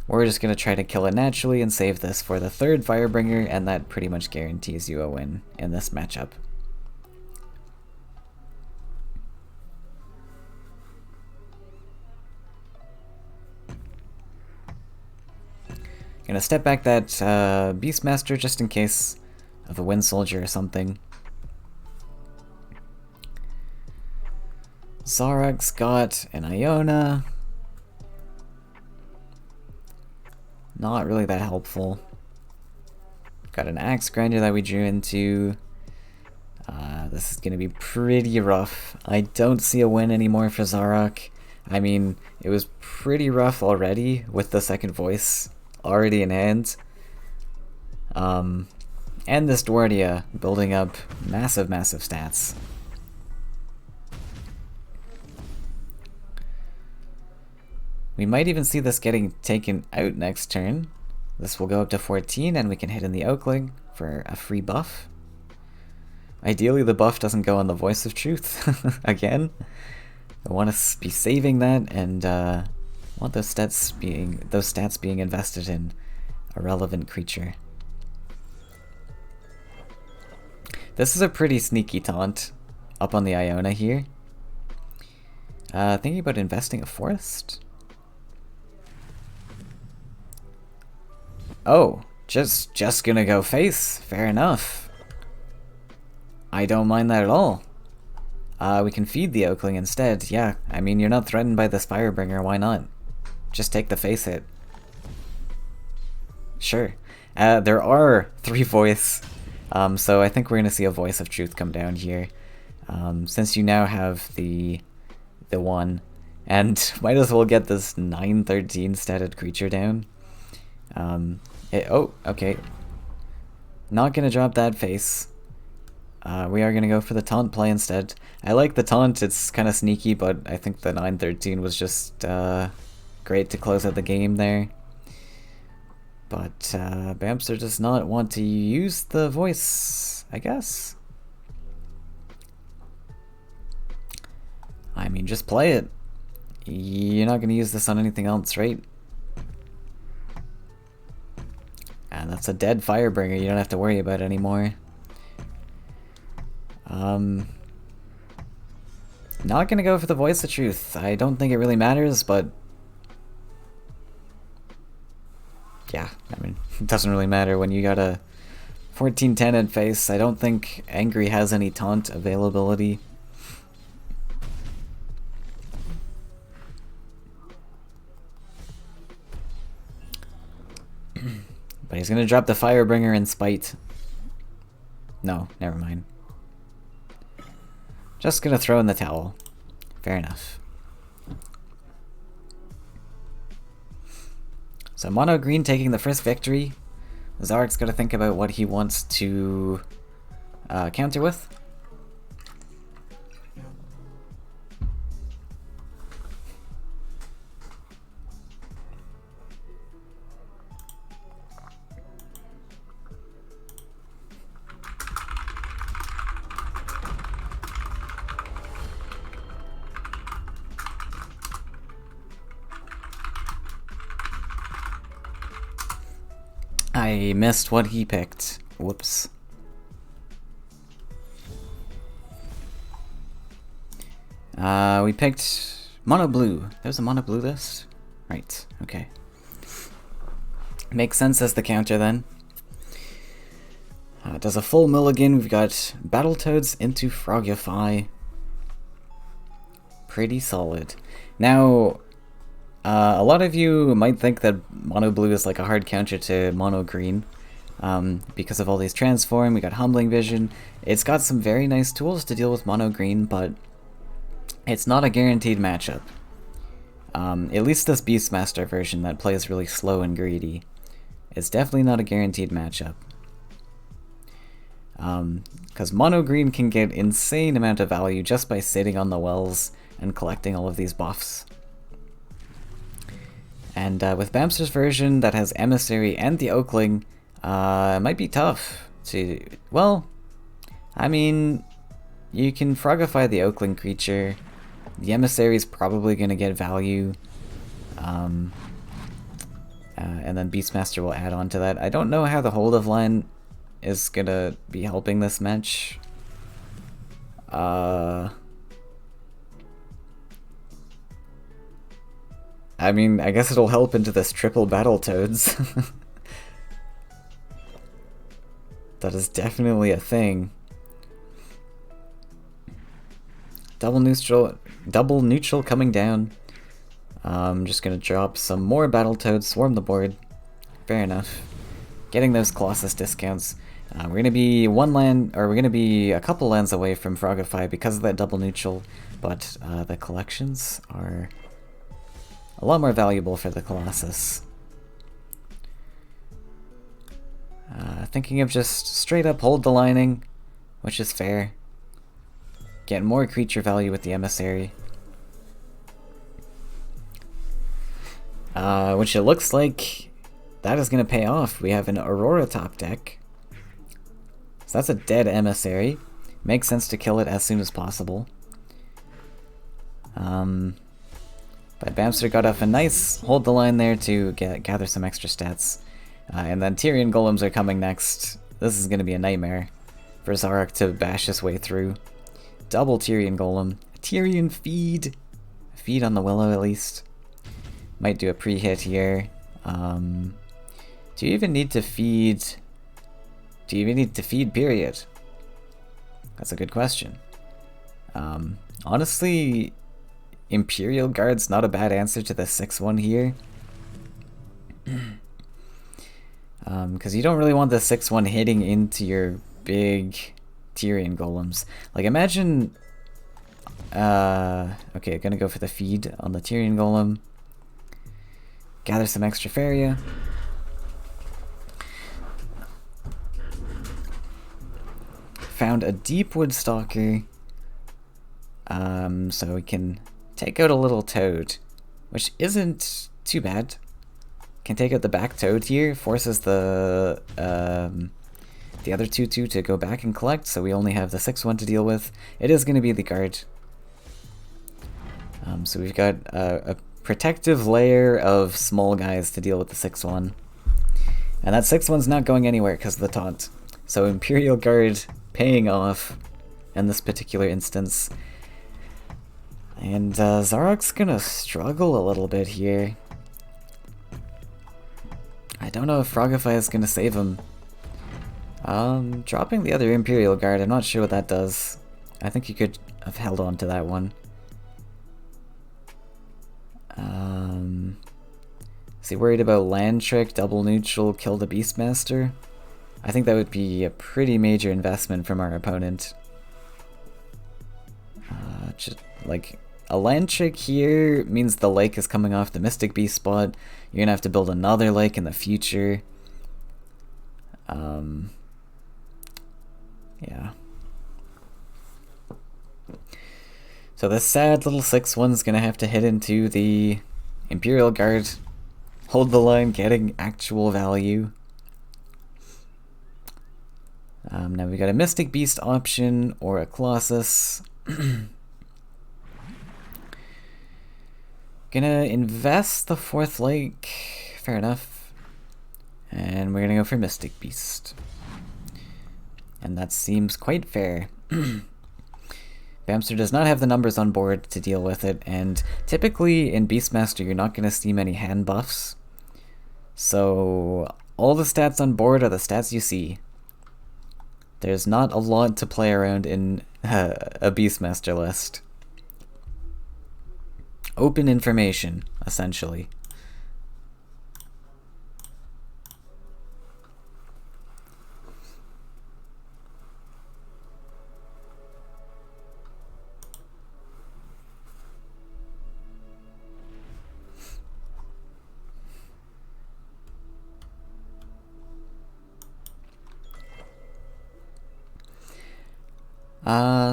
We're just going to try to kill it naturally and save this for the 3rd Firebringer, and that pretty much guarantees you a win in this matchup. Gonna step back that Beastmaster just in case of a Wind Soldier or something. Zarak's got an Iona. Not really that helpful. Got an Axe Grinder that we drew into. This is gonna be pretty rough. I don't see a win anymore for Zarak. I mean, it was pretty rough already with the 2nd voice already in hand. And this Dwardia building up massive stats. We might even see this getting taken out next turn. This will go up to 14 and we can hit in the Oakling for a free buff. Ideally the buff doesn't go on the Voice of Truth again. I want to be saving that and want those stats being invested in a relevant creature. This is a pretty sneaky taunt up on the Iona here. Thinking about investing a forest. Oh, just gonna go face. Fair enough. I don't mind that at all. We can feed the Oakling instead. Yeah, I mean, you're not threatened by this Firebringer, why not? Just take the face hit. Sure. There are 3 voice, so I think we're gonna see a Voice of Truth come down here. Since you now have the 1, and might as well get this 913 statted creature down. Oh, okay. Not gonna drop that face. We are gonna go for the taunt play instead. I like the taunt, it's kind of sneaky, but I think the 913 was just great to close out the game there. But Bamster does not want to use the voice, I guess. I mean, just play it. You're not gonna use this on anything else, right? And that's a dead Firebringer, you don't have to worry about it anymore. Not gonna go for the Voice of Truth. I don't think it really matters, but yeah, I mean, it doesn't really matter when you got a 1410 in face. I don't think Angry has any taunt availability. But he's gonna drop the Firebringer in spite. No, never mind. Just gonna throw in the towel. Fair enough. So mono green taking the first victory. Zarak's gotta think about what he wants to counter with. I missed what he picked. Whoops. We picked mono blue. There's a mono blue list? Right, okay. Makes sense as the counter then. Does a full mulligan. We've got Battletoads into Frogify. Pretty solid. Now, a lot of you might think that mono blue is like a hard counter to mono green. Because of all these transform, we got Humbling Vision. It's got some very nice tools to deal with mono green, but it's not a guaranteed matchup. At least this Beastmaster version that plays really slow and greedy. It's definitely not a guaranteed matchup. Because mono green can get insane amount of value just by sitting on the wells and collecting all of these buffs. And with Bamster's version that has Emissary and the Oakling, it might be tough to... Well, I mean, you can Frogify the Oakling creature. The Emissary is probably going to get value. And then Beastmaster will add on to that. I don't know how the Hold of line is going to be helping this match. I mean, I guess it'll help into this triple Battletoads. That is definitely a thing. Double neutral coming down. I'm just gonna drop some more Battletoads, swarm the board. Fair enough. Getting those Colossus discounts. We're gonna be a couple lands away from Frogify because of that double neutral, but the collections are a lot more valuable for the Colossus. Thinking of just straight up hold the lining, which is fair. Get more creature value with the Emissary. Which it looks like that is going to pay off. We have an Aurora top deck. So that's a dead Emissary. Makes sense to kill it as soon as possible. But Bamster got off a nice hold the line there to gather some extra stats. And then Tyrian Golems are coming next. This is going to be a nightmare for Zarok to bash his way through. Double Tyrian Golem. Tyrian feed. Feed on the Willow at least. Might do a pre-hit here. Do you even need to feed? Do you even need to feed, period? That's a good question. Honestly, Imperial Guard's not a bad answer to the 6-1 here. Because you don't really want the 6-1 hitting into your big Tyrian Golems. Like, imagine... okay, gonna go for the feed on the Tyrian Golem. Gather some extra Faeria. Found a Deepwood Stalker. So we can take out a little Toad, which isn't too bad. Can take out the back Toad here, forces the other 2/2 to go back and collect, so we only have the 6-1 to deal with. It is going to be the guard. So we've got a protective layer of small guys to deal with the 6-1. And that 6-1's not going anywhere because of the taunt. So Imperial Guard paying off in this particular instance. And Zarok's gonna struggle a little bit here. I don't know if Frogify is gonna save him. Dropping the other Imperial Guard, I'm not sure what that does. I think you could have held on to that one. Is he worried about land trick, double neutral, kill the Beastmaster? I think that would be a pretty major investment from our opponent. Just like a land trick here means the lake is coming off the Mystic Beast spot. You're gonna have to build another lake in the future. Yeah. So this sad little 6-1's gonna have to hit into the Imperial Guard, hold the line, getting actual value. Now we got a Mystic Beast option or a Colossus. Gonna invest the 4th lake, fair enough. And we're gonna go for Mystic Beast. And that seems quite fair. Bamster does not have the numbers on board to deal with it, and typically in Beastmaster you're not gonna see many hand buffs. So all the stats on board are the stats you see. There's not a lot to play around in a Beastmaster list. Open information, essentially.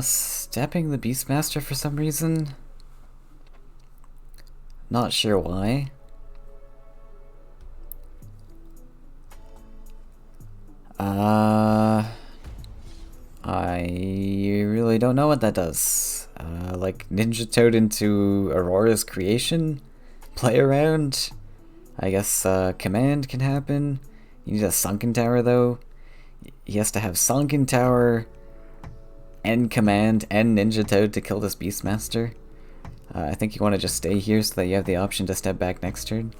Stepping the Beastmaster for some reason. Not sure why. I really don't know what that does. Like Ninja Toad into Aurora's creation? Play around? I guess command can happen. You need a Sunken Tower though. He has to have Sunken Tower and command and Ninja Toad to kill this Beastmaster. I think you want to just stay here so that you have the option to step back next turn.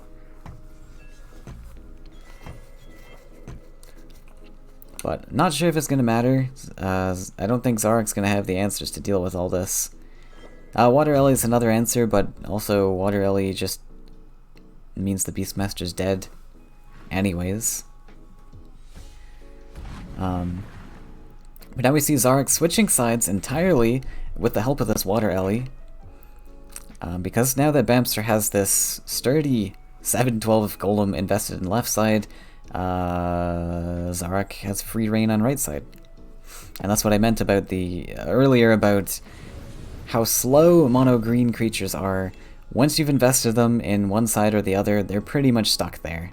But not sure if it's going to matter. I don't think Zarek's going to have the answers to deal with all this. Water Ellie is another answer, but also Water Ellie just means the Beastmaster's dead anyways. But now we see Zarek switching sides entirely with the help of this Water Ellie. Because now that Bamster has this sturdy 712 golem invested in left side, Zarek has free reign on right side. And that's what I meant about earlier about how slow mono green creatures are. Once you've invested them in one side or the other, they're pretty much stuck there.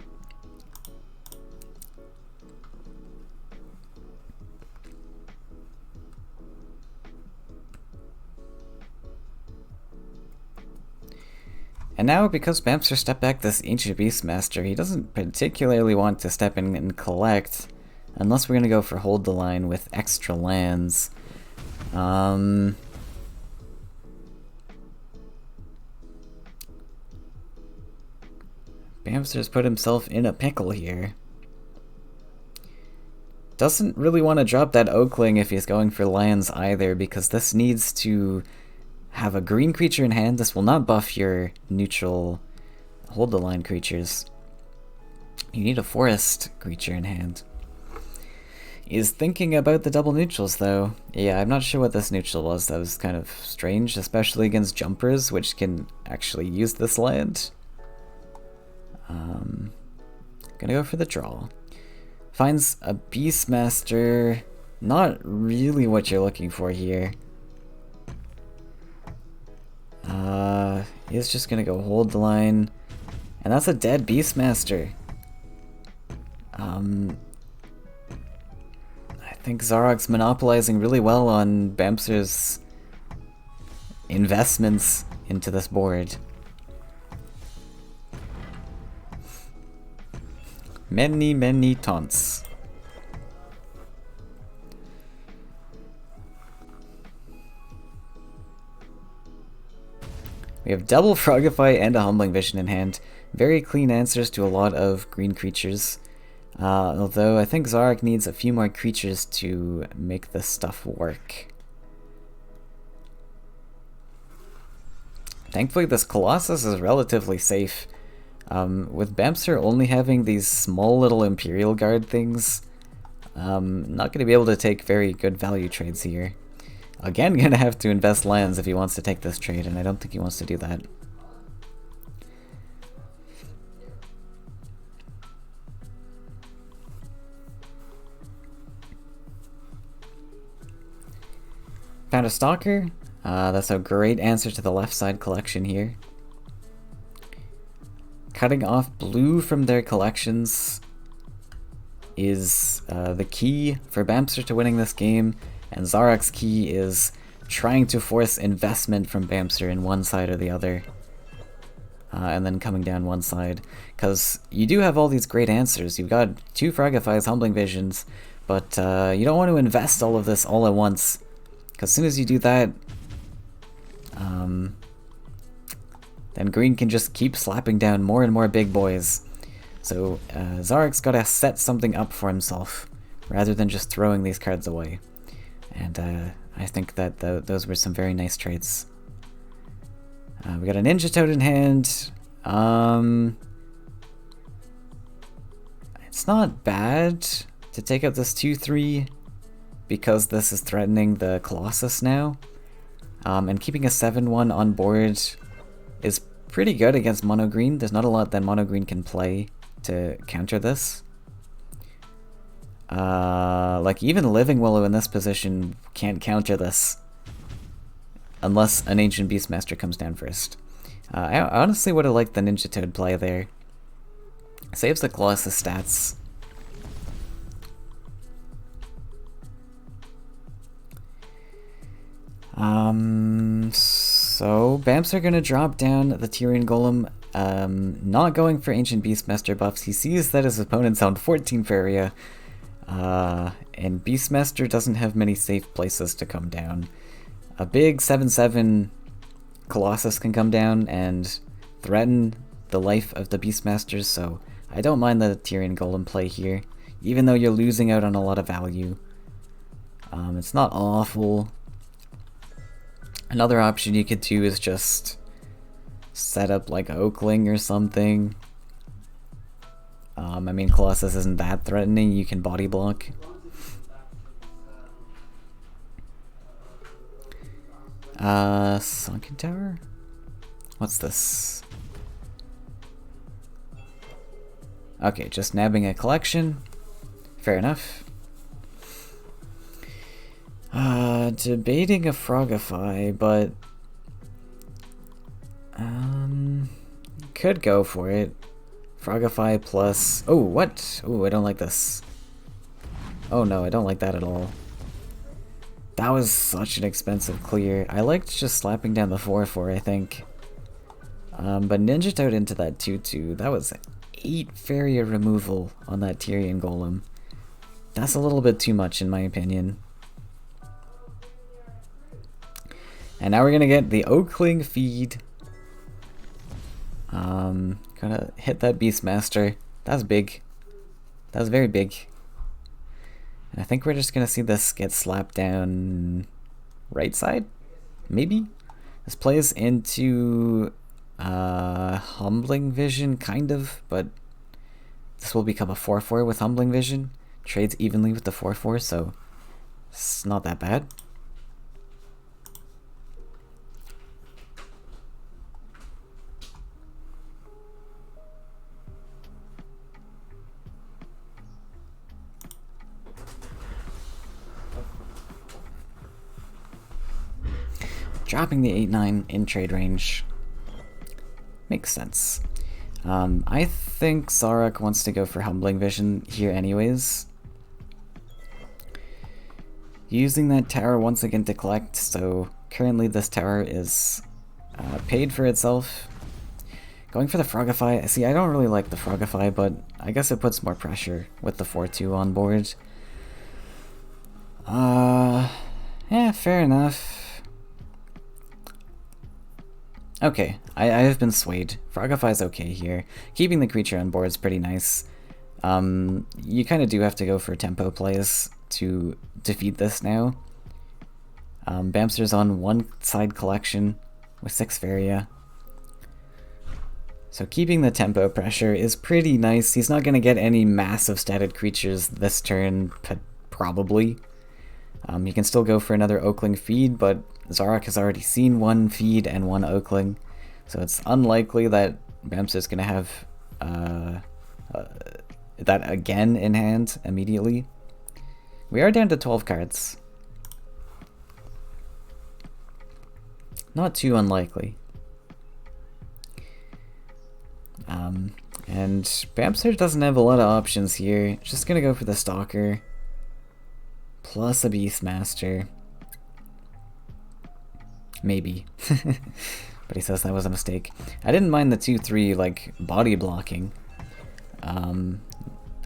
And now, because Bamster stepped back this Ancient Beastmaster, he doesn't particularly want to step in and collect, unless we're going to go for Hold the Line with extra lands. Bamster's put himself in a pickle here. Doesn't really want to drop that Oakling if he's going for lands either, because this needs to have a green creature in hand. This will not buff your neutral Hold the Line creatures. You need a forest creature in hand. He's thinking about the double neutrals though. Yeah, I'm not sure what this neutral was. That was kind of strange, especially against jumpers, which can actually use this land. Gonna go for the draw. Finds a Beastmaster. Not really what you're looking for here. He's just gonna go Hold the Line, and that's a dead Beastmaster. I think Zarek's monopolizing really well on Bamster's investments into this board. Many taunts. We have double Frogify and a Humbling Vision in hand. Very clean answers to a lot of green creatures. Although I think Zarek needs a few more creatures to make this stuff work. Thankfully this Colossus is relatively safe. With Bamster only having these small little Imperial Guard things, not going to be able to take very good value trades here. Again, gonna have to invest lands if he wants to take this trade, and I don't think he wants to do that. Found a Stalker. That's a great answer to the left side collection here. Cutting off blue from their collections is the key for Bamster to winning this game. And Zarek's key is trying to force investment from Bamster in one side or the other. and then coming down one side. Because you do have all these great answers. You've got 2 Frogifies, Humbling Visions, but you don't want to invest all of this all at once. Because as soon as you do that, then green can just keep slapping down more and more big boys. So Zarek's got to set something up for himself, rather than just throwing these cards away. And I think that those were some very nice traits. We got a Ninja Toad in hand. It's not bad to take out this 2-3 because this is threatening the Colossus now. And keeping a 7-1 on board is pretty good against mono green. There's not a lot that mono green can play to counter this. Like even Living Willow in this position can't counter this unless an Ancient Beastmaster comes down first. I honestly would have liked the Ninja Toad play there. Saves the Colossus stats. So Bamps are gonna drop down the Tyrian Golem, not going for Ancient Beastmaster buffs. He sees that his opponent's on 14 Faeria, and Beastmaster doesn't have many safe places to come down. A big 7-7 Colossus can come down and threaten the life of the Beastmasters, so I don't mind the Tyrian Golem play here, even though you're losing out on a lot of value. It's not awful. Another option you could do is just set up like Oakling or something. I mean, Colossus isn't that threatening, you can body block. Sunken Tower? What's this? Okay, just nabbing a collection. Fair enough. Debating a Frogify, but could go for it. Frogify plus... Oh, what? Oh, I don't like this. Oh no, I don't like that at all. That was such an expensive clear. I liked just slapping down the 4-4, I think. But Ninja Toad into that 2-2, that was 8 Faeria removal on that Tyrian Golem. That's a little bit too much in my opinion. And now we're gonna get the Oakling feed. Gonna hit that Beastmaster. That's big. That was very big. And I think we're just gonna see this get slapped down right side? Maybe? This plays into Humbling Vision, kind of, but this will become a 4-4 with Humbling Vision. Trades evenly with the 4-4, so it's not that bad. Dropping the 8-9 in trade range makes sense. I think Zarek wants to go for Humbling Vision here anyways. Using that tower once again to collect, so currently this tower is paid for itself. Going for the Frogify. See, I don't really like the Frogify, but I guess it puts more pressure with the 4-2 on board. Yeah, fair enough. Okay, I have been swayed. Frogify's okay here. Keeping the creature on board is pretty nice. You kind of do have to go for tempo plays to defeat this now. Bamster's on one side collection with 6 Faeria. So keeping the tempo pressure is pretty nice. He's not going to get any massive statted creatures this turn, probably. He can still go for another Oakling feed, but Zarek has already seen 1 feed and 1 Oakling, so it's unlikely that Bamster's going to have that again in hand immediately. We are down to 12 cards. Not too unlikely. And Bamster doesn't have a lot of options here. Just going to go for the Stalker plus a Beastmaster. Maybe. but he says that was a mistake. I didn't mind the 2-3 like body blocking. I'm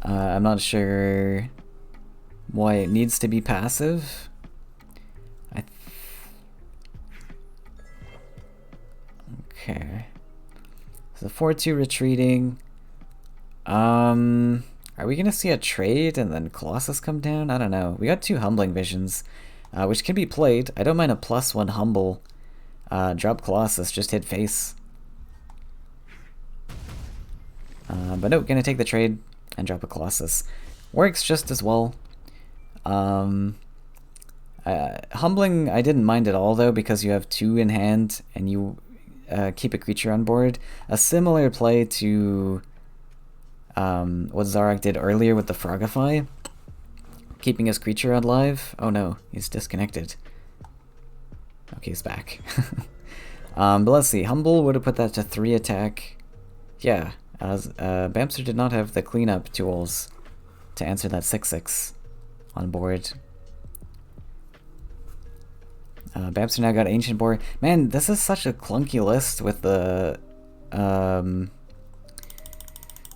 not sure why it needs to be passive. Okay. So 4-2 retreating. Are we gonna see a trade and then Colossus come down? I don't know. We got 2 humbling visions, which can be played. I don't mind a +1 humble. Drop Colossus, just hit face. But no, gonna take the trade and drop a Colossus. Works just as well. Humbling, I didn't mind at all though, because you have 2 in hand and you keep a creature on board. A similar play to what Zarak did earlier with the Frogify, keeping his creature alive. Oh no, he's disconnected. Okay, he's back. But let's see, Humble would have put that to 3 attack. Yeah, Bamster did not have the cleanup tools to answer that 6/6 on board. Bamster now got Ancient Boar. Man, this is such a clunky list with the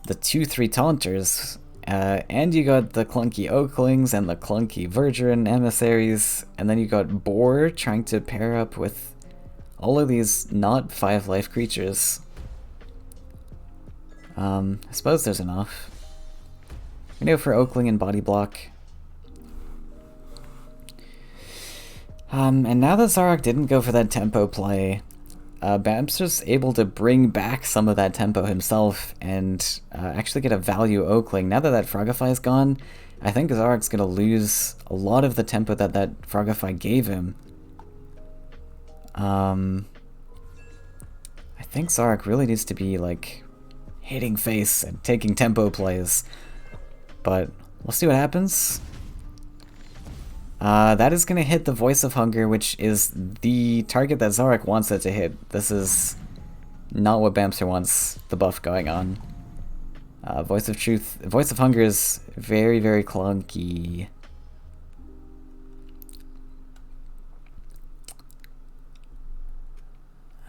2-3 Taunters. And you got the clunky Oaklings and the clunky Verduran Emissaries, and then you got Boar trying to pair up with all of these not 5-life creatures. I suppose there's enough. We know for Oakling and Body Block. And now that Zarak didn't go for that tempo play, Bamster's able to bring back some of that tempo himself and actually get a value Oakling. Now that that Frogify is gone, I think Zarak's going to lose a lot of the tempo that that Frogify gave him. I think Zarak really needs to be like hitting face and taking tempo plays, but we'll see what happens. That is going to hit the Voice of Hunger, which is the target that Zarak wants it to hit. This is not what Bamster wants the buff going on. Voice of Truth, Voice of Hunger is very, very clunky.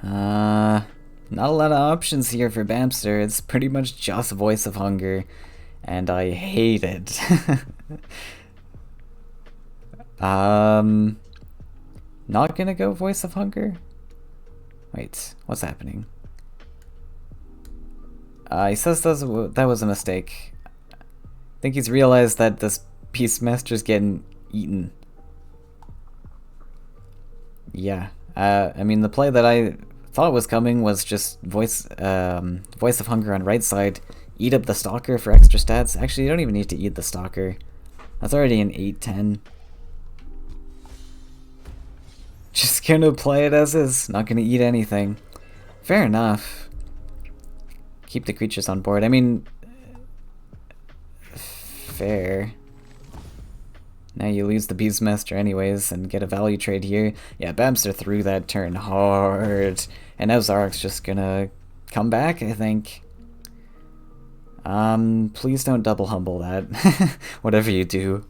Not a lot of options here for Bamster. It's pretty much just Voice of Hunger, and I hate it. Not gonna go Voice of Hunger? Wait, what's happening? He says that was a mistake. I think he's realized that this Beastmaster's getting eaten. Yeah, I mean, the play that I thought was coming was just Voice of Hunger on right side, eat up the Stalker for extra stats. Actually, you don't even need to eat the Stalker. That's already an 8/10. Just gonna play it as is, not gonna eat anything. Fair enough. Keep the creatures on board. I mean, fair. Now you lose the Beastmaster anyways and get a value trade here. Yeah, Bamster threw that turn hard. And now Zarak's just gonna come back, I think. Please don't double humble that. Whatever you do.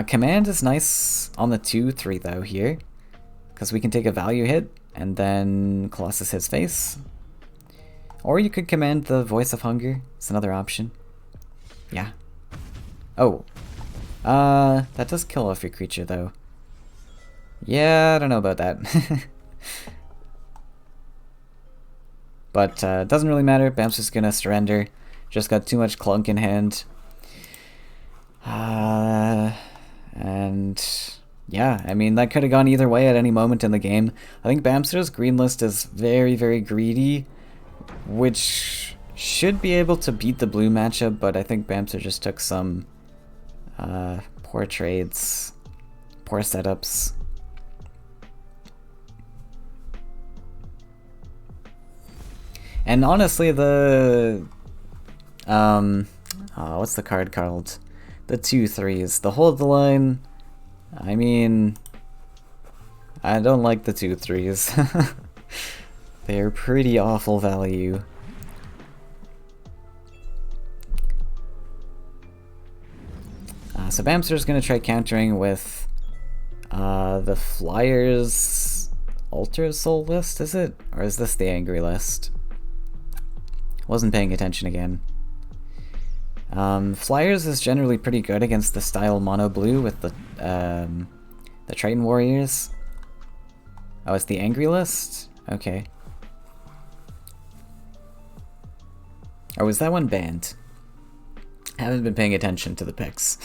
Command is nice on the 2-3 though here, because we can take a value hit and then Colossus hits face. Or you could command the Voice of Hunger. It's another option. Yeah. Oh. That does kill off your creature though. Yeah, I don't know about that. But it doesn't really matter. Bamster's gonna surrender. Just got too much clunk in hand. And yeah, I mean, that could have gone either way at any moment in the game. I think Bamster's green list is very, very greedy, which should be able to beat the blue matchup, but I think Bamster just took some poor trades, poor setups. And honestly, the what's the card called? The 2-3s. The Hold the Line. I mean, I don't like the 2-3s. They're pretty awful value. So Bamster's gonna try countering with The Flyers Ultra Soul list, is it? Or is this the Angry list? Wasn't paying attention again. Flyers is generally pretty good against the style mono blue with the Triton Warriors. Oh, it's the Angry list? Okay. Or was that one banned? I haven't been paying attention to the picks.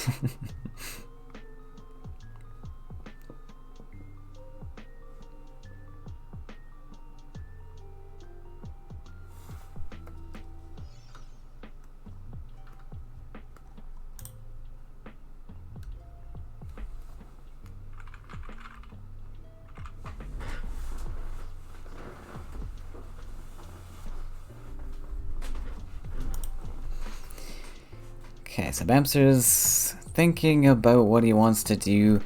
Okay, so Bamster's thinking about what he wants to do.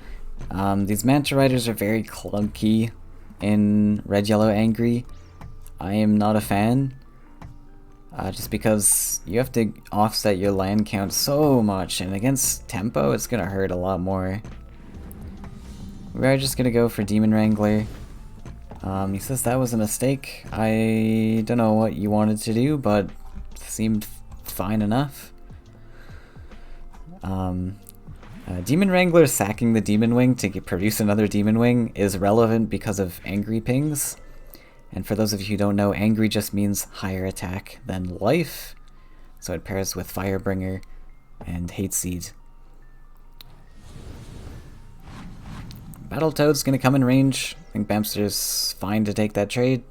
These Manta Riders are very clunky in Red, Yellow, Angry. I am not a fan. Just because you have to offset your land count so much, and against tempo, it's gonna hurt a lot more. We're just gonna go for Demon Wrangler. He says that was a mistake. I don't know what you wanted to do, but seemed fine enough. Demon Wrangler sacking the Demon Wing to produce another Demon Wing is relevant because of Angry pings. And for those of you who don't know, Angry just means higher attack than life. So it pairs with Firebringer and Hate Seed. Battletoad's gonna come in range. I think Bamster's fine to take that trade.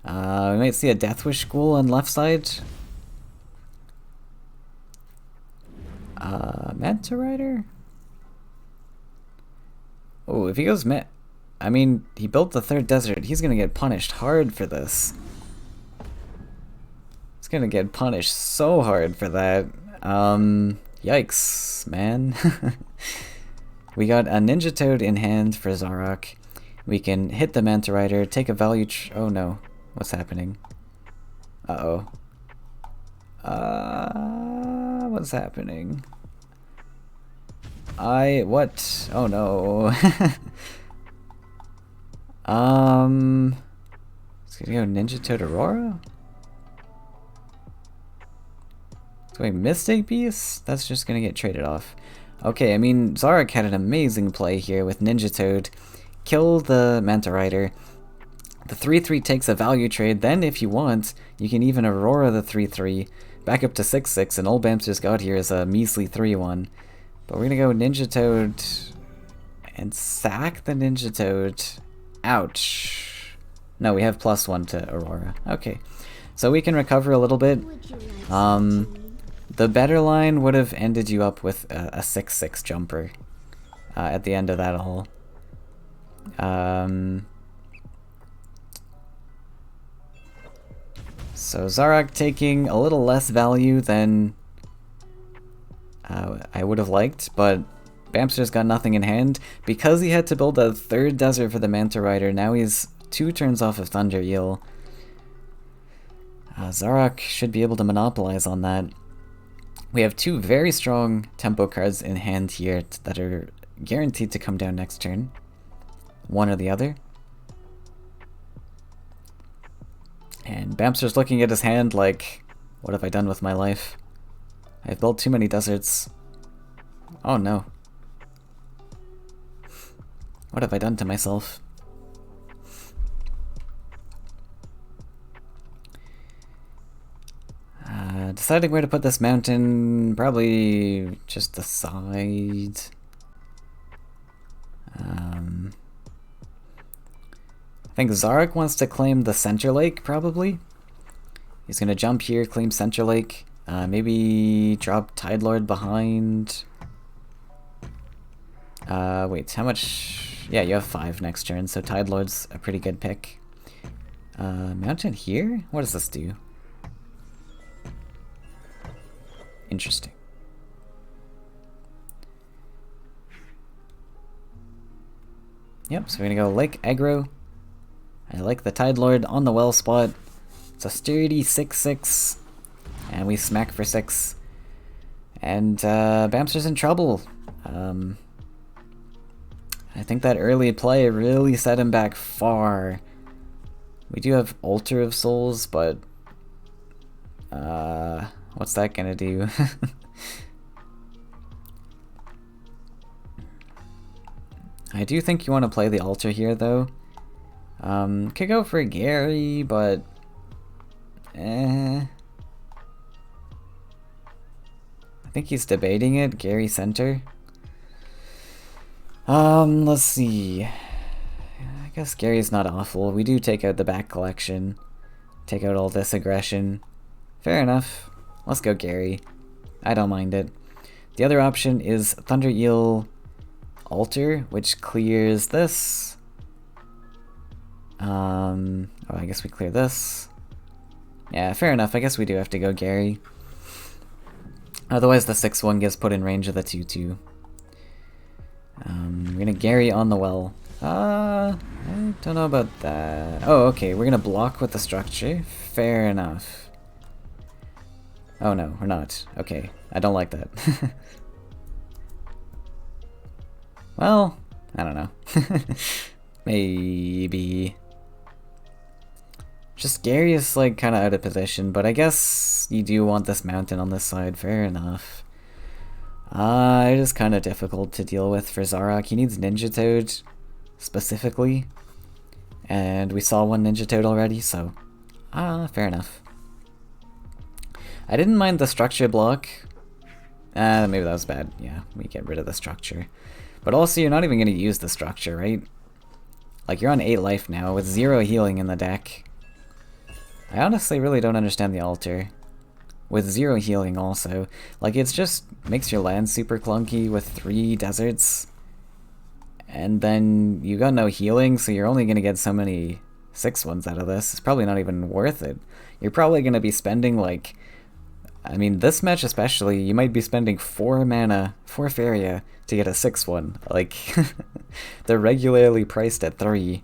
We might see a Deathwish School on left side. Manta Rider? Oh, if he goes I mean, he built the third desert. He's gonna get punished hard for this. He's gonna get punished so hard for that. Yikes, man. We got a Ninja Toad in hand for Zarok. We can hit the Manta Rider, take a value oh no. What's happening? Uh-oh. What's happening? What? Oh no. It's gonna go Ninja Toad Aurora? It's going Mystic Beast? That's just gonna get traded off. Okay, I mean, Zarok had an amazing play here with Ninja Toad. Kill the Manta Rider. The 3-3 takes a value trade, then if you want, you can even Aurora the 3-3, back up to 6-6, and all Bamster's got here is a measly 3-1. But we're gonna go Ninja Toad and sack the Ninja Toad. Ouch. No, we have +1 to Aurora. Okay, so we can recover a little bit. The better line would have ended you up with a 6-6 jumper at the end of that all. So Zarok taking a little less value than I would have liked, but Bamster's got nothing in hand. Because he had to build a third desert for the Manta Rider, now he's 2 turns off of Thunder Eel. Zarok should be able to monopolize on that. We have 2 very strong tempo cards in hand here that are guaranteed to come down next turn. One or the other. And Bamster's looking at his hand like, what have I done with my life? I've built too many deserts. Oh no. What have I done to myself? Deciding where to put this mountain, probably just the side. I think Zarok wants to claim the center lake, probably. He's gonna jump here, claim center lake. Maybe drop Tide Lord behind. Wait, how much? Yeah, you have 5 next turn, so Tide Lord's a pretty good pick. Mountain here? What does this do? Interesting. Yep, so we're gonna go Lake Aggro. I like the Tide Lord on the well spot. It's a sturdy 6-6. And we smack for 6. And Bamster's in trouble. I think that early play really set him back far. We do have Altar of Souls, but what's that gonna do? I do think you want to play the Altar here, though. Could go for Gary, but I think he's debating it. Gary center. Let's see. I guess Gary's not awful. We do take out the back collection. Take out all this aggression. Fair enough. Let's go Gary. I don't mind it. The other option is Thunder Eel Altar, which clears this. Oh, I guess we clear this. Yeah, fair enough. I guess we do have to go Gary. Otherwise the 6-1 gets put in range of the 2-2. We're gonna Gary on the well. I don't know about that. Oh, okay, we're gonna block with the structure. Fair enough. Oh no, we're not. Okay, I don't like that. Well, I don't know. Maybe. Just Gary is like kind of out of position, but I guess you do want this mountain on this side. Fair enough. It is kind of difficult to deal with for Zarok. He needs Ninja Toad specifically, and we saw one Ninja Toad already, so fair enough. I didn't mind the structure block. Maybe that was bad. Yeah, we get rid of the structure. But also, you're not even going to use the structure, right? Like, you're on 8 life now with 0 healing in the deck. I honestly really don't understand the altar. With 0 healing also. Like, it's just makes your land super clunky with 3 deserts. And then you got no healing, so you're only going to get so many 6-1s out of this. It's probably not even worth it. You're probably going to be spending, like... I mean, this match especially, you might be spending 4 mana, 4 Faeria, to get a 6-1. Like, they're regularly priced at 3.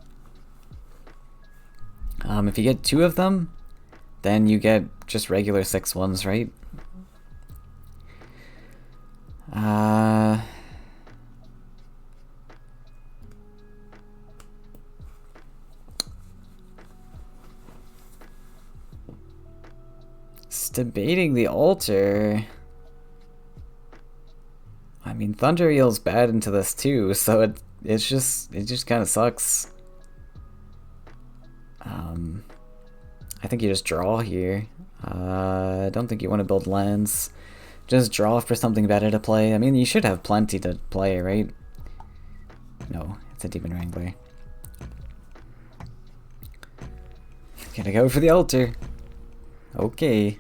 If you get 2 of them, then you get just regular 6-1s, right? It's debating the altar. I mean, Thunder Eel's bad into this too, so it just kind of sucks. I think you just draw here. I don't think you want to build lands. Just draw for something better to play. I mean, you should have plenty to play, right? No, it's a Demon Wrangler. Gotta go for the altar. Okay.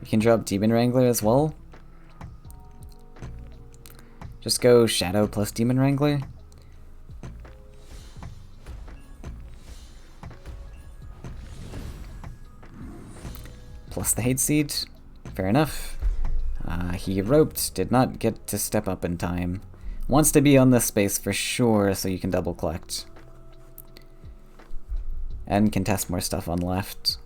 You can drop Demon Wrangler as well. Just go Shadow plus Demon Wrangler. Plus the Hate Seed. Fair enough. He roped, did not get to step up in time. Wants to be on this space for sure, so you can double collect. And can test more stuff on left.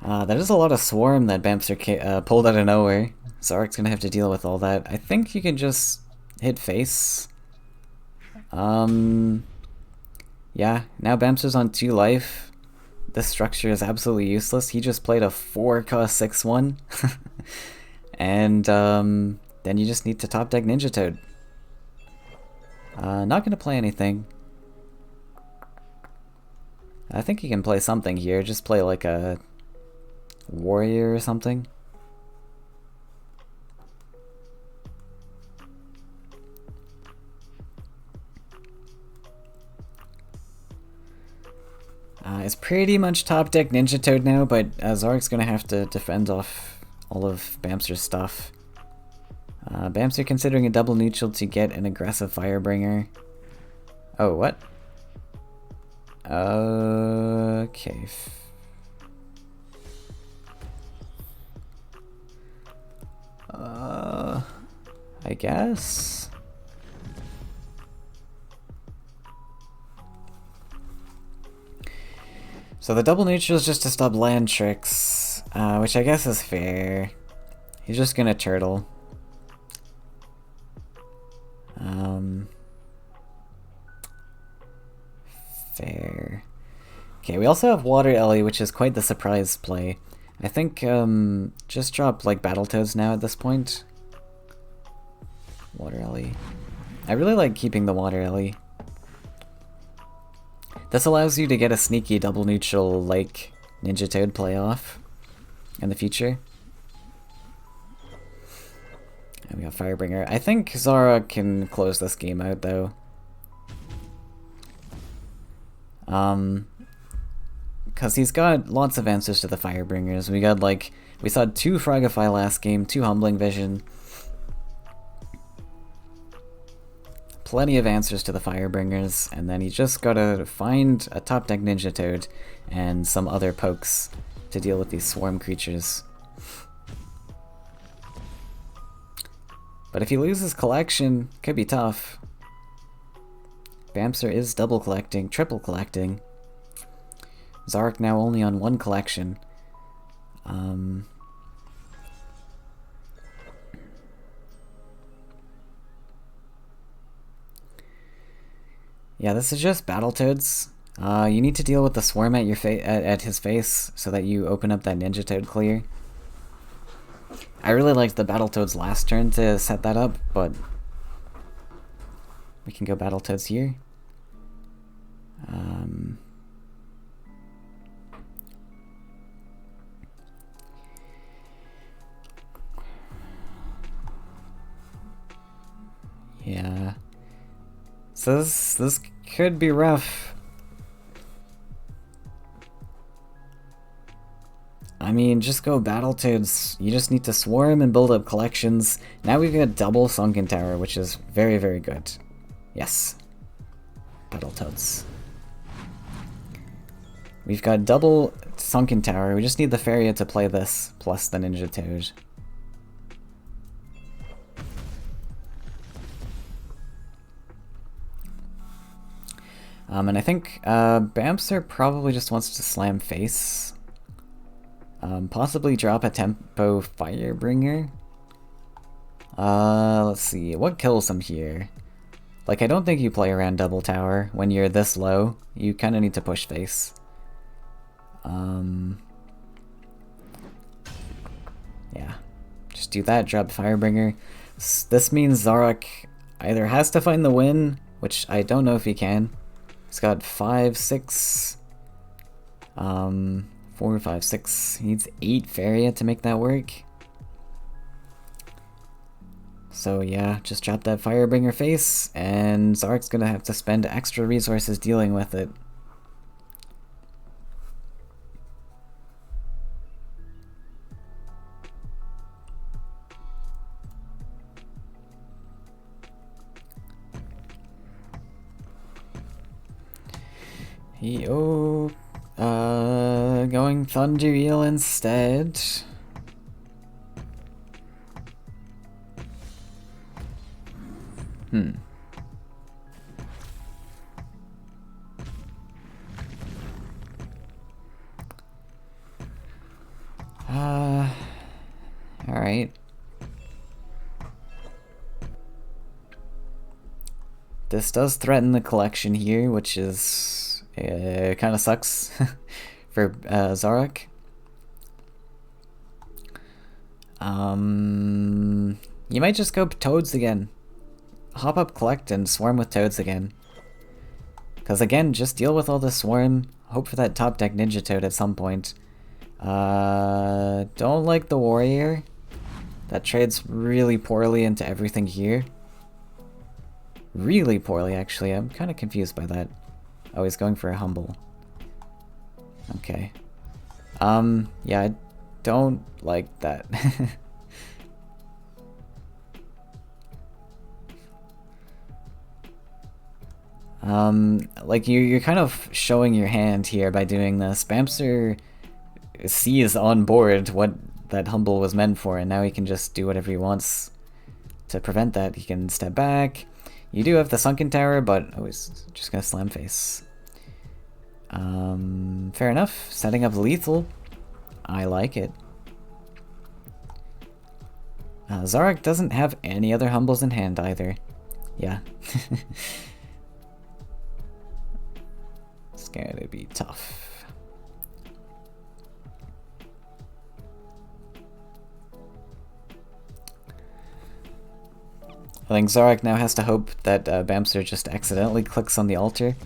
That is a lot of Swarm that Bamster pulled out of nowhere. Zark's gonna have to deal with all that. I think you can just hit face. Yeah, now Bamster's on 2 life. This structure is absolutely useless. He just played a 4-cost 6-1. And then you just need to top deck Ninja Toad. Not gonna play anything. I think you can play something here. Just play like a warrior or something. It's pretty much top deck Ninja Toad now, but Zark's gonna have to defend off all of Bamster's stuff. Bamster considering a double neutral to get an aggressive Firebringer. Oh, what? Okay. I guess? So the double neutral is just to stop land tricks, which I guess is fair. He's just gonna turtle. Fair. Okay, we also have Water Ellie, which is quite the surprise play. I think just drop like Battletoads now at this point. Water Ellie. I really like keeping the Water Ellie. This allows you to get a sneaky double neutral like Ninja Toad playoff in the future. And we got Firebringer. I think Zara can close this game out though. Because he's got lots of answers to the Firebringers. We got like, we saw 2 Frogify last game, 2 Humbling Vision. Plenty of answers to the Firebringers, and then he's just gotta find a top deck Ninja Toad and some other pokes to deal with these swarm creatures. But if he loses collection, could be tough. Bamser is double collecting, triple collecting. Zarek now only on 1 collection. Yeah, this is just Battletoads. You need to deal with the swarm at your at his face so that you open up that Ninja Toad clear. I really liked the Battletoads last turn to set that up, but we can go Battletoads here. Yeah. So this could be rough. I mean, just go Battletoads. You just need to swarm and build up collections. Now we've got double Sunken Tower, which is very, very good. Yes. Battletoads. We've got double Sunken Tower. We just need the Faeria to play this, plus the Ninja Toad. And I think Bamser probably just wants to slam face. Possibly drop a tempo Firebringer. Let's see, what kills him here? Like, I don't think you play around double tower when you're this low. You kind of need to push face. Yeah, just do that, drop Firebringer. This means Zarek either has to find the win, which I don't know if he can. He's got 5, 6, 4, 5, 6. He needs 8 Faeria to make that work. So yeah, just drop that Firebringer face, and Zarek's gonna have to spend extra resources dealing with it. Going Thunder Eel instead. Alright. This does threaten the collection here, which is kind of sucks for Zarek. You might just go Toads again. Hop up, collect, and swarm with Toads again. Because again, just deal with all the swarm. Hope for that top deck Ninja Toad at some point. Don't like the Warrior. That trades really poorly into everything here. Really poorly, actually. I'm kind of confused by that. Oh, he's going for a Humble. Okay. Yeah, I don't like that. Like you're kind of showing your hand here by doing this. Bamser sees on board what that Humble was meant for, and now he can just do whatever he wants to prevent that. He can step back. You do have the Sunken Tower, but oh, he's just gonna slam face. Fair enough. Setting up lethal. I like it. Zarek doesn't have any other humbles in hand either. Yeah. It's gonna be tough. I think Zarek now has to hope that Bamster just accidentally clicks on the altar.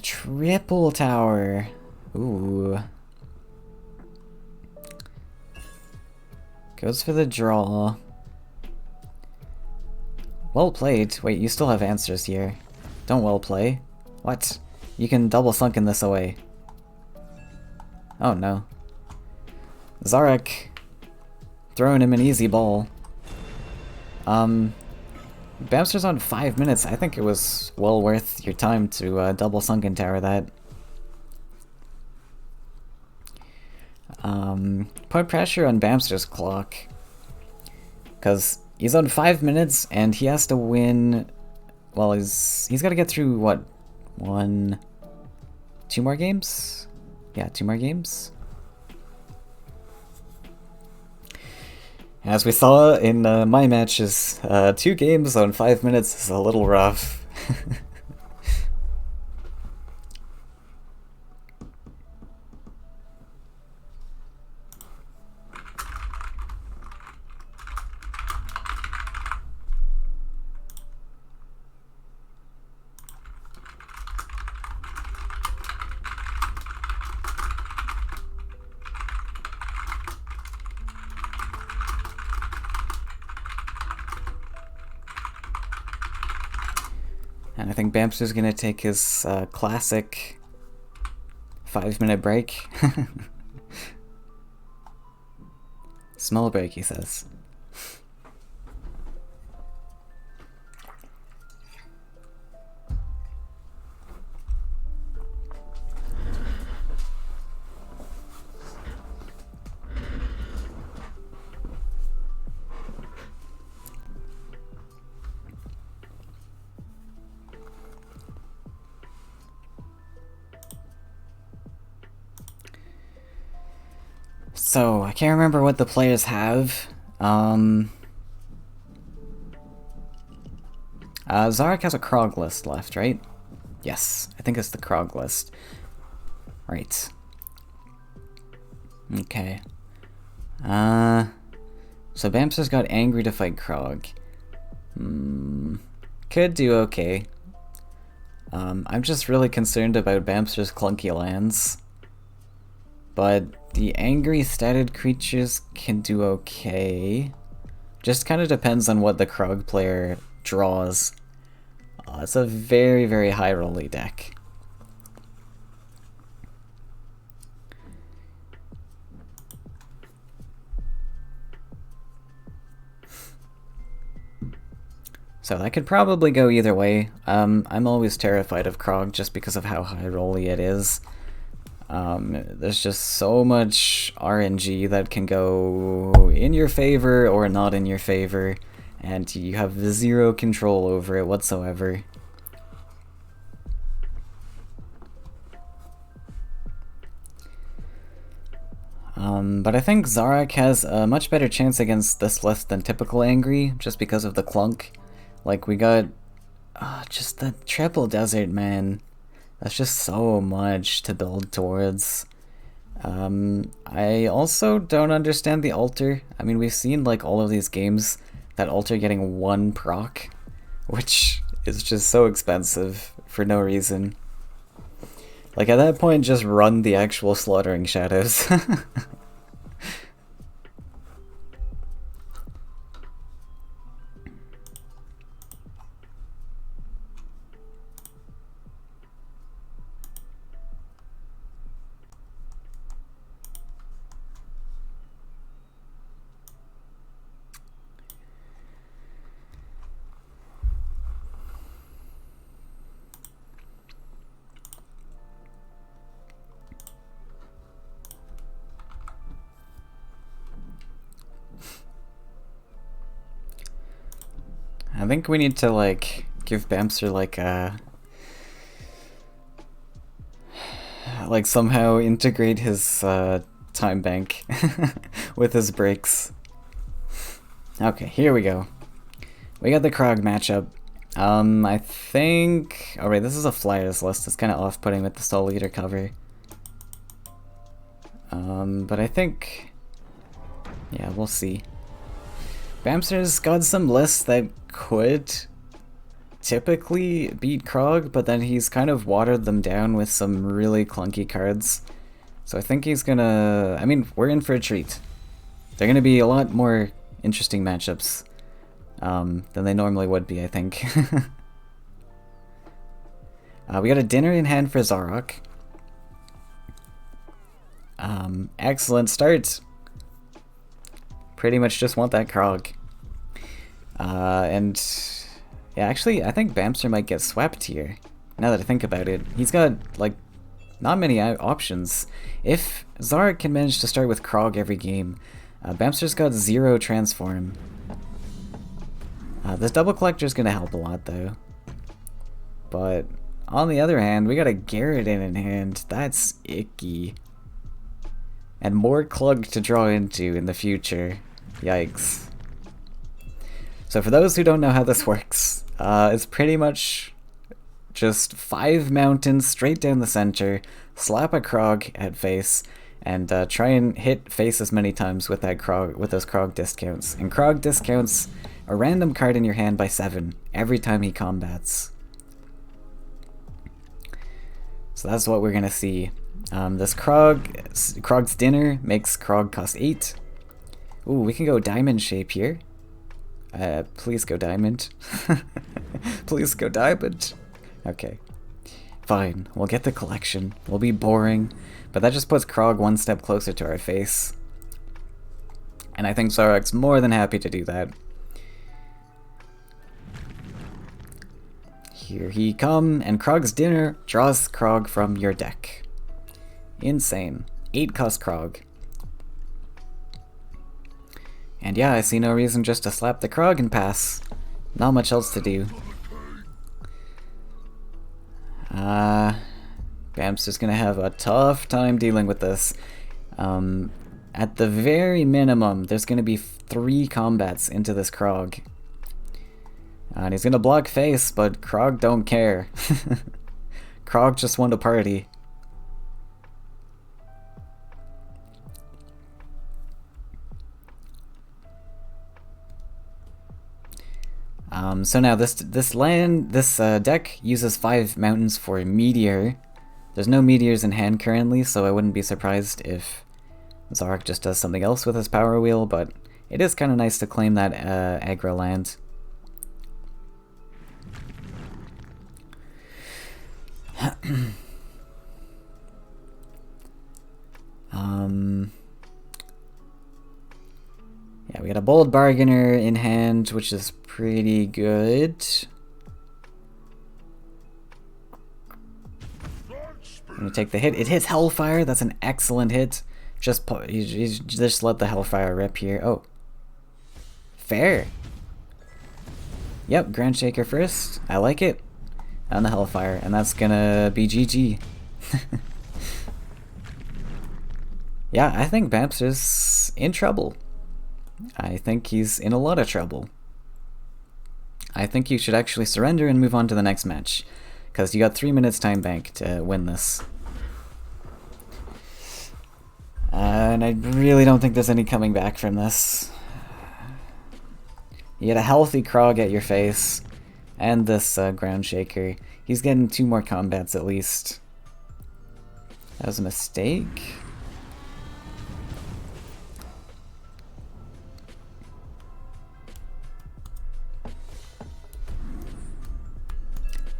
Triple tower. Ooh. Goes for the draw. Well played. Wait, you still have answers here. Don't well play. What? You can double sunken this away. Oh no. Zarek throwing him an easy ball. Bamster's on 5 minutes. I think it was well worth your time to double sunken tower that. Put pressure on Bamster's clock. Because he's on 5 minutes and he has to win. Well, he's got to get through what? 2 more games? Yeah, 2 more games. As we saw in my matches, 2 games on 5 minutes is a little rough. And I think Bamster's gonna take his classic 5-minute break. Small break, he says. So, I can't remember what the players have. Zarek has a Krog list left, right? Yes, I think it's the Krog list. Right. Okay. So Bamster's got angry to fight Krog. Could do okay. I'm just really concerned about Bamster's clunky lands. But the angry statted creatures can do okay. Just kind of depends on what the Krog player draws. It's a very, very high rolly deck. So that could probably go either way. I'm always terrified of Krog just because of how high rolly it is. There's just so much RNG that can go in your favor or not in your favor, and you have zero control over it whatsoever. But I think Zarek has a much better chance against this list than typical Angry, just because of the clunk. Like, we got just the triple desert, man. That's just so much to build towards. I also don't understand the altar. I mean, we've seen like all of these games, that altar getting 1 proc, which is just so expensive for no reason. Like, at that point, just run the actual Slaughtering Shadows. I think we need to, like, give Bamster, like, a like somehow integrate his time bank with his breaks. Okay, here we go. We got the Krog matchup. I think... Oh wait, this is a flyers list. It's kind of off-putting with the Soul Eater cover. But I think... Yeah, we'll see. Bamster's got some lists that could typically beat Krog, but then he's kind of watered them down with some really clunky cards. So I think he's gonna... I mean, we're in for a treat. They're gonna be a lot more interesting matchups than they normally would be, I think. We got a dinner in hand for Zarok. Excellent start. Pretty much just want that Krog. And yeah, actually, I think Bamster might get swept here. Now that I think about it, he's got like not many options. If Zarok can manage to start with Krog every game, Bamster's got 0 transform. This double collector's gonna help a lot though. But on the other hand, we got a Garrotin in hand. That's icky. And more Klug to draw into in the future. Yikes. So for those who don't know how this works, it's pretty much just 5 mountains straight down the center, slap a Krog at face, and try and hit face as many times with that Krog, with those Krog discounts. And Krog discounts a random card in your hand by 7 every time he combats. So that's what we're gonna see. This Krog's dinner makes Krog cost 8. Ooh, we can go diamond shape here. Please go diamond. Please go diamond. Okay. Fine, we'll get the collection. We'll be boring, but that just puts Krog one step closer to our face. And I think Zarok's more than happy to do that. Here he come, and Krog's dinner draws Krog from your deck. Insane. 8 cost Krog. And yeah, I see no reason just to slap the Krog and pass. Not much else to do. Bamster's gonna have a tough time dealing with this. At the very minimum, there's gonna be 3 combats into this Krog. And he's gonna block face, but Krog don't care. Krog just want to party. So now this deck uses 5 mountains for Meteor. There's no Meteors in hand currently, so I wouldn't be surprised if Zarok just does something else with his power wheel, but it is kind of nice to claim that aggro land. Yeah, we got a Bold Bargainer in hand, which is pretty good. I'm gonna take the hit. It hits Hellfire. That's an excellent hit. Just let the Hellfire rip here. Oh, fair. Yep, Grand Shaker first. I like it. On the Hellfire, and that's gonna be GG. Yeah, I think Bamster's in trouble. I think he's in a lot of trouble. I think you should actually surrender and move on to the next match, because you got 3 minutes time bank to win this. And I really don't think there's any coming back from this. You get a healthy Krog at your face, and this Ground Shaker. He's getting 2 more combats at least. That was a mistake.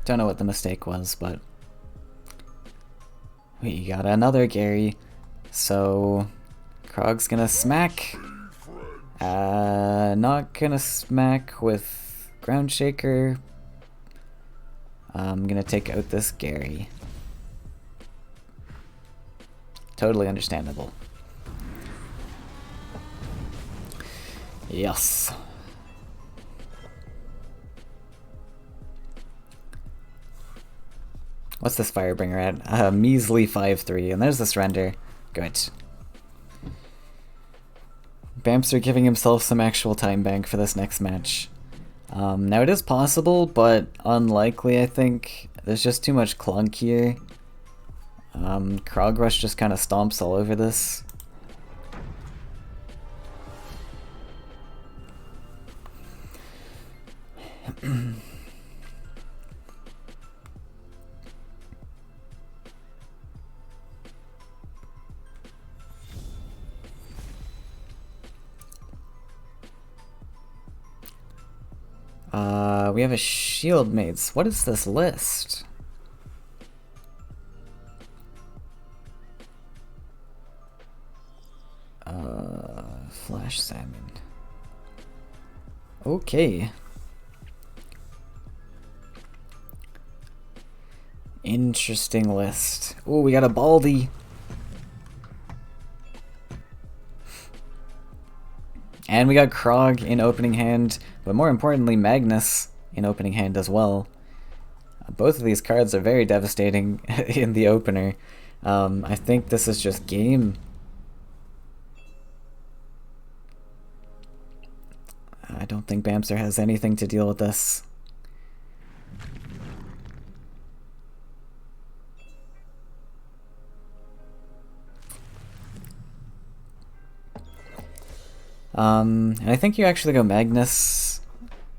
Don't know what the mistake was, but we got another Gary. So Krog's gonna smack. Not gonna smack with Ground Shaker. I'm gonna take out this Gary. Totally understandable. Yes. What's this Firebringer at? A measly 5-3, and there's the surrender. Good. Bamster giving himself some actual time bank for this next match. Now it is possible, but unlikely, I think. There's just too much clunk here. Krog Rush just kind of stomps all over this. We have a shield mates. What is this list? Flash salmon. Okay. Interesting list. Oh, we got a Baldy. And we got Krog in opening hand, but more importantly, Magnus in opening hand as well. Both of these cards are very devastating in the opener. I think this is just game. I don't think Bamster has anything to deal with this. And I think you actually go Magnus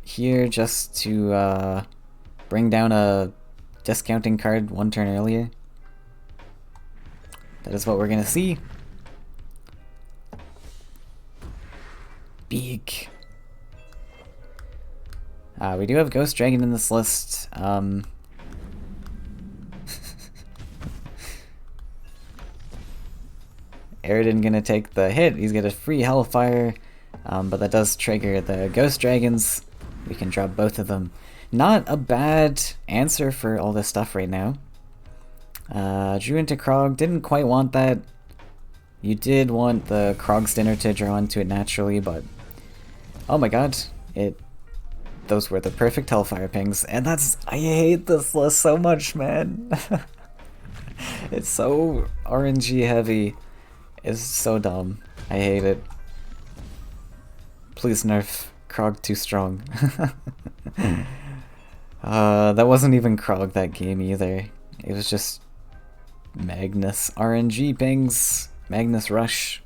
here just to bring down a discounting card one turn earlier. That is what we're gonna see. Big. We do have Ghost Dragon in this list. Aridin gonna take the hit. He's got a free Hellfire, but that does trigger the Ghost Dragons. We can drop both of them. Not a bad answer for all this stuff right now. Drew into Krog, didn't quite want that. You did want the Krog's Dinner to draw into it naturally, but oh my god, those were the perfect Hellfire pings, and I hate this list so much, man. It's so RNG heavy. It's so dumb. I hate it. Please nerf Krog too strong. That wasn't even Krog that game either. It was just Magnus RNG pings. Magnus Rush.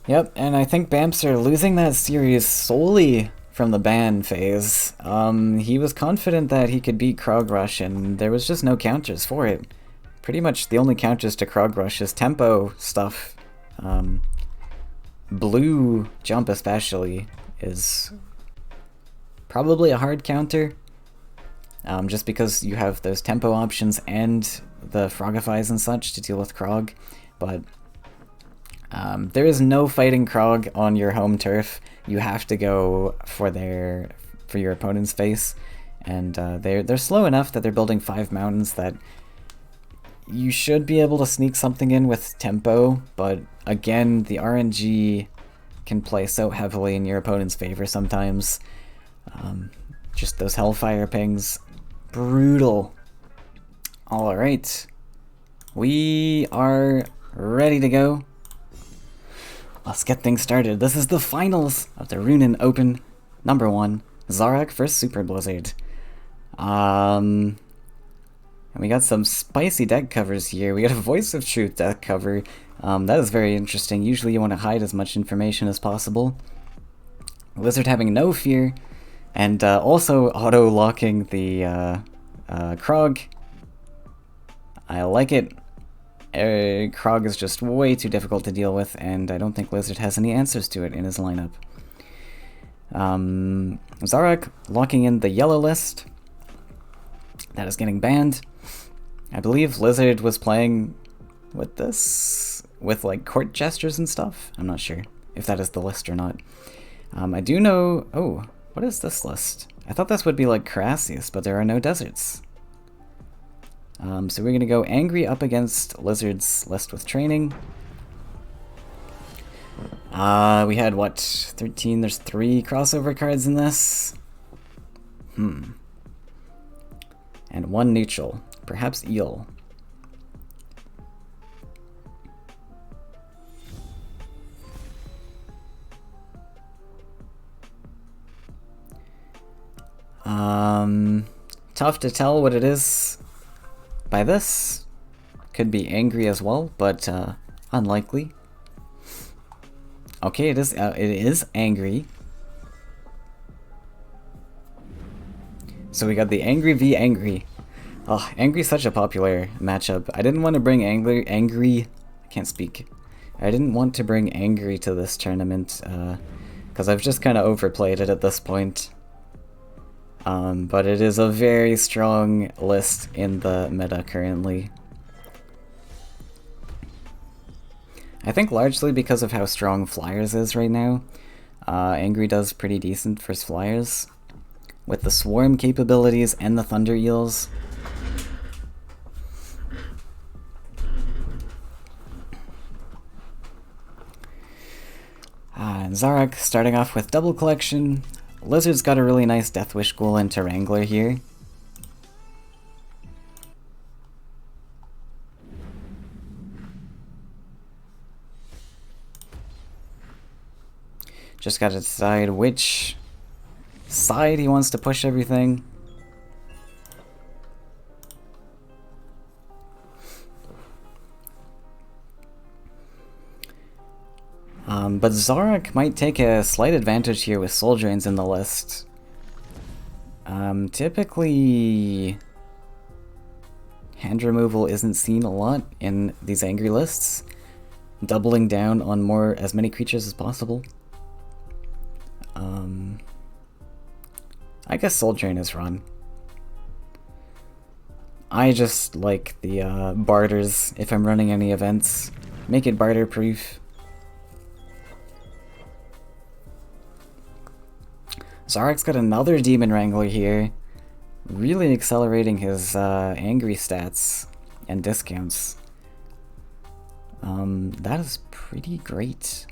Yep, and I think Bamster losing that series solely from the ban phase. He was confident that he could beat Krog Rush, and there was just no counters for it. Pretty much the only counters to Krog Rush is tempo stuff. Blue jump especially is probably a hard counter, just because you have those tempo options and the Frogifies and such to deal with Krog, but there is no fighting Krog on your home turf. You have to go for your opponent's face, and they're slow enough that they're building 5 mountains that you should be able to sneak something in with tempo, but again, the RNG can play so heavily in your opponent's favor sometimes. Just those Hellfire pings. Brutal. Alright. We are ready to go. Let's get things started. This is the finals of the Ruunin Open #1. Zarak vs Super Blizzard. And we got some spicy deck covers here. We got a Voice of Truth deck cover. That is very interesting. Usually you want to hide as much information as possible. Blizzard having no fear, and also auto-locking the Krog. I like it. Krog is just way too difficult to deal with, and I don't think Blizzard has any answers to it in his lineup. Zarak locking in the yellow list. That is getting banned. I believe Blizzard was playing with this, with like court gestures and stuff. I'm not sure if that is the list or not. I do know... Oh, what is this list? I thought this would be like Carassius, but there are no deserts. So we're going to go Angry up against Lizard's list with training. We had, what, 13? There's 3 crossover cards in this? And 1 neutral. Perhaps Eel. Tough to tell what it is by this. Could be angry as well, but unlikely. Okay, it is angry. So we got the angry v angry. Oh, angry is such a popular matchup. I didn't want to bring angry. I can't speak. I didn't want to bring angry to this tournament because I've just kind of overplayed it at this point. But it is a very strong list in the meta currently. I think largely because of how strong Flyers is right now. Angry does pretty decent for Flyers. With the Swarm capabilities and the Thunder Eels. And Zarak starting off with double collection. Lizard's got a really nice Death Wish Ghoul into Wrangler here. Just gotta decide which side he wants to push everything. But Zarak might take a slight advantage here with Soul Drains in the list. Typically, hand removal isn't seen a lot in these angry lists. Doubling down on as many creatures as possible. I guess Soul Drain is run. I just like the barters if I'm running any events. Make it barter proof. Zarak's got another Demon Wrangler here, really accelerating his angry stats and discounts. That is pretty great.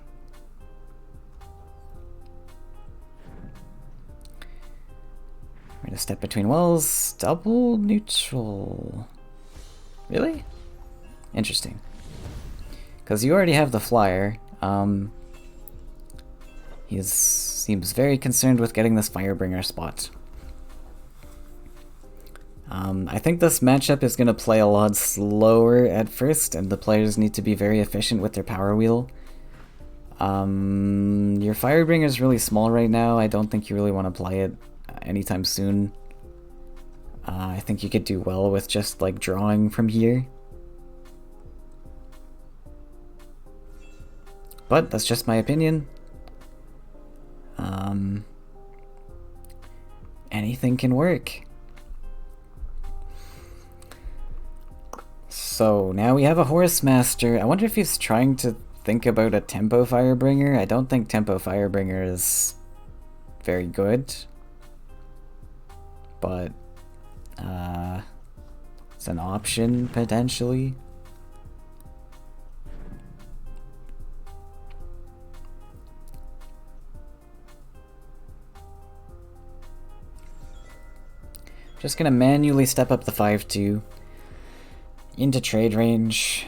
We're gonna step between wells, double neutral. Really? Interesting. Because you already have the Flyer. He seems very concerned with getting this Firebringer spot. I think this matchup is going to play a lot slower at first, and the players need to be very efficient with their power wheel. Your Firebringer is really small right now. I don't think you really want to play it anytime soon. I think you could do well with just like drawing from here. But that's just my opinion. Anything can work. So now we have a Horse Master. I wonder if he's trying to think about a Tempo Firebringer. I don't think Tempo Firebringer is very good. But it's an option potentially. Just gonna manually step up the 5-2 into trade range.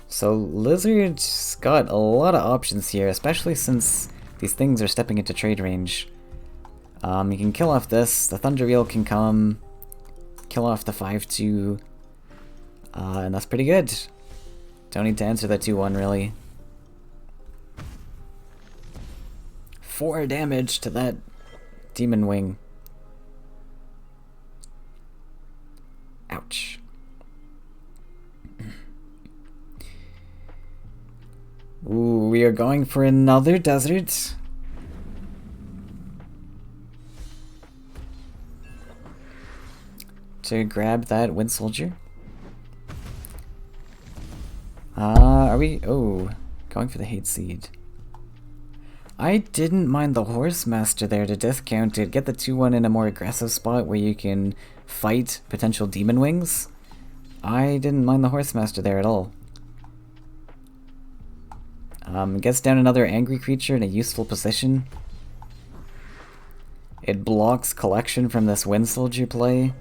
So Lizard's got a lot of options here, especially since these things are stepping into trade range. You can kill off this, the Thunder Eel can come, kill off the 5-2, and that's pretty good. Don't need to answer that 2-1 really. 4 damage to that Demon Wing. Ouch. Ooh, we are going for another desert. To grab that Wind Soldier. Are we... Oh, going for the Hate Seed. I didn't mind the Horse Master there to discount it, get the 2-1 in a more aggressive spot where you can fight potential Demon Wings. I didn't mind the Horse Master there at all. Gets down another angry creature in a useful position. It blocks Collection from this Wind Soldier play.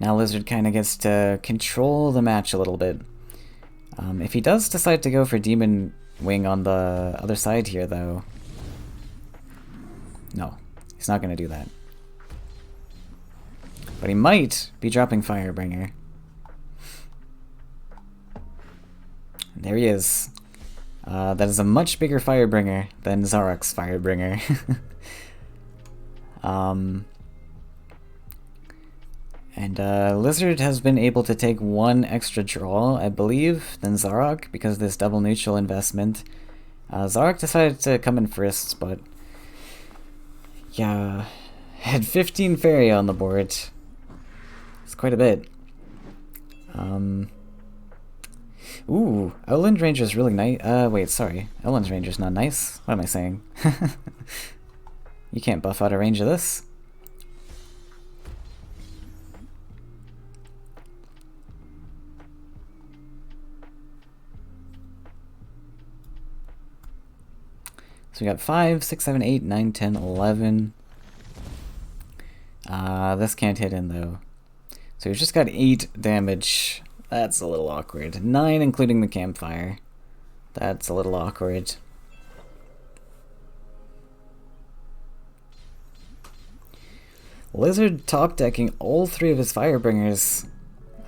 Now Lizard kind of gets to control the match a little bit. If he does decide to go for Demon Wing on the other side here, though... No, he's not going to do that. But he might be dropping Firebringer. There he is. That is a much bigger Firebringer than Zarok's Firebringer. And Lizard has been able to take one extra draw, I believe, than Zarok because of this double neutral investment. Zarok decided to come in first, but yeah, had 15 Faeria on the board. It's quite a bit. Ooh, Outland Ranger's really nice. Wait, sorry. Outland Ranger's not nice. What am I saying? You can't buff out a range of this. So we got 5, 6, 7, 8, 9, 10, 11. This can't hit in though. So we've just got 8 damage. That's a little awkward. 9 including the campfire. That's a little awkward. Lizard top decking all 3 of his Firebringers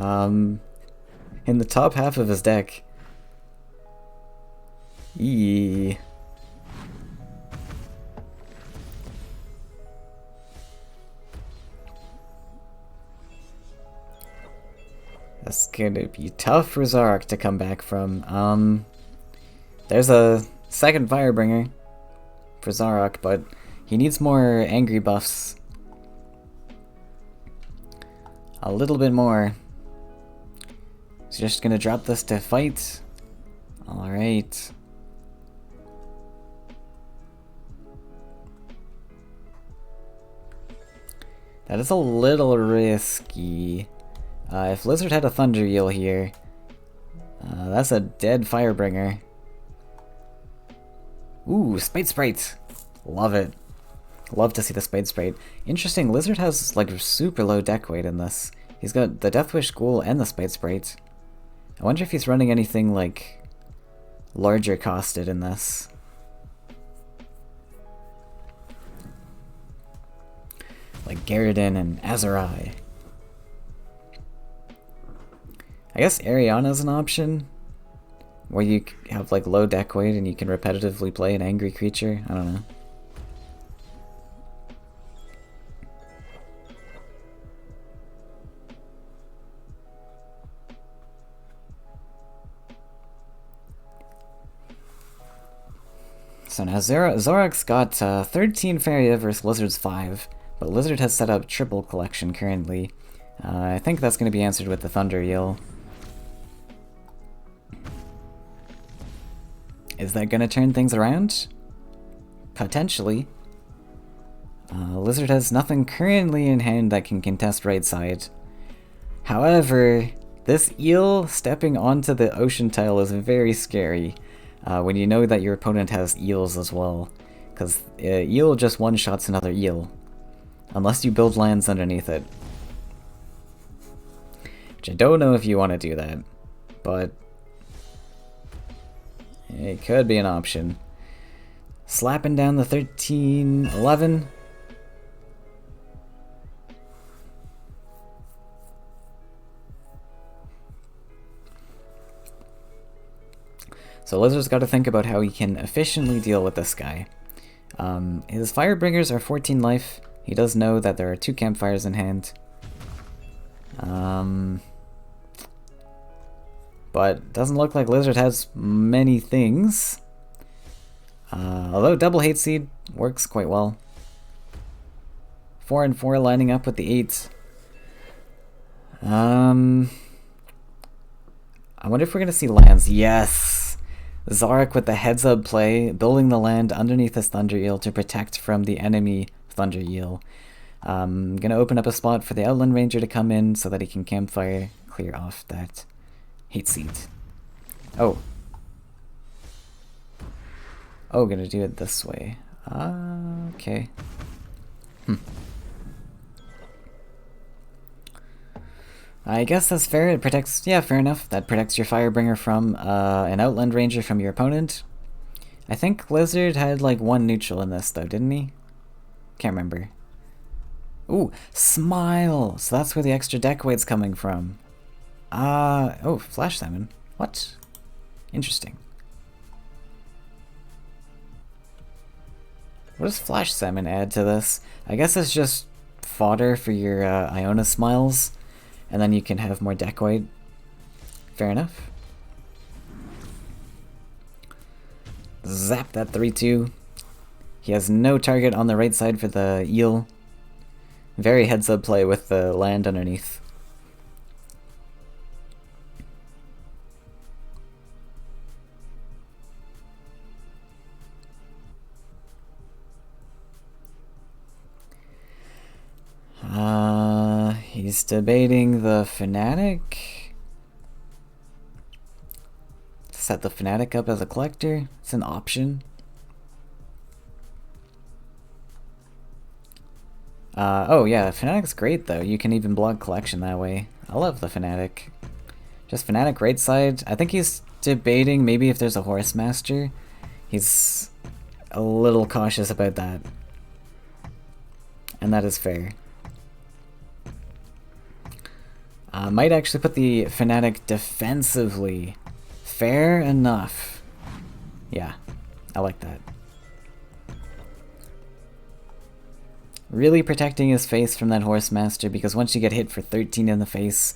in the top half of his deck. Eee. That's gonna be tough for Zarok to come back from. There's a second Firebringer for Zarok, but he needs more angry buffs. A little bit more. So just gonna drop this to fight. Alright. That is a little risky. If Lizard had a Thunder Eel here, that's a dead Firebringer. Ooh, Spade Sprite! Love it. Love to see the Spade Sprite. Interesting, Lizard has like super low deck weight in this. He's got the Deathwish Ghoul and the Spade Sprite. I wonder if he's running anything like larger costed in this. Like Garridan and Azurai. I guess Ariana's an option, where you have like low deck weight and you can repetitively play an angry creature. I don't know. So now Zorok's got 13 Faeria versus Lizard's 5, but Lizard has set up triple collection currently. I think that's going to be answered with the Thunder Eel. Is that going to turn things around? Potentially. Lizard has nothing currently in hand that can contest right side. However, this eel stepping onto the ocean tile is very scary when you know that your opponent has eels as well. Because eel just one-shots another eel. Unless you build lands underneath it. Which I don't know if you want to do that. But it could be an option. Slapping down the 13, 11. So Lizard's got to think about how he can efficiently deal with this guy. His Firebringers are 14 life. He does know that there are 2 campfires in hand. But doesn't look like Lizard has many things. Although double hate seed works quite well. 4 and 4 lining up with the 8. I wonder if we're gonna see lands. Yes! Zarak with the heads up play, building the land underneath his Thunder Eel to protect from the enemy Thunder Eel. Gonna open up a spot for the Outland Ranger to come in so that he can campfire, clear off that hate seed. Oh. Oh, gonna do it this way. Okay. I guess that's fair. It protects... Yeah, fair enough. That protects your Firebringer from an Outland Ranger from your opponent. I think Lizard had like 1 neutral in this though, didn't he? Can't remember. Ooh, Smile! So that's where the extra deck weight's coming from. Oh, Flash Salmon. What? Interesting. What does Flash Salmon add to this? I guess it's just fodder for your Iona Smiles, and then you can have more deck weight. Fair enough. Zap that 3-2. He has no target on the right side for the eel. Very heads up play with the land underneath. He's debating the Fnatic. Set the Fnatic up as a collector. It's an option. Oh yeah, Fnatic's great though. You can even block collection that way. I love the Fnatic. Just Fnatic right side. I think he's debating maybe if there's a Horse Master. He's a little cautious about that. And that is fair. Might actually put the Fnatic defensively. Fair enough. Yeah, I like that. Really protecting his face from that Horse Master, because once you get hit for 13 in the face,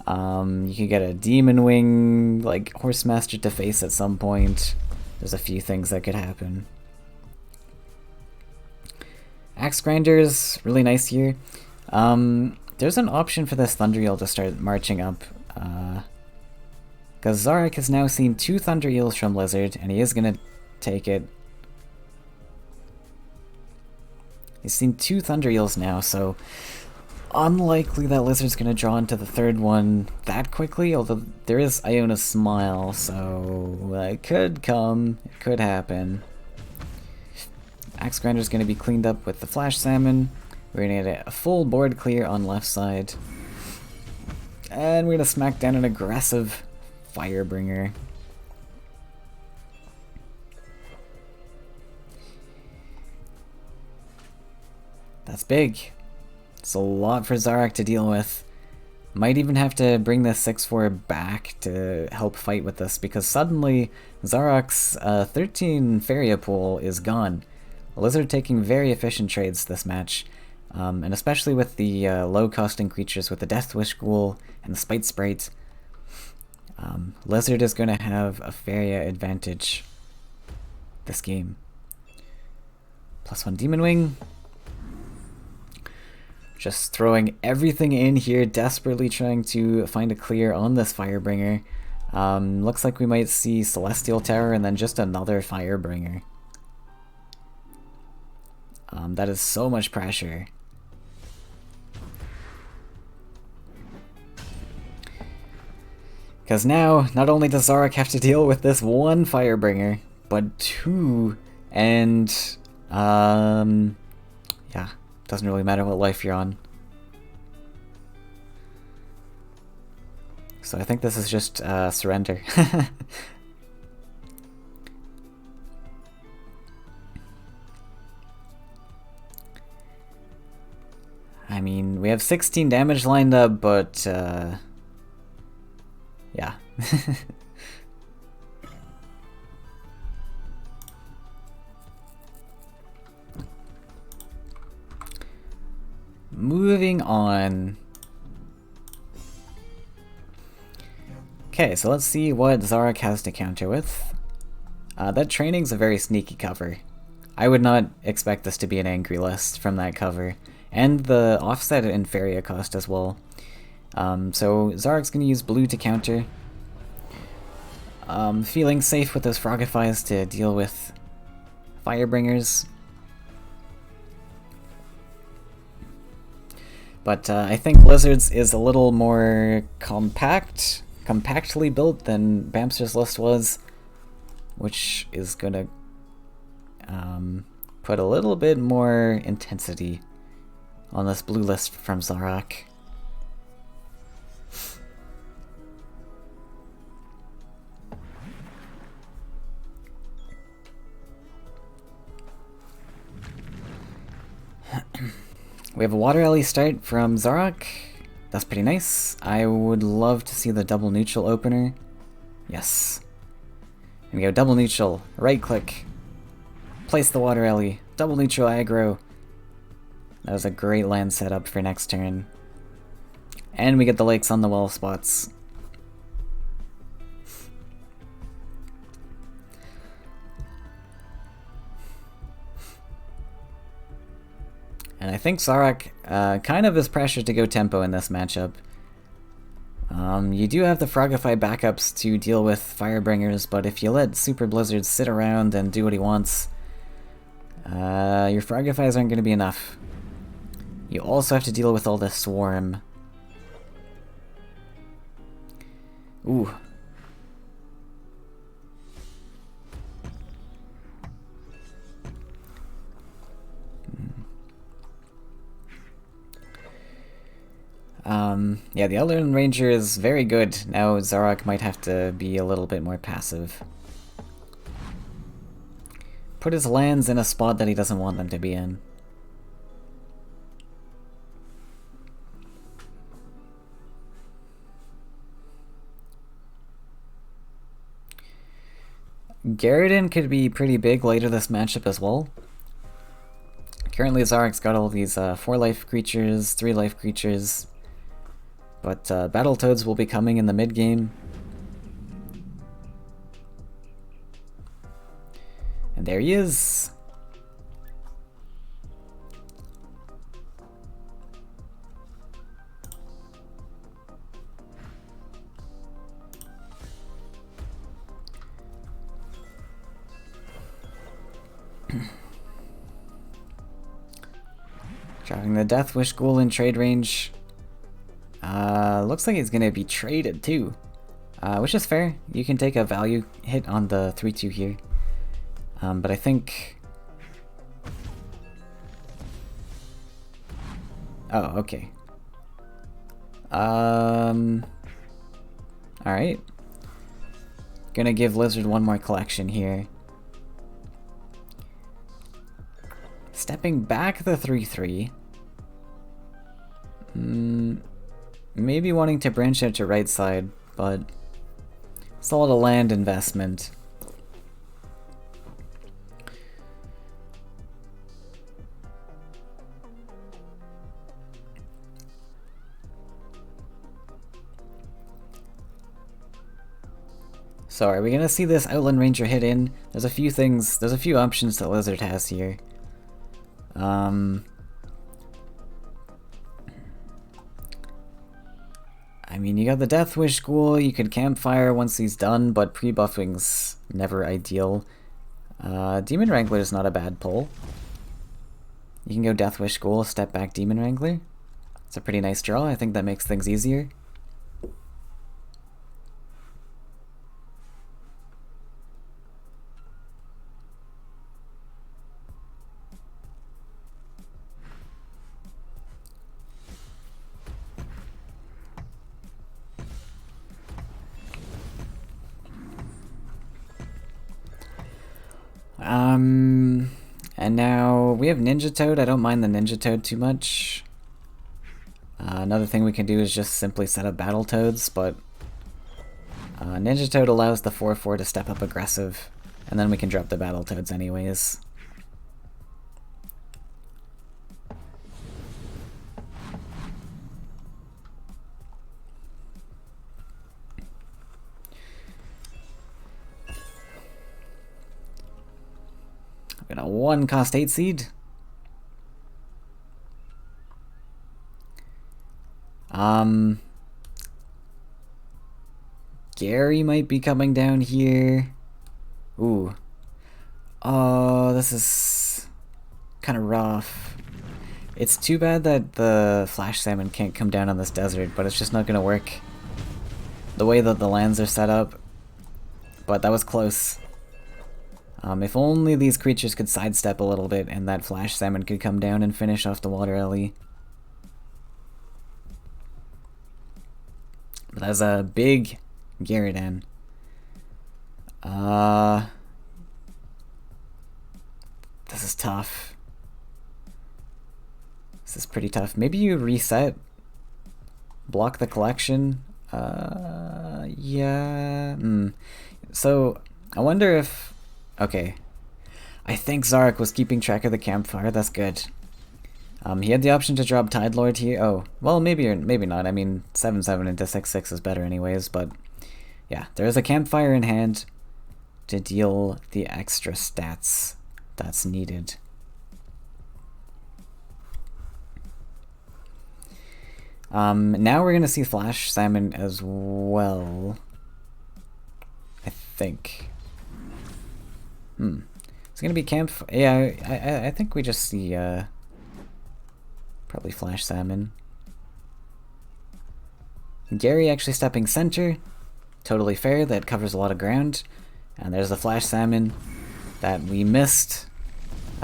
you could get a Demon Wing, like, Horse Master to face at some point. There's a few things that could happen. Axe Grinder's really nice here. There's an option for this Thunder Eel to start marching up. Because Zarak has now seen 2 Thunder Eels from Lizard, and he is going to take it. He's seen 2 Thunder Eels now, so unlikely that Lizard's going to draw into the 3rd one that quickly, although there is Iona Smile, so it could come, it could happen. Axe Grinder's going to be cleaned up with the Flash Salmon. We're going to get a full board clear on left side. And we're going to smack down an aggressive Firebringer. That's big. It's a lot for Zarak to deal with. Might even have to bring the 6-4 back to help fight with this, because suddenly Zarak's 13 Faeria pool is gone. Lizard taking very efficient trades this match. And especially with the low-costing creatures with the Death Wish Ghoul and the Spite Sprite, Lizard is going to have a Faeria advantage this game. +1 Demon Wing. Just throwing everything in here, desperately trying to find a clear on this Firebringer. Looks like we might see Celestial Tower and then just another Firebringer. That is so much pressure. Because now, not only does Zarak have to deal with this 1 Firebringer, but 2, and, yeah, doesn't really matter what life you're on. So I think this is just, surrender. I mean, we have 16 damage lined up, but, yeah. Moving on. Okay, so let's see what Zarak has to counter with. That training's a very sneaky cover. I would not expect this to be an angry list from that cover. And the offset in Faeria cost as well. So Zarek's going to use blue to counter. Feeling safe with those Frogifies to deal with Firebringers. But I think Blizzard's is a little more compactly built than Bamster's list was, which is gonna put a little bit more intensity on this blue list from Zarok. We have a Water Alley start from Zarok. That's pretty nice. I would love to see the double neutral opener. Yes. And we go double neutral, right click, place the Water Alley, double neutral aggro. That was a great land setup for next turn. And we get the lakes on the well spots. And I think Zarok kind of is pressured to go tempo in this matchup. You do have the Frogify backups to deal with Firebringers, but if you let Super Blizzard sit around and do what he wants, your Frogifies aren't going to be enough. You also have to deal with all this Swarm. Ooh. Yeah, the Elden Ranger is very good. Now Zarok might have to be a little bit more passive. Put his lands in a spot that he doesn't want them to be in. Garridan could be pretty big later this matchup as well. Currently Zarok's got all these 4-life creatures, 3-life creatures, but Battletoads will be coming in the mid-game. And there he is! Dropping the Death Wish Ghoul in trade range. Looks like he's gonna be traded too, which is fair. You can take a value hit on the 3/2 here, but I think. Oh, okay. All right. Gonna give Lizard one more collection here. Stepping back the 3/3. Maybe wanting to branch out to right side, but it's a lot of land investment. So are we gonna see this Outland Ranger hit in? There's a few things, there's a few options that Lizard has here. I mean, you got the Death Wish Ghoul, you could Campfire once he's done, but pre-buffing's never ideal. Demon Wrangler is not a bad pull. You can go Death Wish Ghoul, step back Demon Wrangler. It's a pretty nice draw, I think that makes things easier. And now we have Ninja Toad. I don't mind the Ninja Toad too much. Another thing we can do is just simply set up Battletoads, but Ninja Toad allows the 4/4 to step up aggressive, and then we can drop the Battletoads anyways. Got a 1 cost 8 seed. Gary might be coming down here. Ooh. Oh, this is kind of rough. It's too bad that the flash salmon can't come down on this desert, but it's just not gonna work the way that the lands are set up. But that was close. If only these creatures could sidestep a little bit and that flash salmon could come down and finish off the water ellie. But that was a big Gyarados. This is tough. This is pretty tough. Maybe you reset, block the collection. Yeah. So I wonder if. Okay. I think Zarek was keeping track of the campfire. That's good. He had the option to drop Tide Lord here. Oh, well, maybe or maybe not. I mean, 7/7 into 6/6 is better anyways, but yeah, there is a campfire in hand to deal the extra stats that's needed. Now we're gonna see Flash Salmon as well, I think. It's gonna be camp. Yeah, I think we just see probably Flash Salmon. Gary actually stepping center, totally fair. That covers a lot of ground. And there's the Flash Salmon that we missed.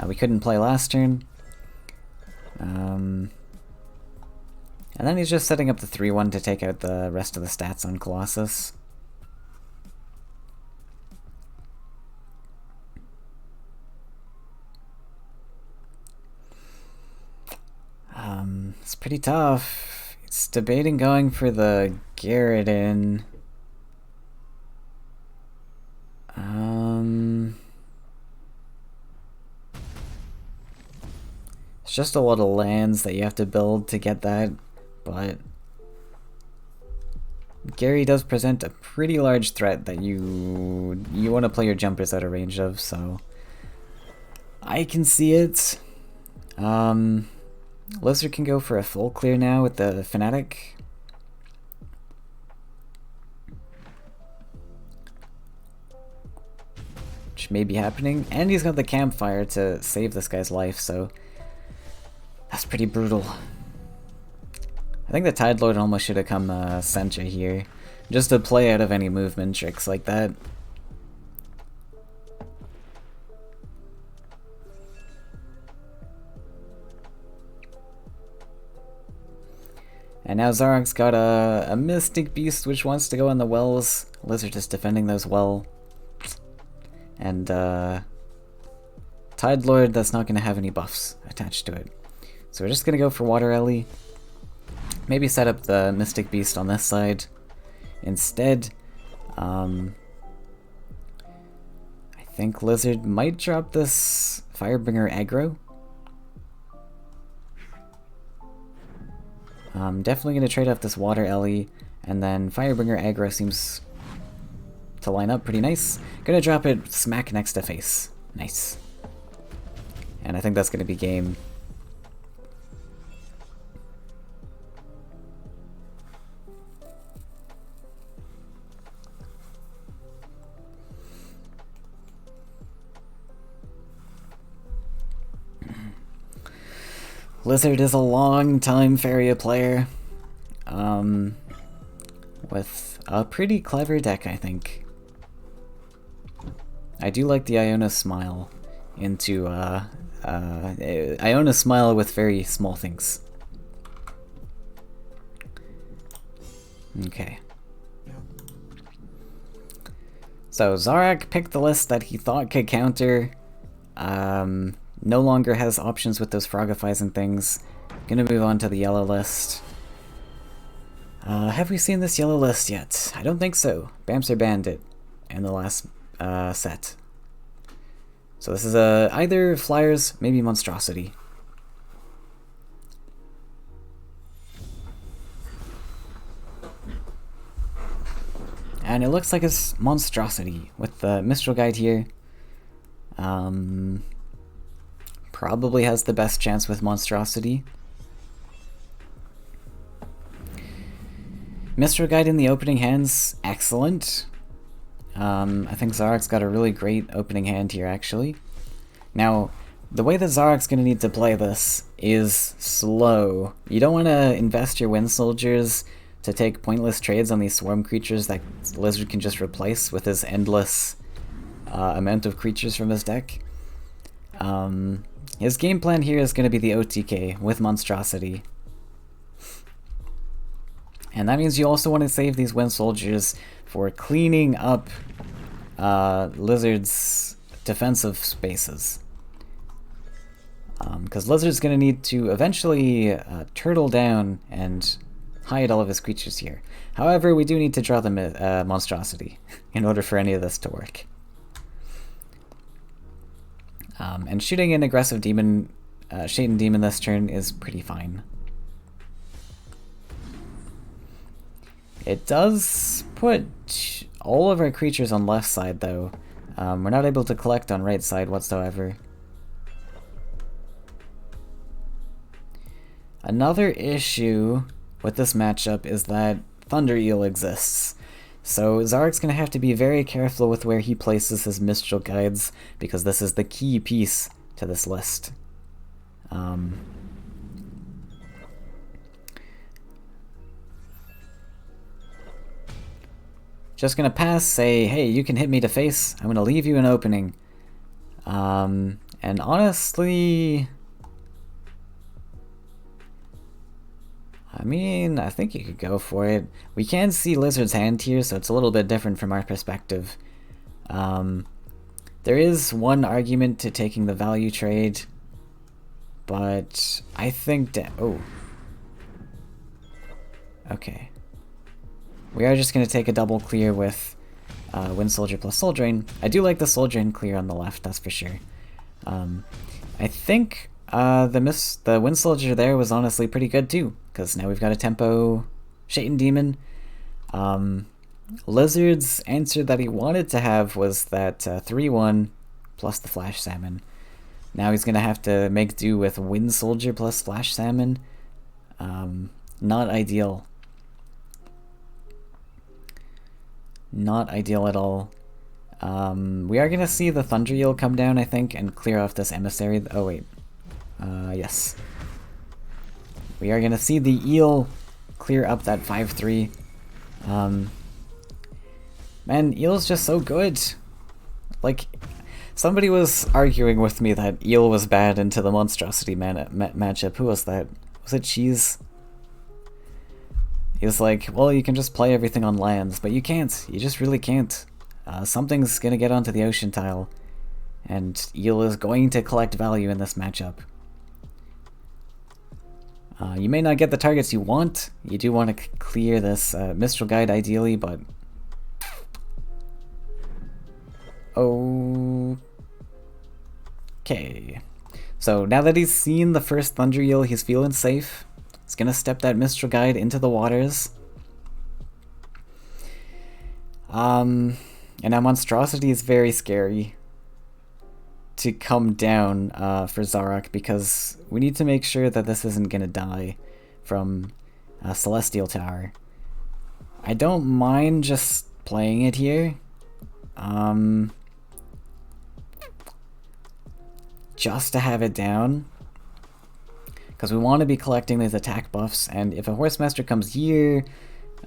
We couldn't play last turn. And then he's just setting up the 3/1 to take out the rest of the stats on Colossus. It's pretty tough. It's debating going for the Gyarados. It's just a lot of lands that you have to build to get that, but Gary does present a pretty large threat that you want to play your jumpers out of range of, so I can see it. Lizard can go for a full clear now with the Fanatic. Which may be happening. And he's got the campfire to save this guy's life, so that's pretty brutal. I think the Tide Lord almost should have come Sencha here, just to play out of any movement tricks like that. And now Zarek's got a Mystic Beast which wants to go on the wells. Lizard is defending those well. And Tide Lord that's not going to have any buffs attached to it. So we're just going to go for Water Ellie. Maybe set up the Mystic Beast on this side instead. I think Lizard might drop this Firebringer aggro. Definitely going to trade off this Water Ellie, and then Firebringer aggro seems to line up pretty nice. Gonna drop it smack next to face. Nice. And I think that's gonna be game. Lizard is a long-time Faeria player, with a pretty clever deck, I think. I do like the Iona Smile into, Iona Smile with very small things. Okay. So Zarak picked the list that he thought could counter. No longer has options with those Frogifies and things. Gonna move on to the yellow list. Have we seen this yellow list yet? I don't think so. Bamser banned it in the last set. So this is either Flyers, maybe Monstrosity. And it looks like it's Monstrosity with the Mistral Guide here. probably has the best chance with Monstrosity. Mistral Guide in the opening hand's excellent. I think Zarak's got a really great opening hand here, actually. Now, the way that Zarak's going to need to play this is slow. You don't want to invest your Wind Soldiers to take pointless trades on these swarm creatures that Lizard can just replace with his endless amount of creatures from his deck. His game plan here is going to be the OTK with Monstrosity. And that means you also want to save these Wind Soldiers for cleaning up Lizard's defensive spaces. Because Lizard's going to need to eventually turtle down and hide all of his creatures here. However, we do need to draw the Monstrosity in order for any of this to work. And shooting an aggressive demon, Shaitan Demon this turn is pretty fine. It does put all of our creatures on left side though. We're not able to collect on right side whatsoever. Another issue with this matchup is that Thunder Eel exists. So Zarak's going to have to be very careful with where he places his Mistral Guides, because this is the key piece to this list. Just going to pass, say, hey, you can hit me to face, I'm going to leave you an opening. And honestly, I mean, I think you could go for it. We can see Lizard's hand here, so it's a little bit different from our perspective. There is one argument to taking the value trade, but I think that... oh. Okay. We are just going to take a double clear with Wind Soldier plus Soul Drain. I do like the Soul Drain clear on the left, that's for sure. I think the Wind Soldier there was honestly pretty good too, because now we've got a tempo Shaitan Demon. Lizard's answer that he wanted to have was that 3-1 plus the Flash Salmon. Now he's going to have to make do with Wind Soldier plus Flash Salmon. Not ideal. Not ideal at all. We are going to see the Thunder Eel come down, I think, and clear off this Emissary. Oh, wait. Yes. We are going to see the Eel clear up that 5-3. Man, Eel's just so good. Like, somebody was arguing with me that Eel was bad into the Monstrosity matchup. Who was that? Was it Cheese? He was like, well, you can just play everything on lands, but you can't. You just really can't. Something's going to get onto the ocean tile, and Eel is going to collect value in this matchup. You may not get the targets you want. You do want to clear this Mistral Guide ideally, but... okay. So now that he's seen the first Thunder Eel, he's feeling safe. He's gonna step that Mistral Guide into the waters. And now Monstrosity is very scary to come down for Zarak, because we need to make sure that this isn't gonna die from Celestial Tower. I don't mind just playing it here. Just to have it down, because we want to be collecting these attack buffs, and if a Horsemaster comes here,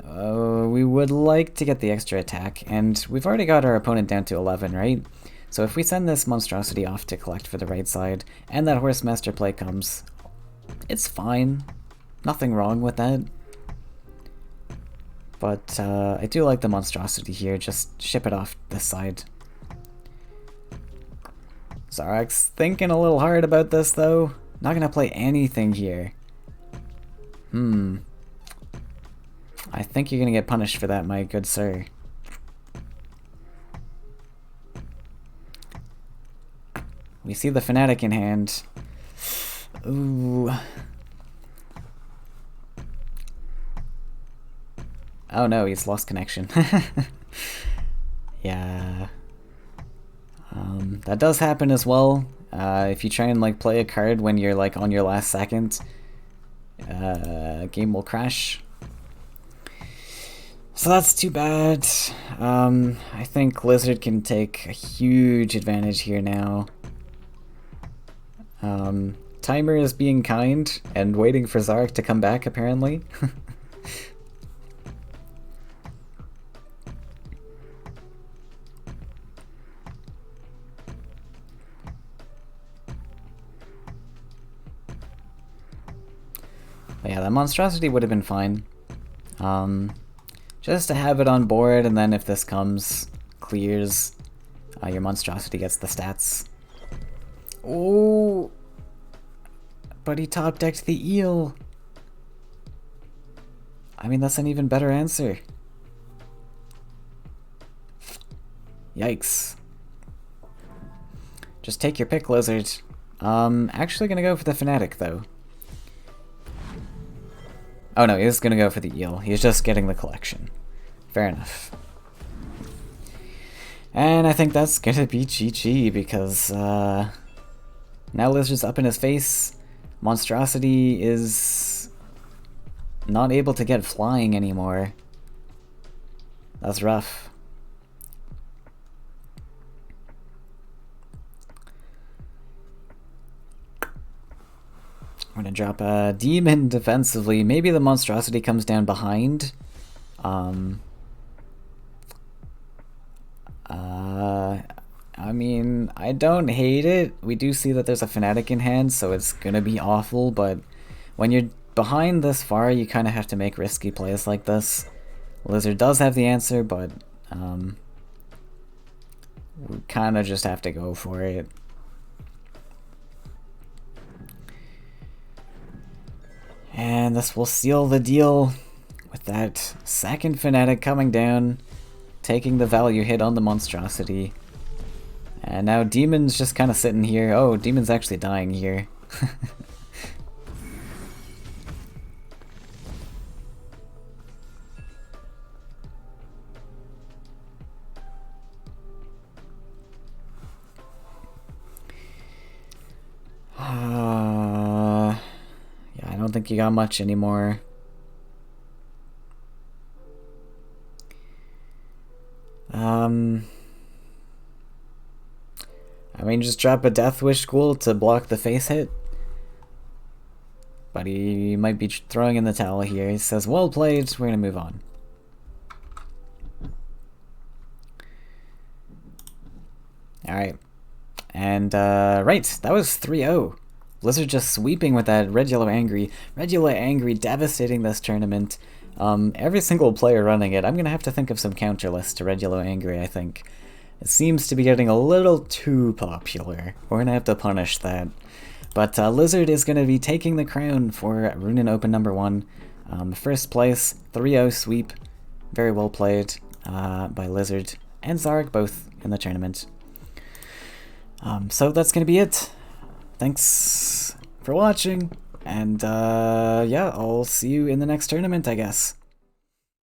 we would like to get the extra attack, and we've already got our opponent down to 11, right? So if we send this Monstrosity off to collect for the right side, and that Horsemaster play comes, it's fine. Nothing wrong with that. But I do like the Monstrosity here, just ship it off this side. Zarak's thinking a little hard about this though. Not gonna play anything here. I think you're gonna get punished for that, my good sir. We see the Fanatic in hand. Ooh. Oh no, he's lost connection. Yeah. That does happen as well. If you try and like play a card when you're like on your last second, game will crash. So that's too bad. I think Lizard can take a huge advantage here now. Timer is being kind and waiting for Zark to come back, apparently. But yeah, that monstrosity would have been fine. Just to have it on board, and then if this comes, clears, your monstrosity gets the stats. Oh, but he top decked the eel. I mean, that's an even better answer. Yikes. Just take your pick, Lizard. Actually gonna go for the Fanatic, though. Oh no, he's gonna go for the eel. He's just getting the collection. Fair enough. And I think that's gonna be GG because now Lizard's up in his face. Monstrosity is not able to get flying anymore. That's rough. I'm gonna drop a demon defensively. Maybe the monstrosity comes down behind. I mean, I don't hate it. We do see that there's a Fanatic in hand, so it's gonna be awful, but when you're behind this far, you kind of have to make risky plays like this. Lizard does have the answer, but we kind of just have to go for it. And this will seal the deal with that second Fanatic coming down, taking the value hit on the monstrosity. And now Demon's just kind of sitting here. Oh, Demon's actually dying here. Yeah, I don't think you got much anymore. I mean, just drop a Death Wish Ghoul to block the face hit. But he might be throwing in the towel here. He says, well played, we're gonna move on. Alright. And, right, that was 3-0. Blizzard just sweeping with that Red Yellow Angry. Red Yellow Angry devastating this tournament. Every single player running it, I'm gonna have to think of some counter lists to Red Yellow Angry, I think. It seems to be getting a little too popular. We're gonna have to punish that. But Lizard is gonna be taking the crown for Ruunin Open #1. First place, 3-0 sweep. Very well played by Lizard and Zark, both in the tournament. So that's gonna be it. Thanks for watching, and yeah, I'll see you in the next tournament, I guess.